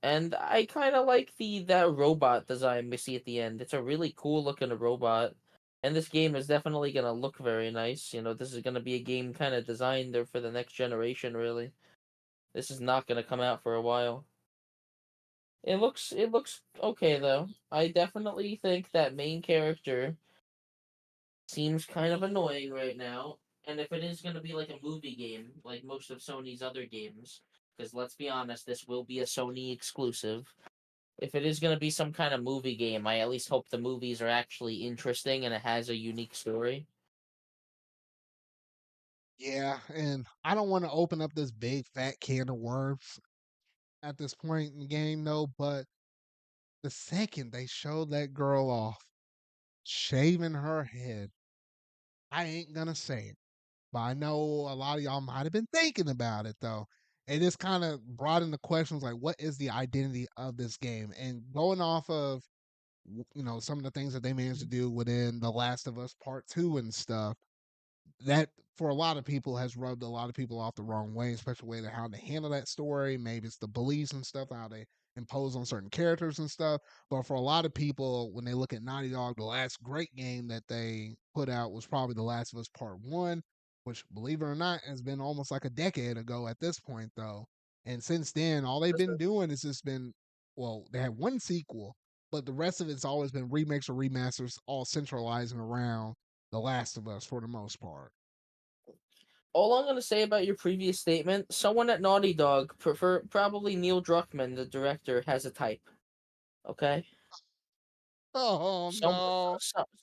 And I kind of like the that robot design we see at the end. It's a really cool looking robot. And this game is definitely going to look very nice. This is going to be a game kind of designed there for the next generation, really. This is not going to come out for a while. It looks okay though. I definitely think that main character seems kind of annoying right now. And if it is going to be like a movie game, like most of Sony's other games, because let's be honest, this will be a Sony exclusive. If it is going to be some kind of movie game, I at least hope the movies are actually interesting and it has a unique story. Yeah, and I don't want to open up this big fat can of worms at this point in the game, though. But the second they showed that girl off shaving her head, I ain't gonna say it. But I know a lot of y'all might have been thinking about it though. And this kind of brought into questions like, what is the identity of this game? And going off of some of the things that they managed to do within The Last of Us Part Two and stuff, that for a lot of people has rubbed a lot of people off the wrong way, especially the way that how they handle that story. Maybe it's the beliefs and stuff, how they impose on certain characters and stuff. But for a lot of people, when they look at Naughty Dog, the last great game that they put out was probably The Last of Us Part One, which, believe it or not, has been almost like a decade ago at this point, though. And since then, all they've been doing has just been, well, they had one sequel, but the rest of it's always been remakes or remasters, all centralizing around the Last of Us for the most part. All I'm gonna say about your previous statement, someone at Naughty Dog, prefer probably Neil Druckmann, the director, has a type. Okay, Oh some, no.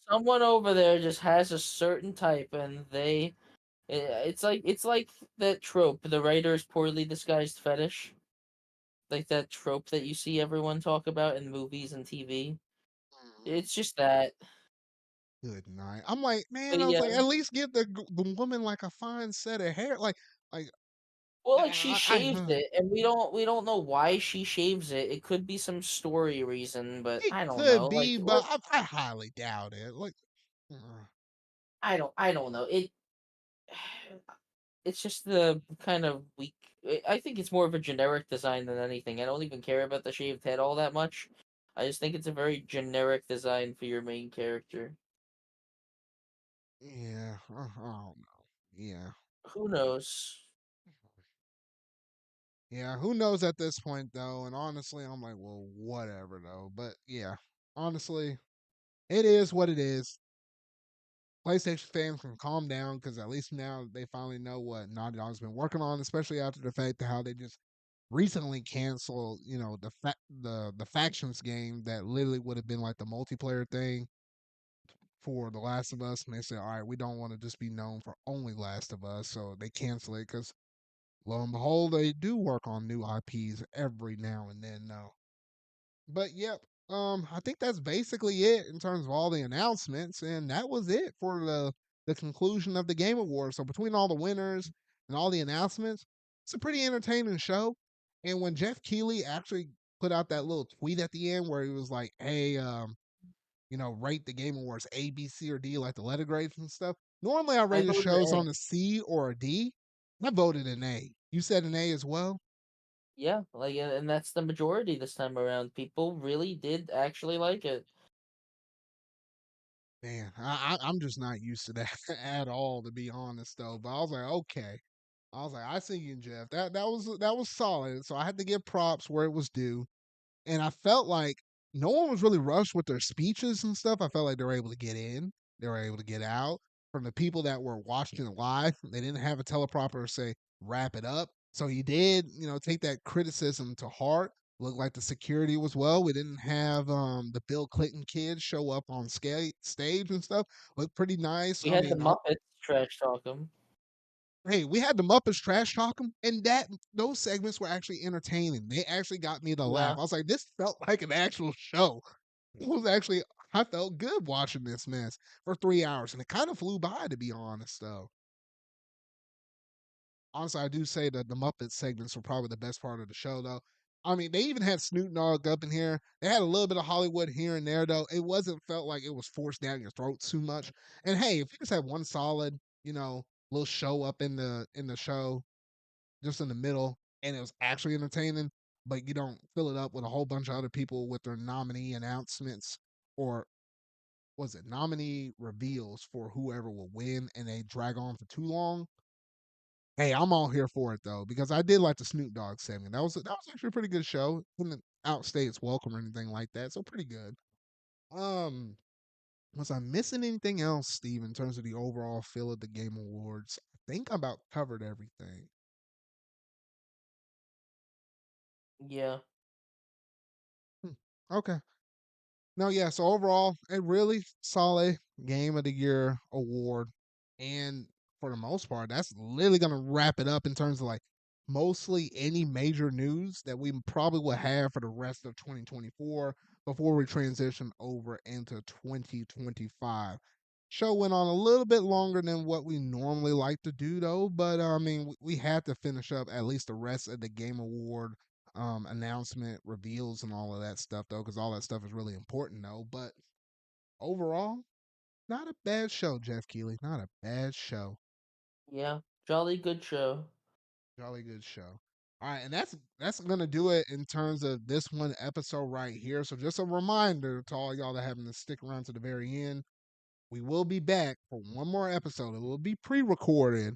someone over there just has a certain type, and it's like that trope, the writer's poorly disguised fetish, like that trope that you see everyone talk about in movies and TV. It's just that. Good night. I'm like, man, But I was yeah, like, at least give the woman like a fine set of hair. Like well, like she shaves I it, and we don't know why she shaves it. It could be some story reason, but it I don't know. could Like, be, but well, I highly doubt it. Like, I don't know. It's just the kind of weak. I think it's more of a generic design than anything. I don't even care about the shaved head all that much. I just think it's a very generic design for your main character. yeah, I don't know. Yeah, Who knows? yeah. Who knows at this point though? And honestly, I'm like, well, whatever though. But yeah, honestly, it is what it is. PlayStation fans can calm down because at least now they finally know what Naughty Dog's been working on, especially after the fact that how they just recently canceled, the factions game that literally would have been like the multiplayer thing for The Last of Us, and they said, all right, we don't want to just be known for only Last of Us, so they cancel it because lo and behold, they do work on new IPs every now and then. No, but yep, I think that's basically it in terms of all the announcements, and that was it for the conclusion of the Game Awards. So between all the winners and all the announcements, it's a pretty entertaining show. And when Jeff Keighley actually put out that little tweet at the end where he was like, "Hey, rate the Game Awards A, B, C, or D, like the letter grades and stuff." Normally, I I rated voted shows A. on a C or a D. I voted an A. You said an A as well. Yeah, like, and that's the majority this time around. People really did actually like it. Man, I'm just not used to that at all, to be honest though. But I was like, okay. I was like, I see you, Jeff. That was solid. So I had to give props where it was due. And I felt like no one was really rushed with their speeches and stuff. I felt like they were able to get in, they were able to get out. From the people that were watching it live, they didn't have a teleprompter say wrap it up. So he did, take that criticism to heart. Looked like the security was well. We didn't have the Bill Clinton kids show up on stage and stuff. Looked pretty nice. We I had the mean, Muppets trash talk them. hey, we had the Muppets trash talk them, and those segments were actually entertaining. They actually got me to laugh. Yeah, I was like, this felt like an actual show. It was actually, I felt good watching this mess for 3 hours, and it kind of flew by, to be honest. Though, honestly, I do say that the Muppet segments were probably the best part of the show, though. I mean, they even had Snoop Dogg up in here. They had a little bit of Hollywood here and there, though. It wasn't felt like it was forced down your throat too much. And hey, if you just have one solid, little show up in the show, just in the middle, and it was actually entertaining, but you don't fill it up with a whole bunch of other people with their nominee announcements, or was it nominee reveals for whoever will win, and they drag on for too long. Hey, I'm all here for it though, because I did like the Snoop Dogg segment. That was actually a pretty good show. Didn't outstay its welcome or anything like that, so pretty good. Um, was I missing anything else, Steve, in terms of the overall feel of the Game Awards? I think I about covered everything. yeah. Hmm. Okay. No, yeah. So overall, a really solid Game of the Year award, and for the most part, that's literally gonna wrap it up in terms of like mostly any major news that we probably will have for the rest of 2024 before we transition over into 2025. Show went on a little bit longer than what we normally like to do, though. But I mean, we had to finish up at least the rest of the Game Award announcement, reveals, and all of that stuff, though, because all that stuff is really important, though. But overall, not a bad show, Jeff Keighley. Not a bad show. Yeah, jolly good show. Jolly good show. All right, and that's gonna do it in terms of this one episode right here. So just a reminder to all y'all that having to stick around to the very end. We will be back for one more episode. It will be pre-recorded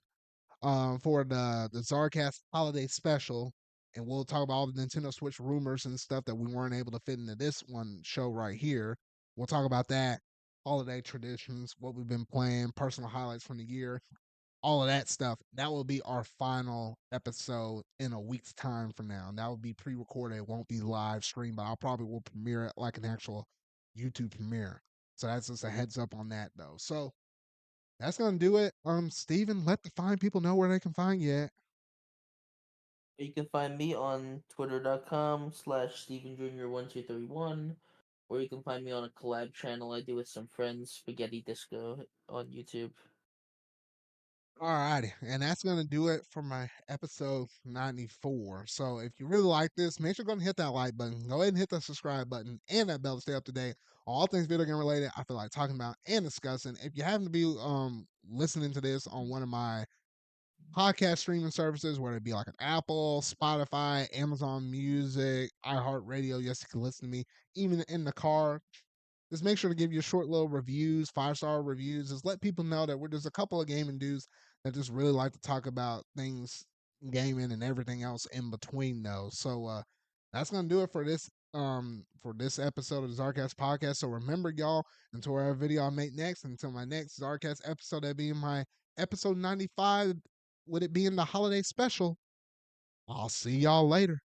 for the ZardCast holiday special, and we'll talk about all the Nintendo Switch rumors and stuff that we weren't able to fit into this one show right here. We'll talk about that, holiday traditions, what we've been playing, personal highlights from the year, all of that stuff. That will be our final episode in a week's time from now. And that will be pre-recorded. It won't be live streamed, but I'll probably will premiere it like an actual YouTube premiere. So that's just a heads up on that though. So that's gonna do it. Steven, let the fine people know where they can find you at. You can find me on twitter.com/Steven Jr. 1231, or you can find me on a collab channel I do with some friends, Spaghetti Disco, on YouTube. Alrighty, and that's gonna do it for my episode 94. So if you really like this, make sure you're gonna hit that like button. Go ahead and hit the subscribe button and that bell to stay up to date on all things video game related. I feel like talking about and discussing. If you happen to be listening to this on one of my podcast streaming services, whether it be like an Apple, Spotify, Amazon Music, iHeartRadio, yes, you can listen to me even in the car. Just make sure to give you short little reviews, 5-star reviews. Just let people know that we're just a couple of gaming dudes that just really like to talk about things gaming and everything else in between those. So that's gonna do it for this episode of the Zarcast podcast. So remember y'all, until our video I make next, until my next Zarcast episode, that being my episode 95, with it being the holiday special, I'll see y'all later.